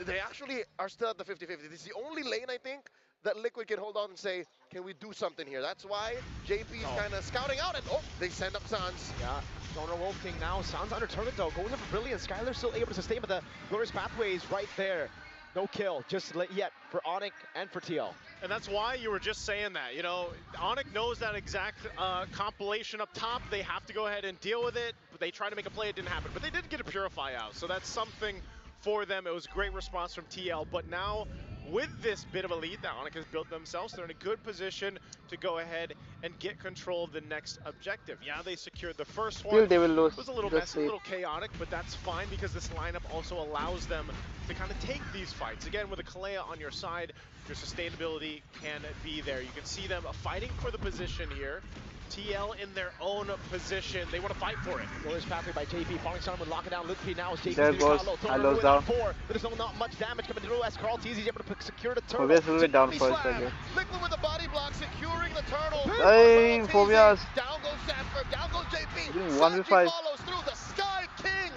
They actually are still at the 50-50. This is the only lane, I think, that Liquid can hold on and say, can we do something here? That's why JP is kind of scouting out, and they send up Sans. Yeah, Donor Wolf King now. Sans under turret though, goes in for Brilliant. Skylar still able to sustain, but the glorious pathway is right there. No kill just yet for ONIC and for TL. And that's why you were just saying that. You know, ONIC knows that exact compilation up top. They have to go ahead and deal with it. But they tried to make a play, it didn't happen. But they did get a Purify out, so that's something for them. It was a great response from TL. But now, with this bit of a lead that ONIC has built themselves, they're in a good position to go ahead and get control of the next objective. Yeah, they secured the first one. Still they will lose. It was a little messy, a little chaotic, but that's fine because this lineup also allows them to kind of take these fights. Again, with a Kalea on your side, your sustainability can be there. You can see them fighting for the position here. TL in their own position. They want to fight for it. Glorious pathway by JP. Falling Sun locking down Luke now as JP there goes Halo's down. But there's not much damage coming through as Carl Teasy is able to secure the turtle. Phobia's a little bit down first, I guess. Liquid with the body block, securing the turtle. Hey, Phobia's. Down goes Sanford, down goes JP. 1v5. Follows through. The Sky King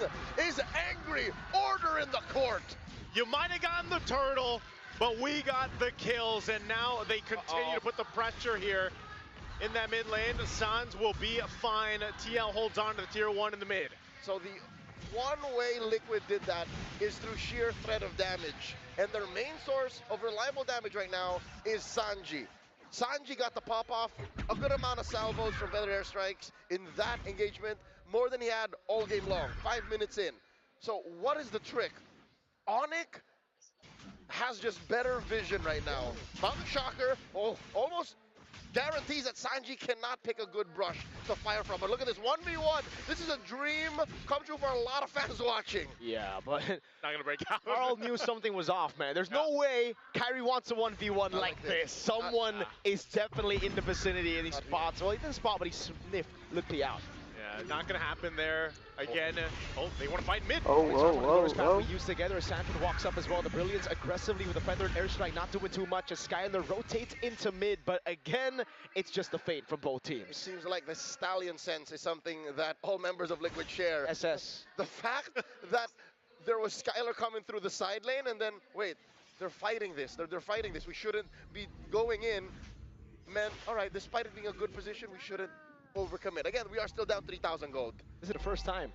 is angry. Order in the court. You might have gotten the turtle, but we got the kills, and now they continue to put the pressure here. In that mid lane, Sans will be fine. TL holds on to the tier 1 in the mid. So the one way Liquid did that is through sheer threat of damage. And their main source of reliable damage right now is Sanji. Sanji got the pop off, a good amount of salvos from feathered airstrikes in that engagement, more than he had all game long, 5 minutes in. So what is the trick? ONIC has just better vision right now. Mountain Shocker, almost guarantees that Sanji cannot pick a good brush to fire from. But look at this 1v1. This is a dream come true for a lot of fans watching. Yeah, but not gonna break out. Carl knew something was off, man. There's no way carryme wants a 1v1 like this. Someone is definitely in the vicinity and he spots. Well, he didn't spot, but he sniffed Lupi out. Yeah, not gonna happen there. Again, they want to fight mid. We use together as Sanford walks up as well. The Brilliance aggressively with a feathered airstrike, not doing too much as Skylar rotates into mid, but again, it's just a fade from both teams. It seems like the Stallion sense is something that all members of Liquid share. SS. The fact that there was Skylar coming through the side lane and then, wait, they're fighting this. They're fighting this. We shouldn't be going in. Man, all right, despite it being a good position, we shouldn't overcommit. Again, we are still down 3,000 gold. This is the first time.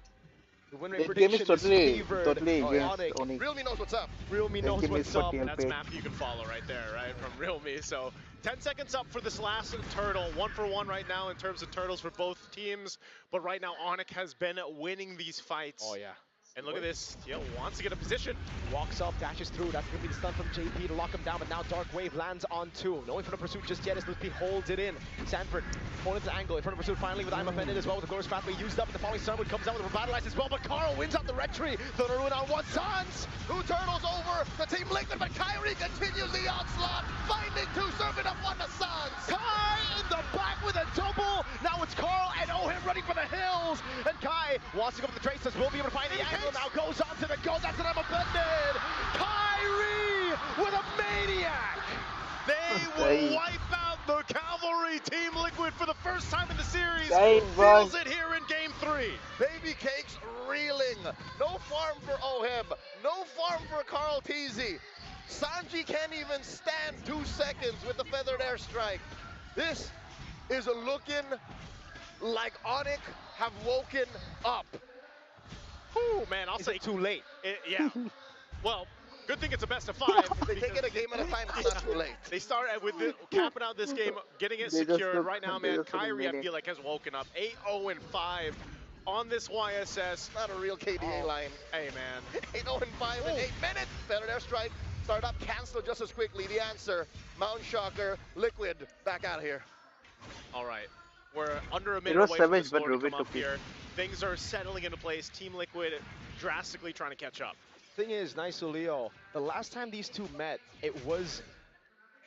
The win rate This prediction game is totally against against ONIC. Realme knows what's up. Realme knows what's up. That's math you can follow right there, right, from Realme. So 10 seconds up for this last turtle. 1 for 1 right now in terms of turtles for both teams. But right now, ONIC has been winning these fights. Oh, yeah. And look at this, TL wants to get a position. Walks up, dashes through. That's going to be the stun from JP to lock him down, but now Dark Wave lands on 2. No in front of pursuit just yet as Lupi holds it in. Sanford, opponent's angle in front of pursuit finally with I'm offended as well with the Glorious Pathway used up. And the Falling Sunwood comes out with Revitalize as well, but Carl wins out the red tree. The ruin on one. Sans, who turtles over the Team Liquid, but Kyrie continues the onslaught, finding 2, serving up 1 to Sans. Kai in the back with a double. Now it's Carl and Ohim running for the hills. And Kai wants to go for the traces, will be able to find the angle. Now goes on to the goal. That's an offended. Kyrie with a maniac. They will wipe out the Cavalry. Team Liquid for the first time in the series. Feels it here in Game 3. Baby Cakes reeling. No farm for Ohim. No farm for Carl Teasy. Sanji can't even stand 2 seconds with the feathered airstrike. This is looking like ONIC have woken up. Ooh, man, I'll say too late. Yeah. Well, good thing it's a best of 5. They take it a game at a time, it's not too late. They start with capping out this game, getting it secured. Right now, man, Kyrie, I feel like, has woken up. 8-0-5 on this YSS. Not a real KDA line. Hey, man. 8-0-5 in 8 minutes. Feathered airstrike. Start up, cancel just as quickly. The answer, Mountain Shocker, Liquid, back out of here. All right. We're under a minute away from the score to come up here. Things are settling into place. Team Liquid drastically trying to catch up. Thing is, Nice Leo, the last time these two met, it was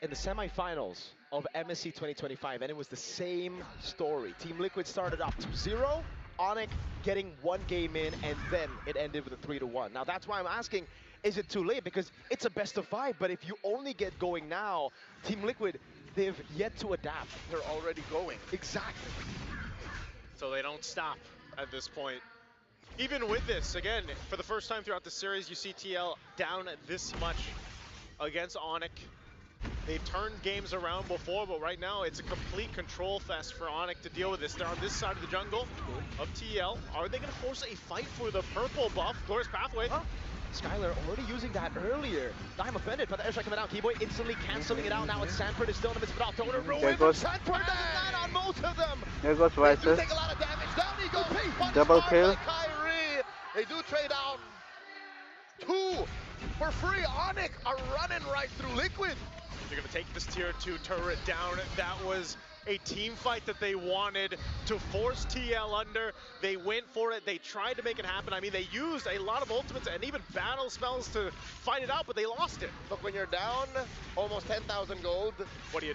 in the semifinals of MSC 2025, and it was the same story. Team Liquid started off 2-0, ONIC getting 1 game in, and then it ended with a 3-1. Now that's why I'm asking, is it too late? Because it's a best of 5, but if you only get going now, Team Liquid, they've yet to adapt. They're already going. Exactly. So they don't stop at this point. Even with this, again, for the first time throughout the series, you see TL down this much against ONIC. They've turned games around before, but right now it's a complete control fest for ONIC to deal with this. They're on this side of the jungle of TL. Are they going to force a fight for the purple buff? Glorious Pathway. Skylar already using that earlier. I'm offended, but the airstrike coming out. Keyboy instantly canceling it out. Now it's Sanford is still in the midst, but throwing a ruin from Sanford. Doesn't land on most of them. There goes They do Vices. take a lot of damage. Down he goes. Punished Double hard kill. by Kyrie. They do trade out. 2 for free. ONIC are running right through Liquid. They're going to take this tier 2 turret down. That was a team fight that they wanted to force TL under. They went for it. They tried to make it happen. I mean, they used a lot of ultimates and even battle spells to fight it out, but they lost it. Look, when you're down almost 10,000 gold, what do?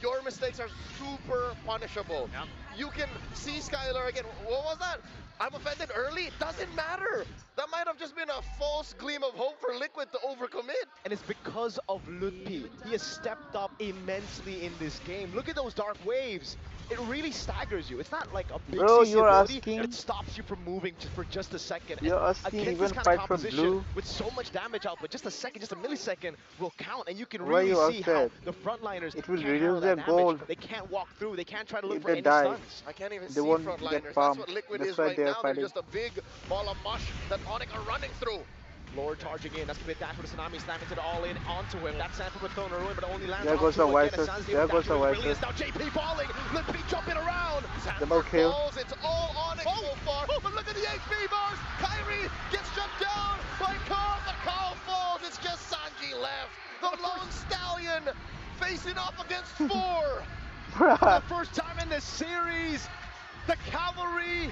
Your mistakes are super punishable. Yep. You can see Skylar again. What was that? I'm offended early. It doesn't matter. That might have just been a false gleam of hope for Liquid to overcommit. And it's because of lutpi. He has stepped up immensely in this game. Look at those dark waves. It really staggers you. It's not like a big CC you're ability, asking- and it stops you from moving just for just a second. You're And asking against even this kind fight of for composition, blue? with so much damage output, just a second, just a millisecond will count, and you can Why really you see how upset? the frontliners It will can't reduce handle their that damage. gold. They can't walk through. They can't try to look If for they any die, stuns. I can't even They see won't frontliners. get That's farmed. what Liquid That's is why right they're now. They're fighting. just a big ball of mush that ONIC are running through. Lord charging in. That's going to be a dash with a tsunami. Slam into the all-in onto him. That Sanford would throw in a ruin, but only lands There onto goes the him again. Vices. Sans There goes the brilliance. Vices. Now JP falling. Lutpi jumping around. Double kill. Falls. It's all ONIC so far. Oh, but look at the HP bars. Kyrie gets shut down by Carl, but Carl falls. It's just Sanji left. The lone stallion facing off against 4. For the first time in this series, the cavalry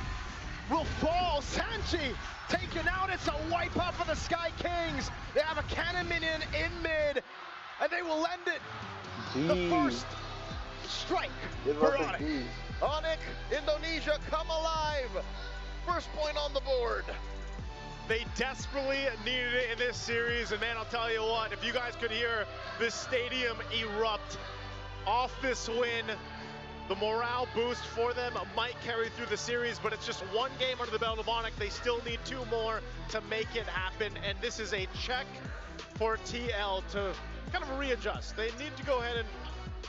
will fall. Sanji taken out. It's a wipe up for the Sky Kings. They have a cannon minion in mid, and they will end it. The first strike for ONIC. ONIC, Indonesia, come alive. First point on the board. They desperately needed it in this series, and man, I'll tell you what, if you guys could hear the stadium erupt off this win, the morale boost for them might carry through the series, but it's just one game under the belt of ONIC. They still need 2 more to make it happen, and this is a check for TL to kind of readjust. They need to go ahead and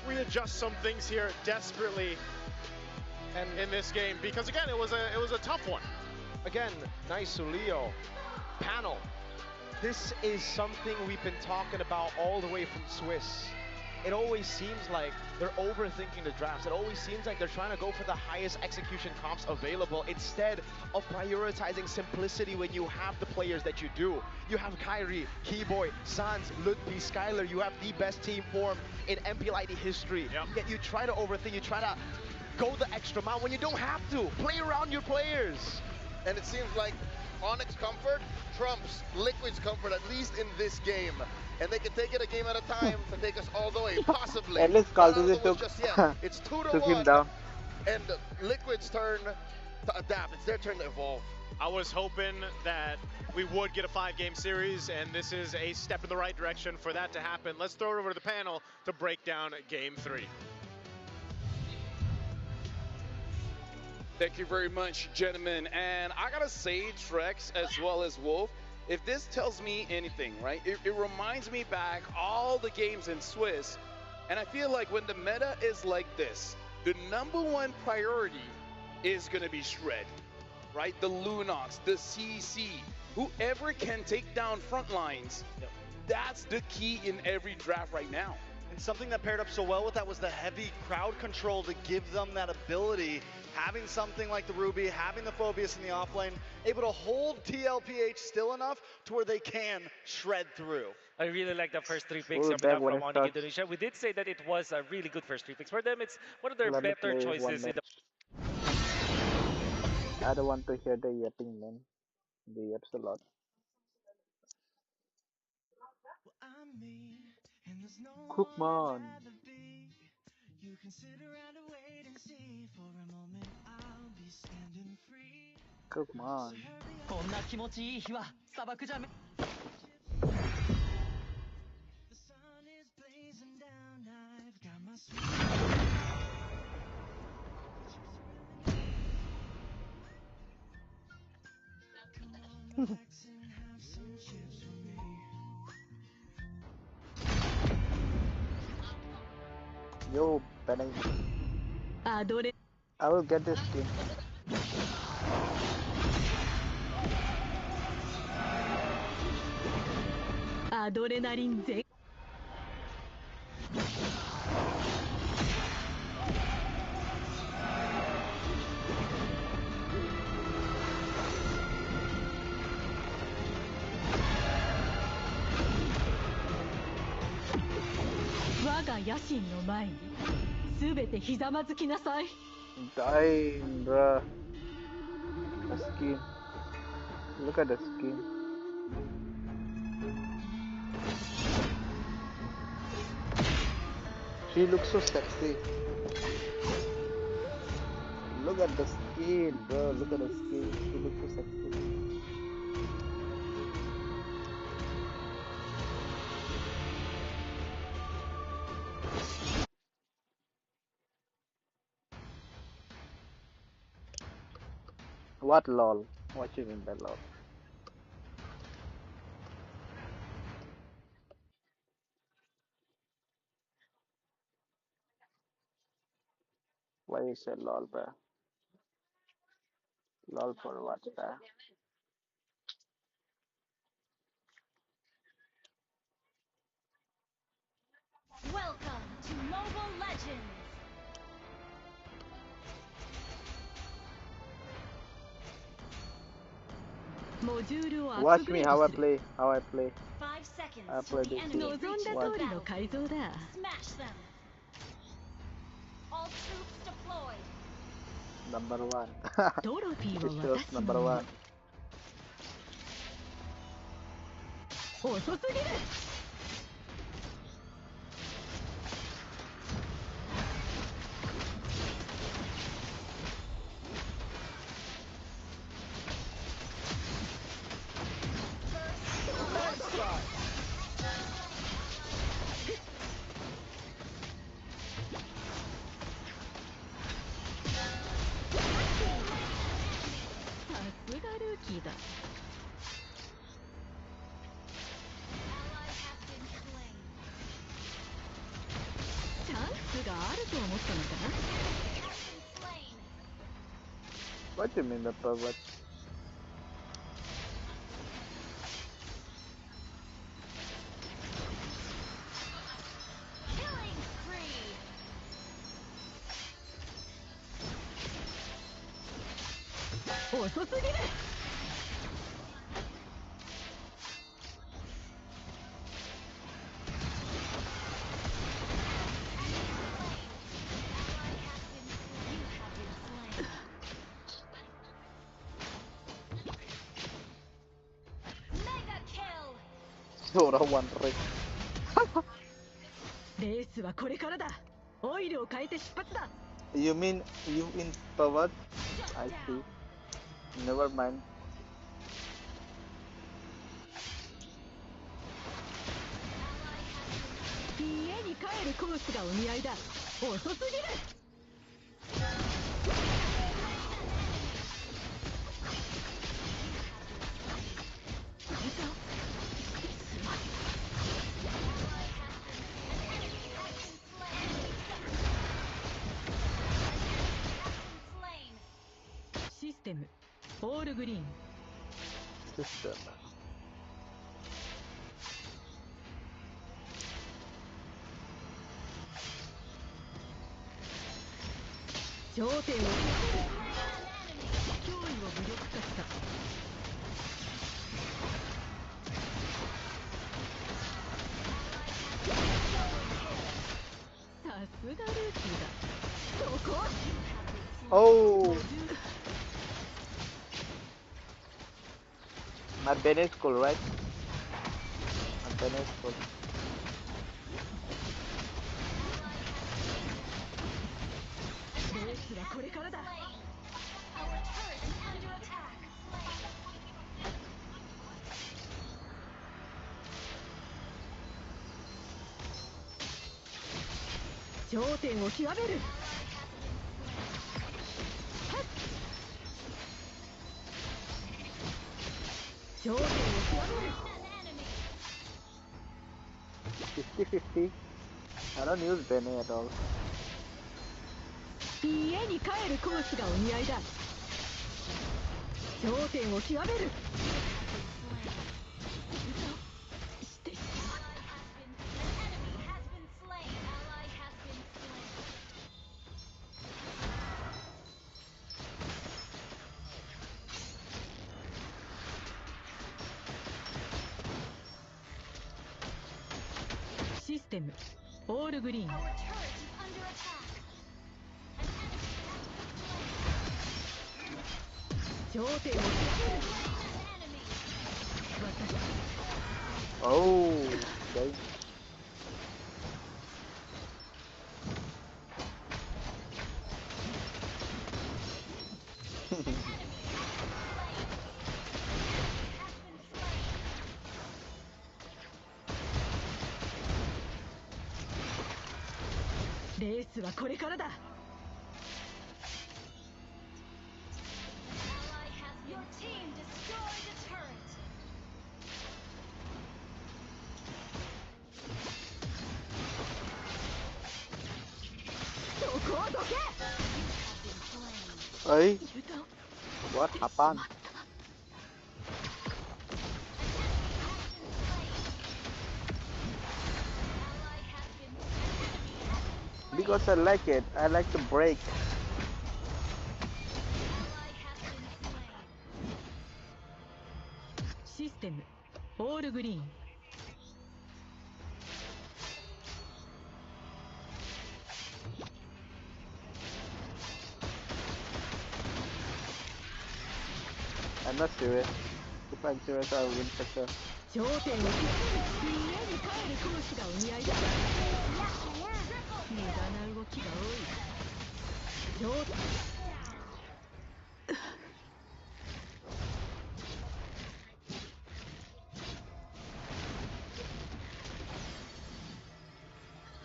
readjust some things here desperately and in this game, because again, it was a tough one. Again, nice Leo. Panel. This is something we've been talking about all the way from Swiss. It always seems like they're overthinking the drafts. It always seems like they're trying to go for the highest execution comps available instead of prioritizing simplicity when you have the players that you do. You have Kyrie, Keyboy, Sans, Lutpi, Skylar. You have the best team form in MPLID history. Yet you try to overthink, you try to go the extra mile when you don't have to. Play around your players. And it seems like ONIC's comfort trumps Liquid's comfort, at least in this game. And they can take it a game at a time to take us all the way, possibly. At least Not out of Caldeus the woods took, just yet. It's 2-1. took him down. And Liquid's turn to adapt. It's their turn to evolve. I was hoping that we would get a 5-game series, and this is a step in the right direction for that to happen. Let's throw it over to the panel to break down Game 3. Thank you very much, gentlemen. And I gotta say, Trex as well as Wolf, if this tells me anything, right, it reminds me back all the games in Swiss, and I feel like when the meta is like this, the #1 priority is gonna be Shred, right? The Lunox, the CC, whoever can take down front lines, that's the key in every draft right now. And something that paired up so well with that was the heavy crowd control to give them that ability. Having something like the Ruby, having the Phobius in the offlane, able to hold TLPH still enough to where they can shred through. I really like the first 3 picks Ooh, coming that up one from is ONIC tough. Indonesia. We did say that it was a really good first 3 picks. For them, it's one of their Let me better play one choices in the I don't want to hear the yapping, man. They yaps a lot. Cookman. Cookman. こんな気持ちいい日は砂漠じゃめ Yo, Fanny. I will get this skin. アドレナリン全我が野心の前にすべてひざまずきなさい。Dying, bruh. The skin. Look at the skin. She looks so sexy. Look at the skin, bro. Look at the skin. She looks so sexy. What lol? What you mean by lol? Why you say lol, bro? Lol for what, bro? Welcome to Mobile Legends! Watch me how I play. 5 seconds I till play the this enemy game. reaches the Watch. battlefield. Smash them! All troops deployed! Number one. It shows number one. 遅すぎる。さすがルーキーだ。チャンスがあると思ったのかな。What you mean the pervert? Killing spree! 遅すぎる。Sora one ring. レースはこれからだ。オイルを変えて出発だ。You mean pervert? I see. Never mind. 家に帰るコースがお似合いだ。遅すぎる。システムオールグリーン。 System. 頂点を極める。脅威を無力化した。さすがルーキーだ。そこ。 Oh. Marbene is cool, right? Marbene is cool. $50-50. I don't use Bene at all. 家に帰るコースがお似合いだ。頂点を極める。してしテムオールグリーン 頂点を Oh, okay. Race はこれからだ Your team destroyed a turret. Hey, what happened? Because I like it. I like to break. System オールグリーン I'm not serious. If I'm serious, I'll win for sure. 頂点を極める家に帰るコースがお似合いだ無駄な動きが多い頂点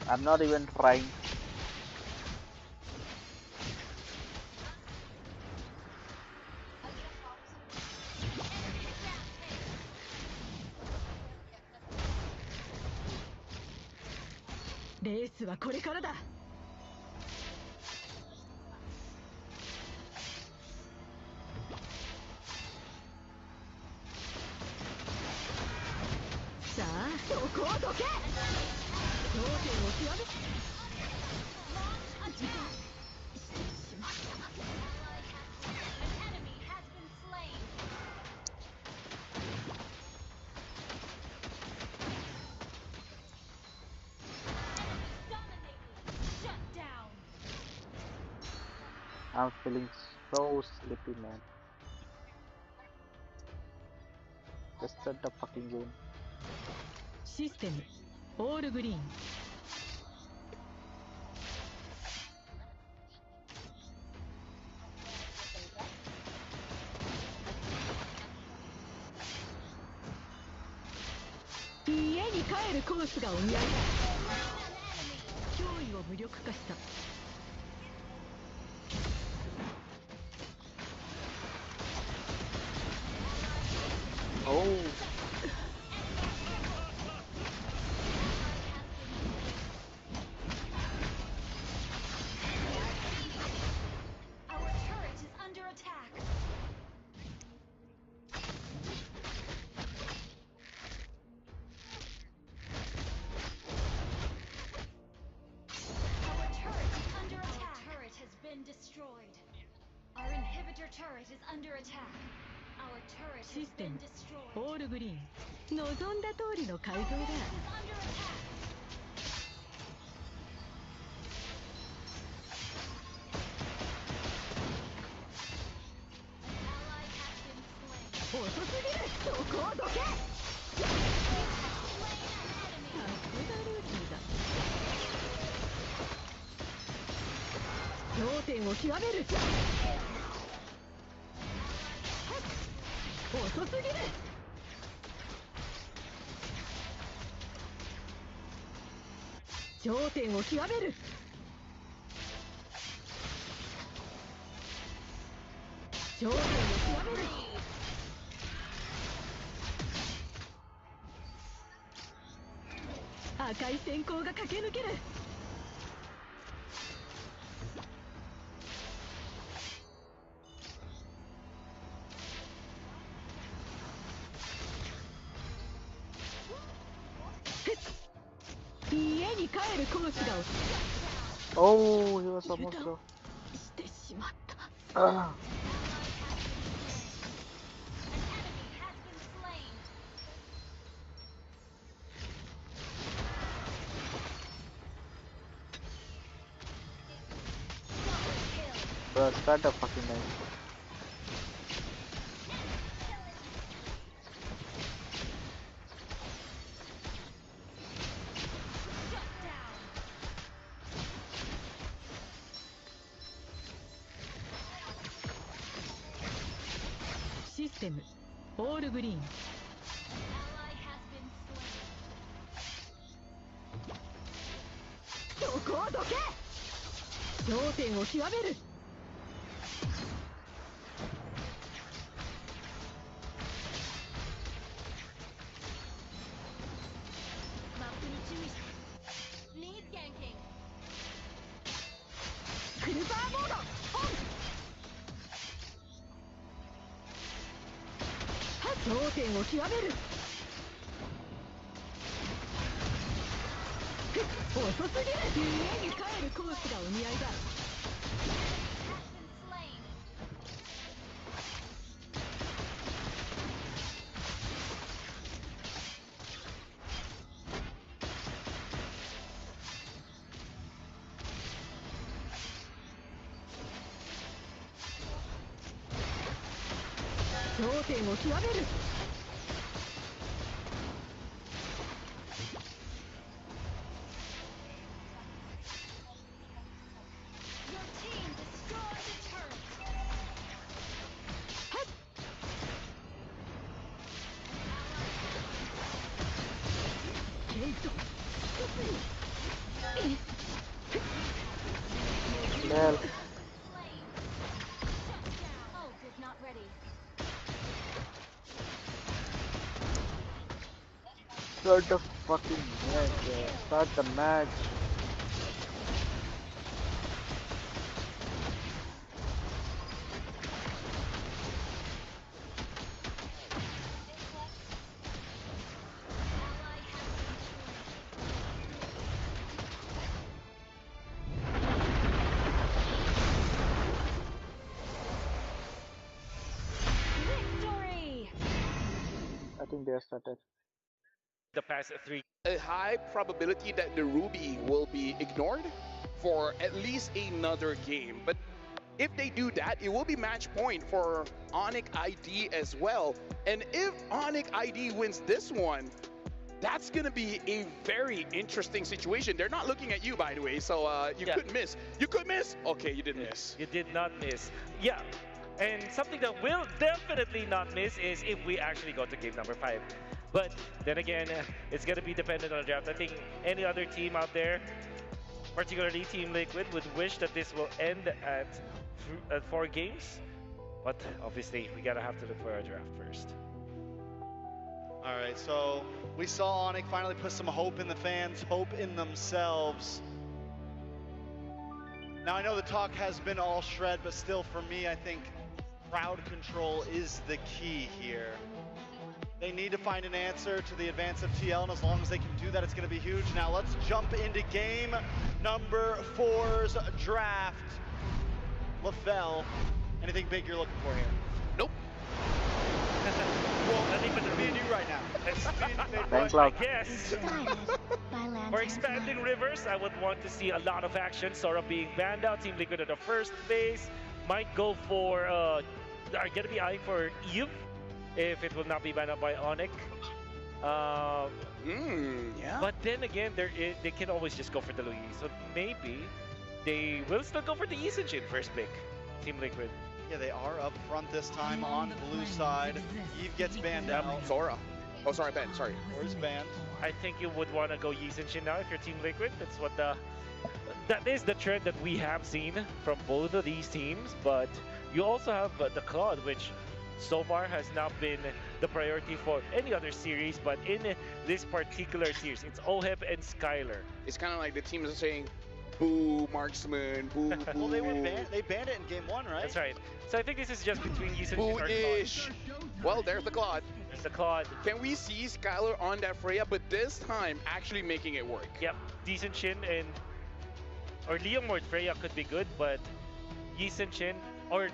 I'm not even trying. Race はこれからだ さあそこをどけ 頂点を極め I'm feeling so sleepy, man. Just start the fucking game. システムオールグリーン 家に帰るコースがお似合いだ脅威を無力化した Oh. Our turret is under attack. Our turret is under attack. Our turret has been destroyed. Our inhibitor turret is under attack. Our turret has been destroyed. オールグリーン望んだ通りの改造だ 遅すぎるそこをどけ さすがルーキーだ 頂点を極める 遅すぎる 頂点を極める 頂点を極める 赤い閃光が駆け抜ける 家に帰るコースが Oh, he was almost there. してしまった Our start the fucking night. System all green. そこをどけ。頂点を極める。マップに注意し。Need ganking. クルバーモードオン。頂点を極める。遅すぎる。家に帰るコースがお似合いだ。頂点を極める。Well, start the fucking match. Start the match. I think they are started. The past 3. A high probability that the Ruby will be ignored for at least another game. But if they do that, it will be match point for ONIC ID as well. And if ONIC ID wins this one, that's going to be a very interesting situation. They're not looking at you, by the way, so you could miss. You could miss? Okay, you didn't miss. You did not miss. Yeah. And something that will definitely not miss is if we actually go to game number 5. But then again, it's going to be dependent on the draft. I think any other team out there, particularly Team Liquid, would wish that this will end at 4 games. But obviously, we gotta have to look for a draft first. All right, so we saw ONIC finally put some hope in the fans, hope in themselves. Now I know the talk has been all shred, but still for me, I think crowd control is the key here. They need to find an answer to the advance of TL, and as long as they can do that, it's going to be huge. Now let's jump into game number 4's draft. LaFell, anything big you're looking for here? Nope. Well, I think it's me and you right now. It's me and you, Thanks, I love. guess. For expanding rivers, I would want to see a lot of action. Sora being banned out, Team Liquid at the first phase. Might go for, are going to be eyeing for Eve if it will not be banned out by ONIC. Yeah. But then again, they can always just go for the Luigi. So maybe they will still go for the Guison first pick, Team Liquid. Yeah, they are up front this time on blue side. Eve gets banned out. Sora. Oh, sorry, Ben. Sorry. Sora's banned. I think you would want to go Guison now if you're Team Liquid. That's what that is the trend that we have seen from both of these teams. But you also have the Claude, which so far has not been the priority for any other series, but in this particular series, it's OHEB and Skylar. It's kind of like the teams are saying, boo, marksman, boo, boo. Well, they banned it in game 1, right? That's right. So I think this is just between Guison and Boo-ish. Well, there's the Claude. There's the Claude. Can we see Skylar on that Freya, but this time actually making it work? Yep, decent Shin and or Liam or Freya could be good, but Guison Shin or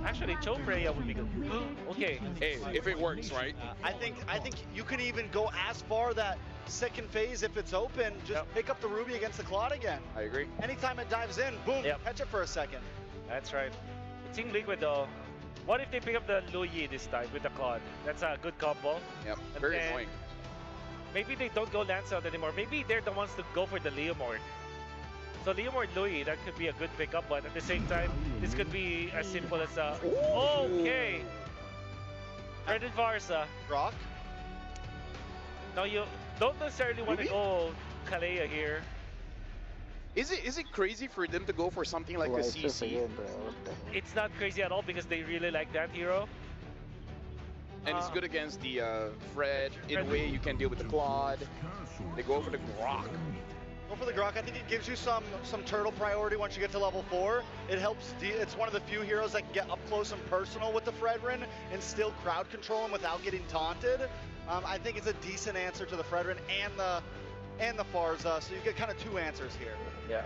actually Cho Freya would be good. Okay. Hey, if it works, right? I think you can even go as far that second phase if it's open. Just pick up the Ruby against the Claude again. I agree. Anytime it dives in, boom, catch it for a second. That's right. Team Liquid though, what if they pick up the Luyi this time with the Claude? That's a good combo. Yep, And very then annoying. Maybe they don't go Lancelot anymore. Maybe they're the ones to go for the Leomord. So Leomord Luyi, that could be a good pickup, but at the same time, this could be as simple as a... Okay! Fred and Varsa. Rock? No, you don't necessarily want to go Kalea here. Is it crazy for them to go for something like a CC? It's not crazy at all because they really like that hero. And it's good against the Fred. In a way, you can deal with the Claude. They go for the Grok. Go for the Grok. I think it gives you some turtle priority once you get to level 4. It helps. It's one of the few heroes that can get up close and personal with the Fredrin and still crowd control him without getting taunted. I think it's a decent answer to the Fredrin and the Farza. So you get kind of 2 answers here. Yeah.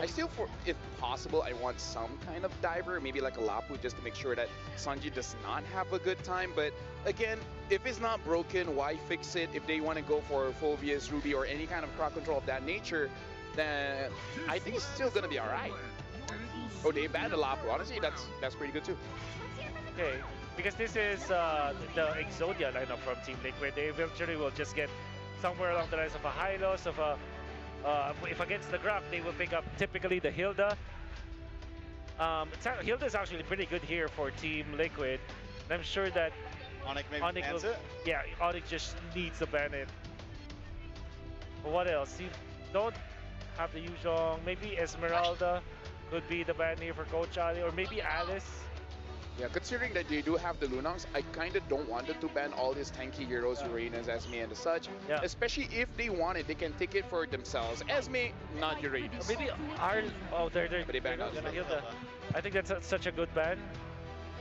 I still, if possible, I want some kind of diver, maybe like a Lapu, just to make sure that Sanji does not have a good time. But again, if it's not broken, why fix it? If they want to go for Phobius, Ruby, or any kind of crowd control of that nature, then I think it's still going to be all right. Oh, they banned the Lapu. Honestly, that's pretty good too. Okay, because this is the Exodia lineup from Team Liquid. They eventually will just get somewhere along the lines of a Hylos, of a... if against the Grok, they will pick up typically the Hilda. Hilda is actually pretty good here for Team Liquid. And I'm sure that ONIC maybe bans it? Yeah, ONIC just needs to ban it. But what else? You don't have the Yuzhong. Maybe Esmeralda could be the ban here for Coach Ali, or maybe Alice. Yeah, considering that they do have the Lunox, I kind of don't want them to ban all these tanky heroes, Uranus, Esme, and such. Yeah. Especially if they want it, they can take it for themselves. Esme, not Uranus. Or maybe But they banned out. I think that's such a good ban.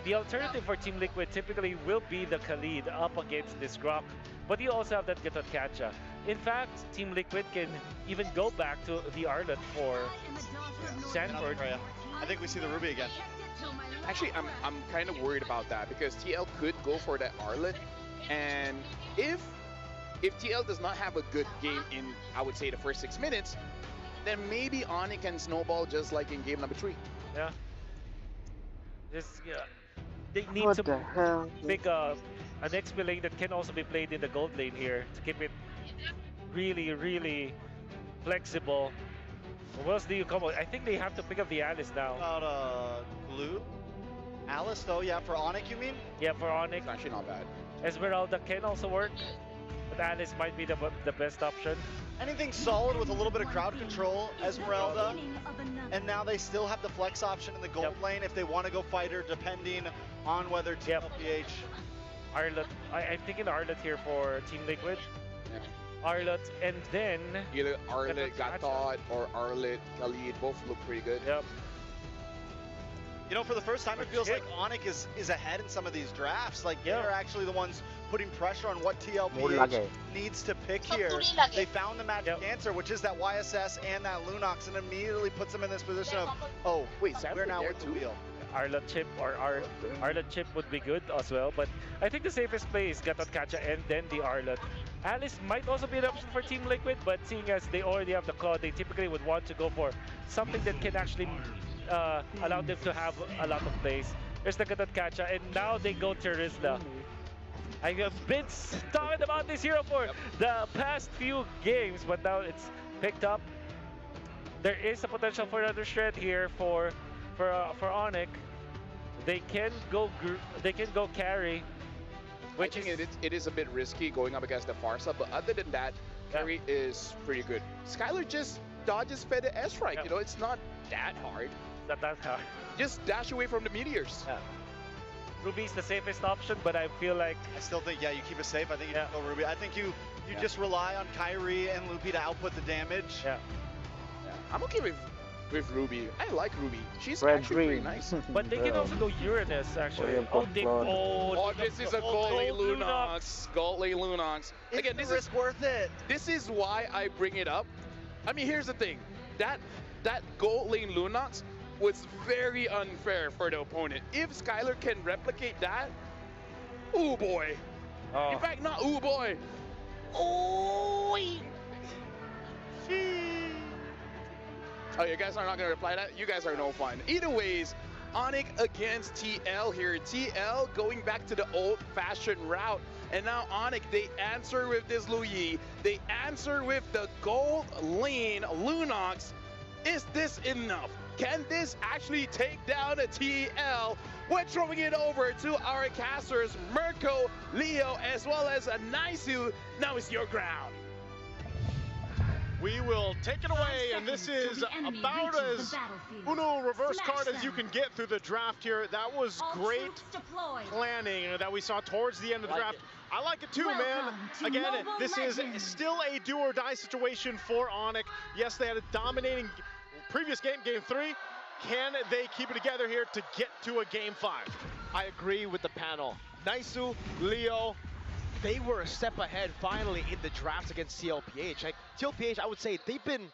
The alternative for Team Liquid typically will be the Khalid up against this Grok, but you also have that Gatot-Kacha. In fact, Team Liquid can even go back to the Arlet for Sanford. I think we see the Ruby again. Actually, I'm kind of worried about that because TL could go for that Arlet, and if TL does not have a good game in, I would say, the first 6 minutes, then maybe ONIC can snowball just like in game number 3. Yeah. They need to make an XP lane that can also be played in the gold lane here to keep it really, really flexible. What else do you come with? I think they have to pick up the Alice now. About Glue? Alice though, yeah, for ONIC you mean? Yeah, for ONIC. It's actually not bad. Esmeralda can also work, but Alice might be the best option. Anything solid with a little bit of crowd control, Esmeralda. And now they still have the flex option in the gold lane if they want to go fighter, depending on whether TLPH. Arlet, I'm thinking Arlet here for Team Liquid. Arlet, and then... Either Arlet Gatot or Arlet Khalid, both look pretty good. Yep. You know, for the first time, it feels like ONIC is ahead in some of these drafts. Like, they're actually the ones putting pressure on what TLPH needs to pick here. They found the magic answer, which is that YSS and that Lunox, and immediately puts them in this position of, oh, wait, we're now with the wheel. Arlet Chip or Arlet Chip would be good as well, but I think the safest play is Gatot-Kacha and then the Arlet. Alice might also be an option for Team Liquid, but seeing as they already have the Claw, they typically would want to go for something that can actually allow them to have a lot of plays. There's the Gatot-Kacha, and now they go to Rizla. I have been talking about this hero for the past few games, but now it's picked up. There is a potential for another shred here for ONIC. They can go carry, which it is a bit risky going up against the Farsa, but other than that, carry is pretty good. Skylar just dodges Fed the S-Strike. You know, it's not that hard. Not that hard. Just dash away from the meteors. Yeah. Ruby's the safest option, but I feel like... I still think, yeah, you keep it safe. I think you go Ruby. I think you just rely on Kyrie and Loopy to output the damage. Yeah. I'm okay with Ruby. I like Ruby. She's actually pretty nice. But they can also go Uranus, actually. This is a gold lane Lunox. Gold lane Lunox. Again, this is worth it. This is why I bring it up. I mean, here's the thing. That gold lane Lunox was very unfair for the opponent. If Skylar can replicate that, ooh boy. In fact, not ooh boy. Oh, you guys are not gonna reply to that? You guys are no fun. Either ways, ONIC against TL here. TL going back to the old-fashioned route. And now ONIC, they answer with this Luyi. They answer with the gold lane Lunox. Is this enough? Can this actually take down a TL? We're throwing it over to our casters, Mirko, Leo, as well as a Naisu. Now it's your ground. We will take it away, and this is about as Uno reverse card as you can get through the draft here. That was great planning that we saw towards the end of the draft. I like it too, man. Again, this is still a do or die situation for ONIC. Yes, they had a dominating previous game, game 3. Can they keep it together here to get to a game 5? I agree with the panel. Naisu, Leo, they were a step ahead finally in the draft against TLPH. Like, TLPH, I would say they've been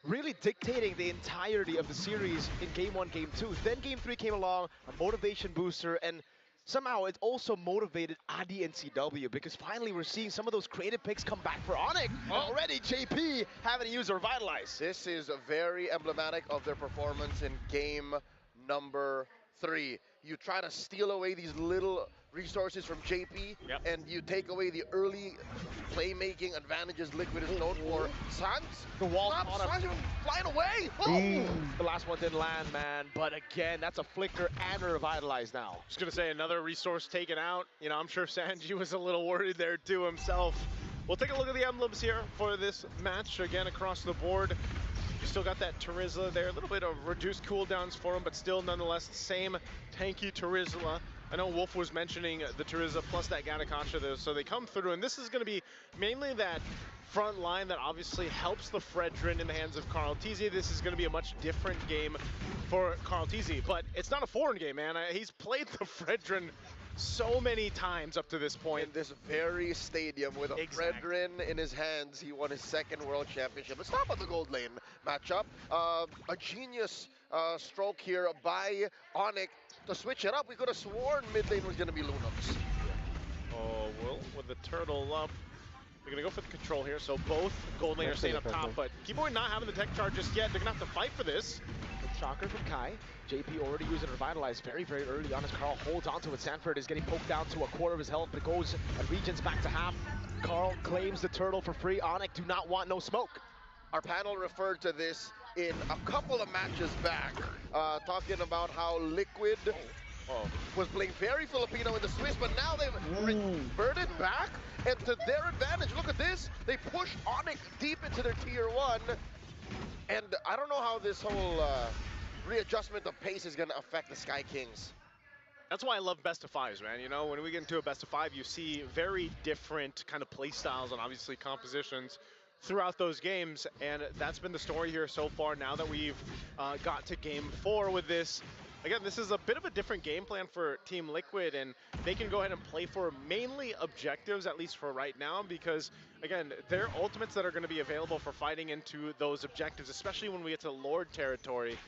really dictating the entirety of the series in game 1, game 2. Then game 3 came along, a motivation booster, and somehow it also motivated Adi and CW because finally we're seeing some of those creative picks come back for ONIC. Already JP having to use Revitalize. This is very emblematic of their performance in game number 3. You try to steal away these little resources from JP, and you take away the early playmaking advantages Liquid is known for. Sans, the wall Sans flying away. The last one didn't land, man. But again, that's a flicker and a Revitalize now. Just gonna say another resource taken out. You know, I'm sure Sanji was a little worried there too himself. We'll take a look at the emblems here for this match again across the board. You still got that Terizla there, a little bit of reduced cooldowns for him, but still nonetheless the same tanky Terizla. I know Wolf was mentioning the Terizla plus that Ganakasha there, so they come through, and this is going to be mainly that front line that obviously helps the Fredrin in the hands of Carl TZ. This is going to be a much different game for Carl TZ, but it's not a foreign game, man. He's played the Fredrin so many times up to this point. In this very stadium with a Fredrin in his hands, he won his 2nd World Championship. Let's talk about the gold lane matchup. A genius stroke here by ONIC to switch it up. We could have sworn mid lane was going to be Lunox. Oh, Will with the turtle up. They're going to go for the control here, so both gold laners staying up top, but Keyboy not having the tech charge just yet. They're going to have to fight for this. Shocker from Kai. JP already using Revitalize very, very early on as Carl holds onto it. Sanford is getting poked down to a quarter of his health, but it goes and regions back to half. Carl claims the turtle for free. ONIC do not want no smoke. Our panel referred to this in a couple of matches back, talking about how Liquid was playing very Filipino in the Swiss, but now they've reverted back, and to their advantage, look at this, they push ONIC deep into their tier 1, and I don't know how this whole readjustment of pace is going to affect the Sky Kings. That's why I love best of 5s, man. You know, when we get into a best of 5, you see very different kind of play styles and obviously compositions throughout those games, and that's been the story here so far. Now that we've got to game 4 with this, again, this is a bit of a different game plan for Team Liquid, and they can go ahead and play for mainly objectives, at least for right now, because, again, their ultimates that are going to be available for fighting into those objectives, especially when we get to Lord territory,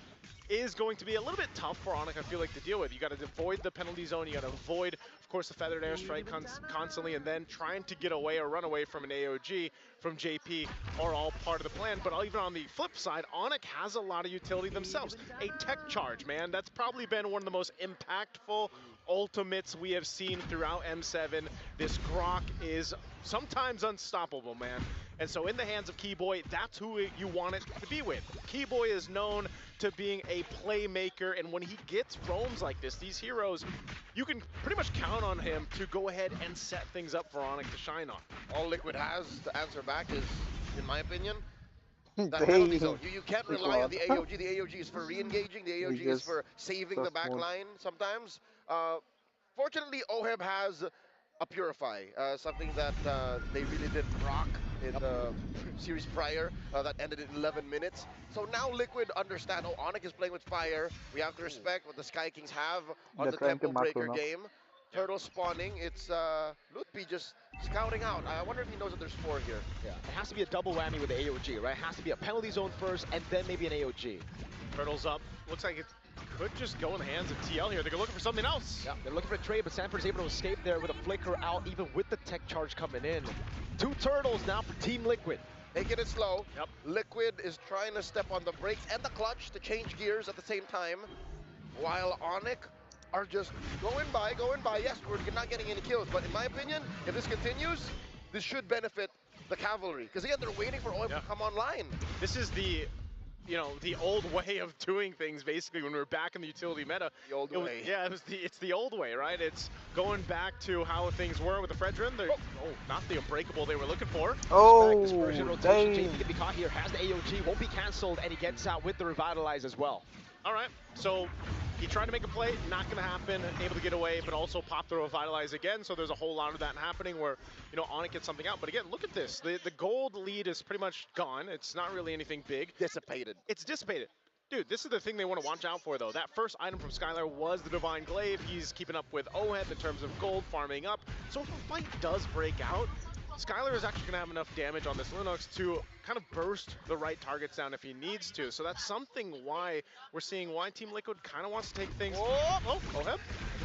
is going to be a little bit tough for ONIC, I feel like, to deal with. You got to avoid the penalty zone, you got to avoid, of course, the feathered airstrike constantly, and then trying to get away or run away from an AOG from JP are all part of the plan. But even on the flip side, ONIC has a lot of utility themselves. A tech charge, man, that's probably been one of the most impactful ultimates we have seen throughout M7. This Grok is sometimes unstoppable, man. And so in the hands of Keyboy, that's who you want it to be with. Keyboy is known to being a playmaker, and when he gets roams like this, these heroes, you can pretty much count on him to go ahead and set things up for ONIC to shine on. All Liquid has to answer back is, in my opinion, that penalty zone. You can't rely on the AOG. The AOG is for re-engaging. The AOG is for saving the back line sometimes. Fortunately, OHEB has a Purify, something that they really didn't rock in the series prior, that ended in 11 minutes. So now Liquid understand, oh, ONIC is playing with fire. We have to respect what the Sky Kings have on the Temple Breaker game. Turtle spawning, it's Lutpi just scouting out. I wonder if he knows that there's 4 here. Yeah, it has to be a double whammy with the AOG, right? It has to be a penalty zone first, and then maybe an AOG. Turtles up. Looks like it could just go in the hands of TL here. They're looking for something else. Yeah, they're looking for a trade, but Sanford's able to escape there with a flicker out, even with the tech charge coming in. 2 turtles now for Team Liquid. Taking it slow. Liquid is trying to step on the brakes and the clutch to change gears at the same time. while ONIC are just going by. Yes, we're not getting any kills, but in my opinion, if this continues, this should benefit the cavalry. Because again, they're waiting for OIM to come online. This is the, the old way of doing things, basically, when we were back in the utility meta. The old way. Yeah, it's the old way, right? It's going back to how things were with the Fredrin. Not the unbreakable they were looking for. Oh, Version rotation. JP can be caught here, has the AOG, won't be cancelled, and he gets out with the Revitalize as well. All right, so he tried to make a play, not going to happen, able to get away, but also pop the Revitalize again, so there's a whole lot of that happening where, ONIC gets something out. But again, look at this. The gold lead is pretty much gone. It's not really anything big. Dissipated. It's dissipated. Dude, this is the thing they want to watch out for, though. That first item from Skylar was the Divine Glaive. He's keeping up with OHEB in terms of gold, farming up. So if a fight does break out, Skylar is actually going to have enough damage on this Linux to kind of burst the right targets down if he needs to. So that's something why we're seeing why Team Liquid kind of wants to take things. Oh, OHEB.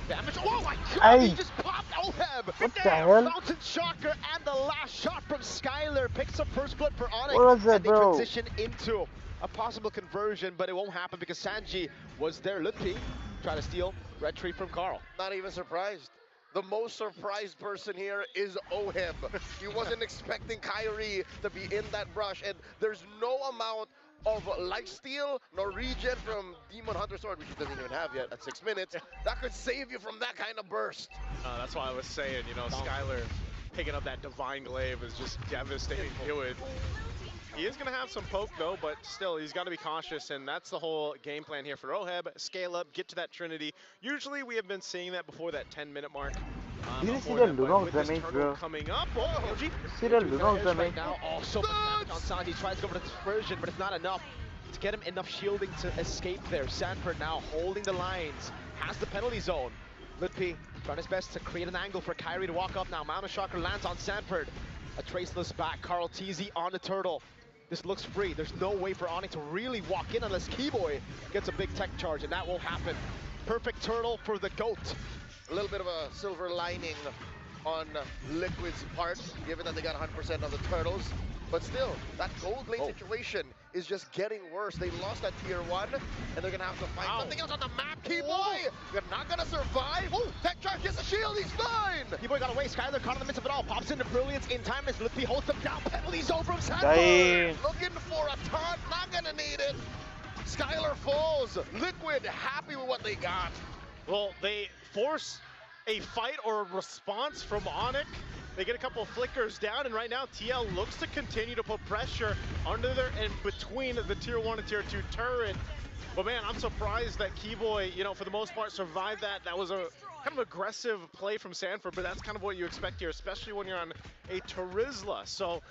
Damage. Oh my god, he just popped OHEB. What the hell? Mountain Shocker and the last shot from Skylar picks up first blood for ONIC. What was that, and they bro? transition into a possible conversion, but it won't happen because Sanji was there. Lutfi trying to steal red tree from Carl. Not even surprised. The most surprised person here is OHEB. He wasn't expecting Kyrie to be in that brush, and there's no amount of lifesteal nor regen from Demon Hunter Sword, which he doesn't even have yet at 6 minutes, that could save you from that kind of burst. That's why I was saying, Skylar picking up that Divine Glaive is just devastating to deal with. He is going to have some poke, though, but still, he's got to be cautious, and that's the whole game plan here for OHEB. Scale up, get to that Trinity. Usually, we have been seeing that before that 10-minute mark. Did you see the Lunok damage, bro? Coming up. Oh, See the Lunok damage? Right now, so much damage on Sanji. Tries to go for the dispersion, but it's not enough to get him enough shielding to escape there. Sanford now holding the lines, has the penalty zone. Lutfi trying his best to create an angle for Kyrie to walk up now. Mama Shocker lands on Sanford. A traceless back. Carl TZ on the turtle. This looks free. There's no way for ONIC to really walk in unless Keyboy gets a big tech charge, and that won't happen. Perfect turtle for the GOAT. A little bit of a silver lining on Liquid's part, given that they got 100% of the turtles. But still, that gold lane situation is just getting worse. They lost that tier 1, and they're going to have to find something else on the map. Keyboy, you're not going to survive. Tech charge gets a shield, he's fine. Keyboy got away. Skylar caught in the midst of it all. Pops into Brilliance in time as Lutfi holds them down. Penalty zone from Sanford. Looking for a taunt, not going to need it. Skylar falls. Liquid happy with what they got. Well, they force a fight or a response from ONIC. They get a couple of flickers down, and right now TL looks to continue to put pressure under there and between the tier 1 and tier 2 turret. But man, I'm surprised that Keyboy, for the most part, survived that. That was a kind of aggressive play from Sanford, but that's kind of what you expect here, especially when you're on a Terizla. So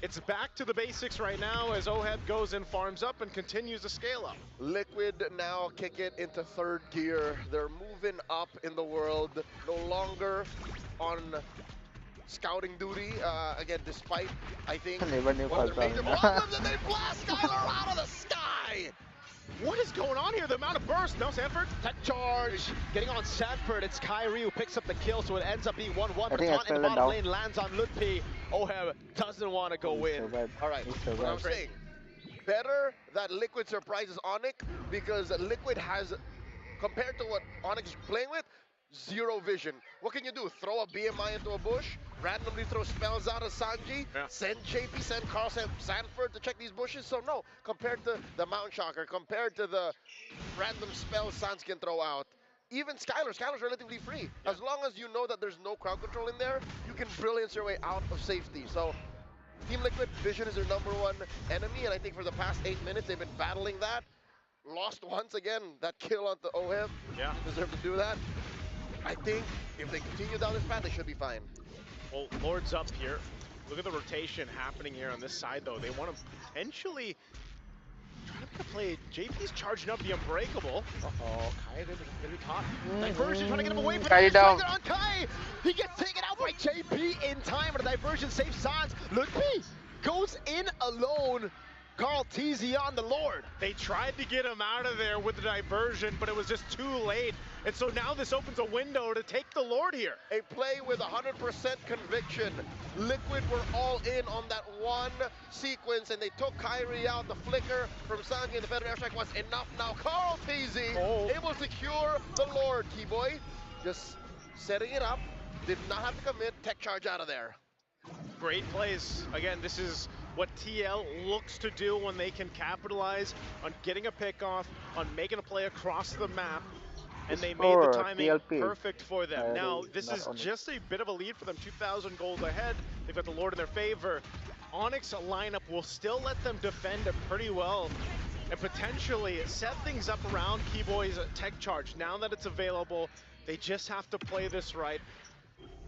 it's back to the basics right now as OHEB goes and farms up and continues to scale up. Liquid now kick it into 3rd gear. They're moving up in the world, no longer on scouting duty, again, despite, I think, one of their major problems, and they blast Skylar out of the sky! What is going on here? The amount of burst. No, Sanford. Tech charge. Getting on Sanford. It's Kyrie who picks up the kill, so it ends up being 1-1. But taunt in the bottom lane lands on Lutfi. OHEB doesn't want to go in. All right, what I'm saying, better that Liquid surprises ONIC, because Liquid has, compared to what ONIC is playing with, zero vision. What can you do? Throw a BMI into a bush? Randomly throw spells out of Sanji? Send JP, send Carl, send Sanford to check these bushes? So no, compared to the Mount Shocker, compared to the random spells Sans can throw out, even Skylar's relatively free. As long as you know that there's no crowd control in there, you can brilliance your way out of safety. So Team Liquid, vision is their #1 enemy, and I think for the past 8 minutes they've been battling that. Lost once again, that kill on the OHEB. Yeah. They deserve to do that. I think if they continue down this path, they should be fine. Well, Lord's up here. Look at the rotation happening here on this side, though. They want to potentially try to make a play. JP's charging up the Unbreakable. Uh-oh, Kai going to be caught. Diversion trying to get him away from Kai down. On Kai. He gets taken out by JP in time, but a diversion saves Sans. Lutfi goes in alone. Carl TZ on the Lord. They tried to get him out of there with the diversion, but it was just too late. And so now this opens a window to take the Lord here. A play with 100% conviction. Liquid were all in on that one sequence, and they took Kyrie out. The flicker from Sanji and the better airstrike was enough. Now Carl TZ able to secure the Lord. Keyboy just setting it up. Did not have to commit. Tech charge out of there. Great plays. Again, this is what TL looks to do when they can capitalize on getting a pick off, on making a play across the map. And they made the timing TLPH. perfect for them. Now, this is just a bit of a lead for them, 2,000 gold ahead. They've got the Lord in their favor. ONIC's lineup will still let them defend it pretty well and potentially set things up around Keyboy's tech charge. Now that it's available, they just have to play this right.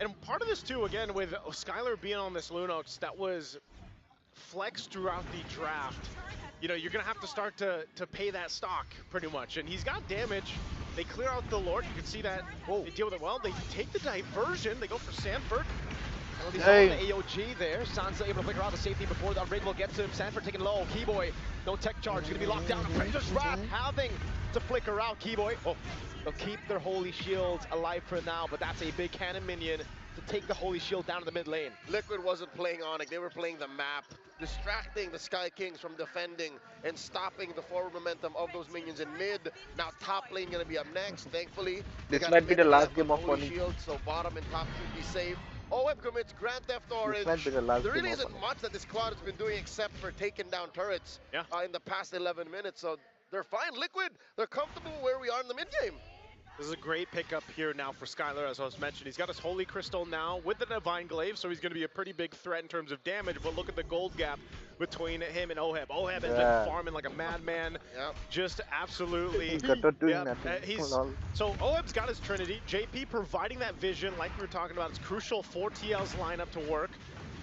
And part of this too, again, with Skylar being on this Lunox, that was flexed throughout the draft. You know, you're gonna have to start to pay that stock pretty much. And he's got damage. They clear out the Lord. You can see that they deal with it well. They take the diversion. They go for Sanford. Hey. The AOG there. Sansa able to flicker out the safety before the rig will get to him. Sanford taking low. Keyboy, no tech charge. He's gonna be locked down. Appraiser's Wrath having to flicker out. Keyboy. Oh, they'll keep their Holy Shields alive for now, but that's a big cannon minion to take the Holy Shield down to the mid lane. Liquid wasn't playing ONIC, they were playing the map, distracting the Sky Kings from defending and stopping the forward momentum of those minions in mid. Now top lane gonna be up next, thankfully. This might be the last game of Holy ONIC. Shield, so bottom and top should be safe. OM commits Grand Theft Orange. This might be the last There really game of isn't much that this squad has been doing except for taking down turrets in the past 11 minutes, so they're fine. Liquid, they're comfortable where we are in the mid game. This is a great pickup here now for Skylar, as I was mentioned. He's got his Holy Crystal now with the Divine Glaive, so he's going to be a pretty big threat in terms of damage, but look at the gold gap between him and Oheb. Oheb has been farming like a madman, just absolutely. So Oheb's got his Trinity. JP providing that vision, like we were talking about, it's crucial for TL's lineup to work.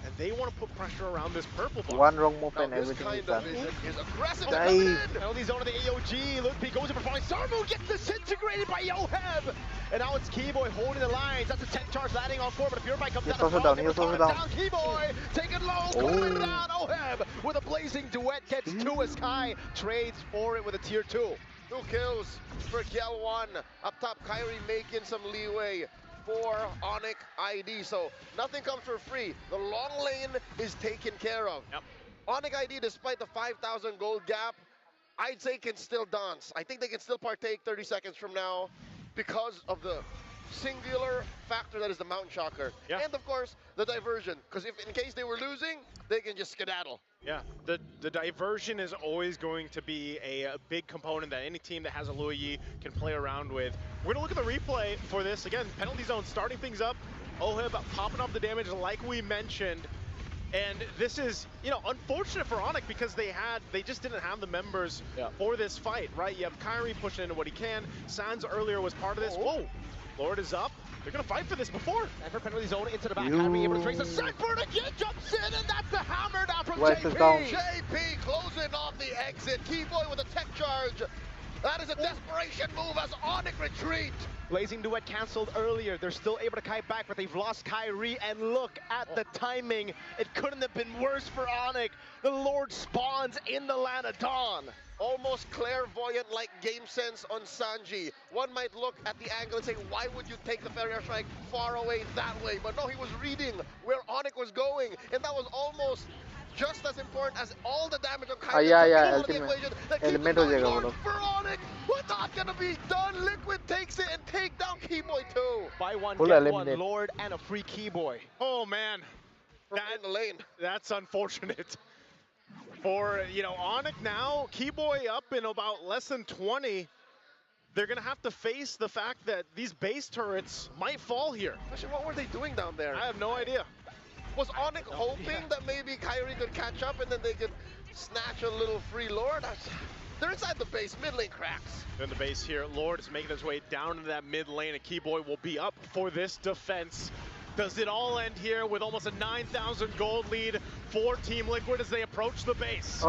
And they want to put pressure around this purple bar. One wrong move and everything is done. Is aggressive. Penalty zone of the AOG. Ludwig goes in for falling. Sarmu gets disintegrated by Oheb. And now it's Keyboy holding the lines. That's a tech charge landing on 4, but a Purify comes down. Also down. Keyboy taking low, cooling down. Oheb with a blazing duet gets to a Sky. Trades for it with a tier 2. 2 kills for Kiel 1. Up top, Kyrie making some leeway for ONIC ID, so nothing comes for free. The long lane is taken care of. ONIC ID, despite the 5,000 gold gap, I'd say can still dance. I think they can still partake 30 seconds from now because of the singular factor that is the Mountain Shocker. And of course, the diversion, because if in case they were losing, they can just skedaddle. Yeah, the diversion is always going to be a big component that any team that has a Luyi can play around with. We're gonna look at the replay for this. Again, penalty zone starting things up. Oheb popping up the damage like we mentioned. And this is, you know, unfortunate for ONIC because they just didn't have the members for this fight, right? You have Kyrie pushing into what he can. Sans earlier was part of this. Whoa, Lord is up. They're gonna fight for this before. And for penalty zone into the back, Kyrie able to trace a Sanford again, jumps in, and that's the hammer down from JP. JP closing off the exit. Keyboy with a tech charge. That is a desperation move as ONIC retreat. Blazing duet cancelled earlier. They're still able to kite back, but they've lost Kyrie. And look at the timing. It couldn't have been worse for ONIC. The Lord spawns in the Land of Dawn. Almost clairvoyant-like game sense on Sanji. One might look at the angle and say, why would you take the Fairy Strike far away that way? But no, he was reading where ONIC was going. And that was almost just as important as all the damage on Kyrie. Element हो जाएगा वो लोग. For ONIC, what's not gonna be done? Liquid takes it and take down Keyboy too. Buy one, get one, Lord, and a free Keyboy. Oh man, in the lane. That's unfortunate. For, you know, ONIC now, Keyboy up in about less than 20. They're gonna have to face the fact that these base turrets might fall here. Actually, what were they doing down there? I have no idea. Was ONIC hoping that maybe Kyrie could catch up and then they could snatch a little free Lord? They're inside the base, mid lane cracks. In the base here, Lord is making his way down into that mid lane, and Keyboy will be up for this defense. Does it all end here with almost a 9,000 gold lead for Team Liquid as they approach the base?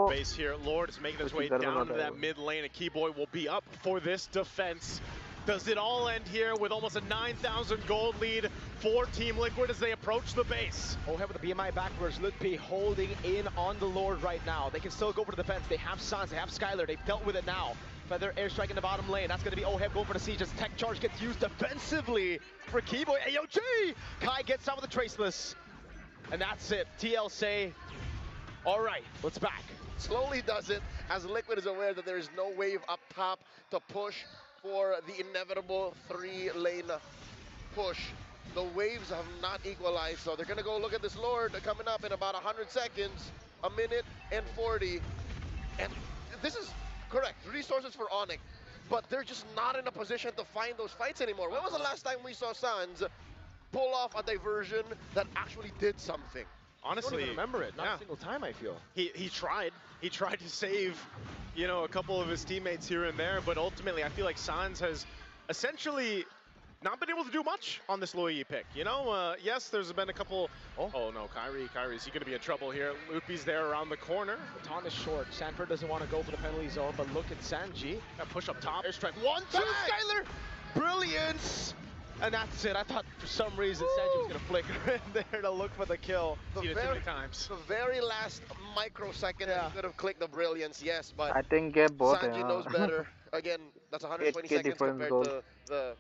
Base here, Lord is making his way down into that mid lane, and Keyboy will be up for this defense. Does it all end here with almost a 9,000 gold lead for Team Liquid as they approach the base? Oheb with the BMI backwards, Ludwig holding in on the Lord right now. They can still go for the defense. They have Sans, they have Skylar, they've dealt with it now. Feather airstrike in the bottom lane. That's going to be Oheb going for the siege as tech charge gets used defensively for Keyboy. AOG! Kai gets out with the traceless. And that's it. TL say, all right, let's back. Slowly does it as Liquid is aware that there is no wave up top to push for the inevitable 3-lane push. The waves have not equalized, so they're going to go look at this Lord coming up in about 100 seconds, 1 minute and 40. And this is correct, resources for ONIC, but they're just not in a position to find those fights anymore. When was the last time we saw Sans pull off a diversion that actually did something? Honestly, I don't even remember it. Not a single time, I feel. He tried. He tried to save, you know, a couple of his teammates here and there, but ultimately I feel like Sans has essentially not been able to do much on this Loyi pick. You know, yes, there's been a couple. Oh no, Kyrie, is he going to be in trouble here? Loopy's there around the corner. Baton is short. Sanford doesn't want to go for the penalty zone, but look at Sanji. That push up top. Airstrike. 1-2, Skyler! Brilliance! And that's it. I thought for some reason Sanji was going to flicker in there to look for the kill. Seen it too many times. The very last microsecond he could have clicked the brilliance, yes, but I think get both. Sanji knows better. Again, that's 120 seconds compared to the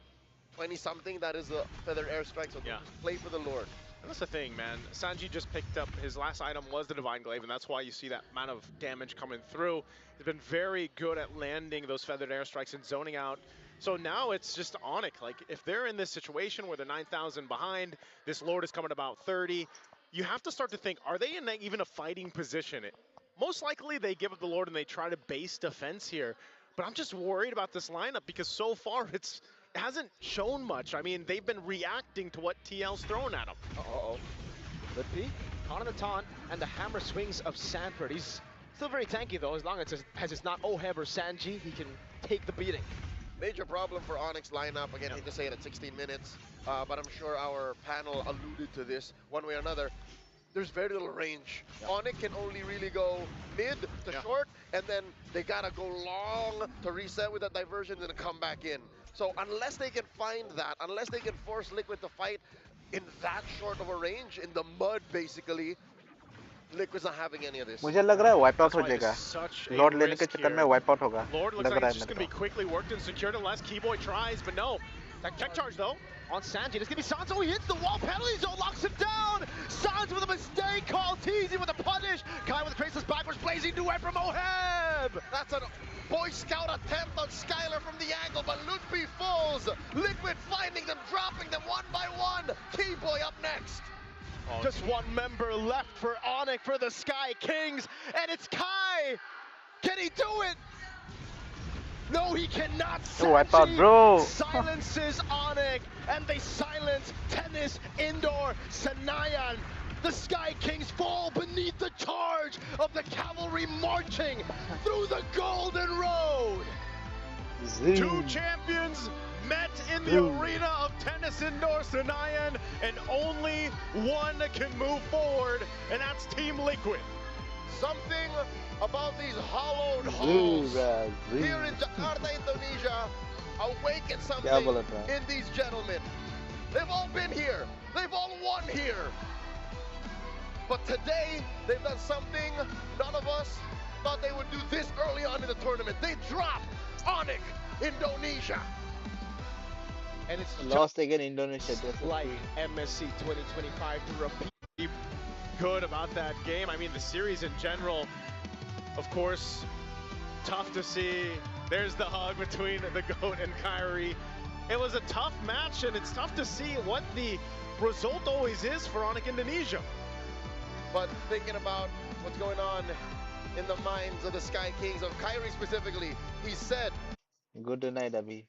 20-something that is the Feather airstrike, so just play for the Lord. And that's the thing, man. Sanji just picked up, his last item was the Divine Glaive, and that's why you see that amount of damage coming through. He's been very good at landing those feathered airstrikes and zoning out. So now it's just ONIC. Like, if they're in this situation where they're 9,000 behind, this Lord is coming about 30, you have to start to think, are they in even a fighting position? Most likely they give up the Lord and they try to base defense here. But I'm just worried about this lineup because so far it hasn't shown much. I mean, they've been reacting to what TL's thrown at them. Uh-oh. Lippy, caught on the taunt, and the hammer swings of Sanford. He's still very tanky, though. As long as it's not Oheb or Sanji, he can take the beating. Major problem for ONIC's lineup. Again, I hate to say it at 16 minutes, but I'm sure our panel alluded to this one way or another. There's very little range. ONIC can only really go mid to short, and then they gotta go long to reset with that diversion and then come back in. So unless they can find that, unless they can force Liquid to fight in that short of a range, in the mud basically, Liquid's not having any of this. मुझे लग रहा है wipe out हो जाएगा. Lord लेने के चक्कर में वाइप आउट होगा. Lord looks like it's just going to be quickly worked and secured unless Keyboy tries, but no. That tech charge though. On Sanji, it's going to be Sans. Oh, he hits the wall. Penalty zone locks him down. Sans with a mistake call. Teasy with a punish. Kai with a traceless backwards. Blazing duet from Oheb. That's a Boy Scout attempt on Skyler from the angle, but Lutfi falls. Liquid finding them, dropping them one by one. Keyboy up next. Just one member left for ONIC for the Sky Kings, and it's Kai. Can he do it? No, he cannot. Wipe out, bro. Silences ONIC, and they silence Tennis Indoor Sanayan. The Sky Kings fall beneath the charge of the cavalry marching through the Golden Road. Two champions met in the arena of Tennis Indoor Sanayan, and only one can move forward, and that's Team Liquid. Something about these hollowed halls here in Jakarta, Indonesia, awaken something in these gentlemen. They've all been here. They've all won here. But today, they've done something none of us thought they would do this early on in the tournament. They dropped ONIC Indonesia. And it's lost again Indonesia. Like MSC 2025 to repeat. Good about that game. I mean, the series in general, of course, tough to see. There's the hug between the GOAT and Kyrie. It was a tough match, and it's tough to see what the result always is for ONIC Indonesia. But thinking about what's going on in the minds of the Sky Kings, of Kyrie specifically, he said, good night, Abhi.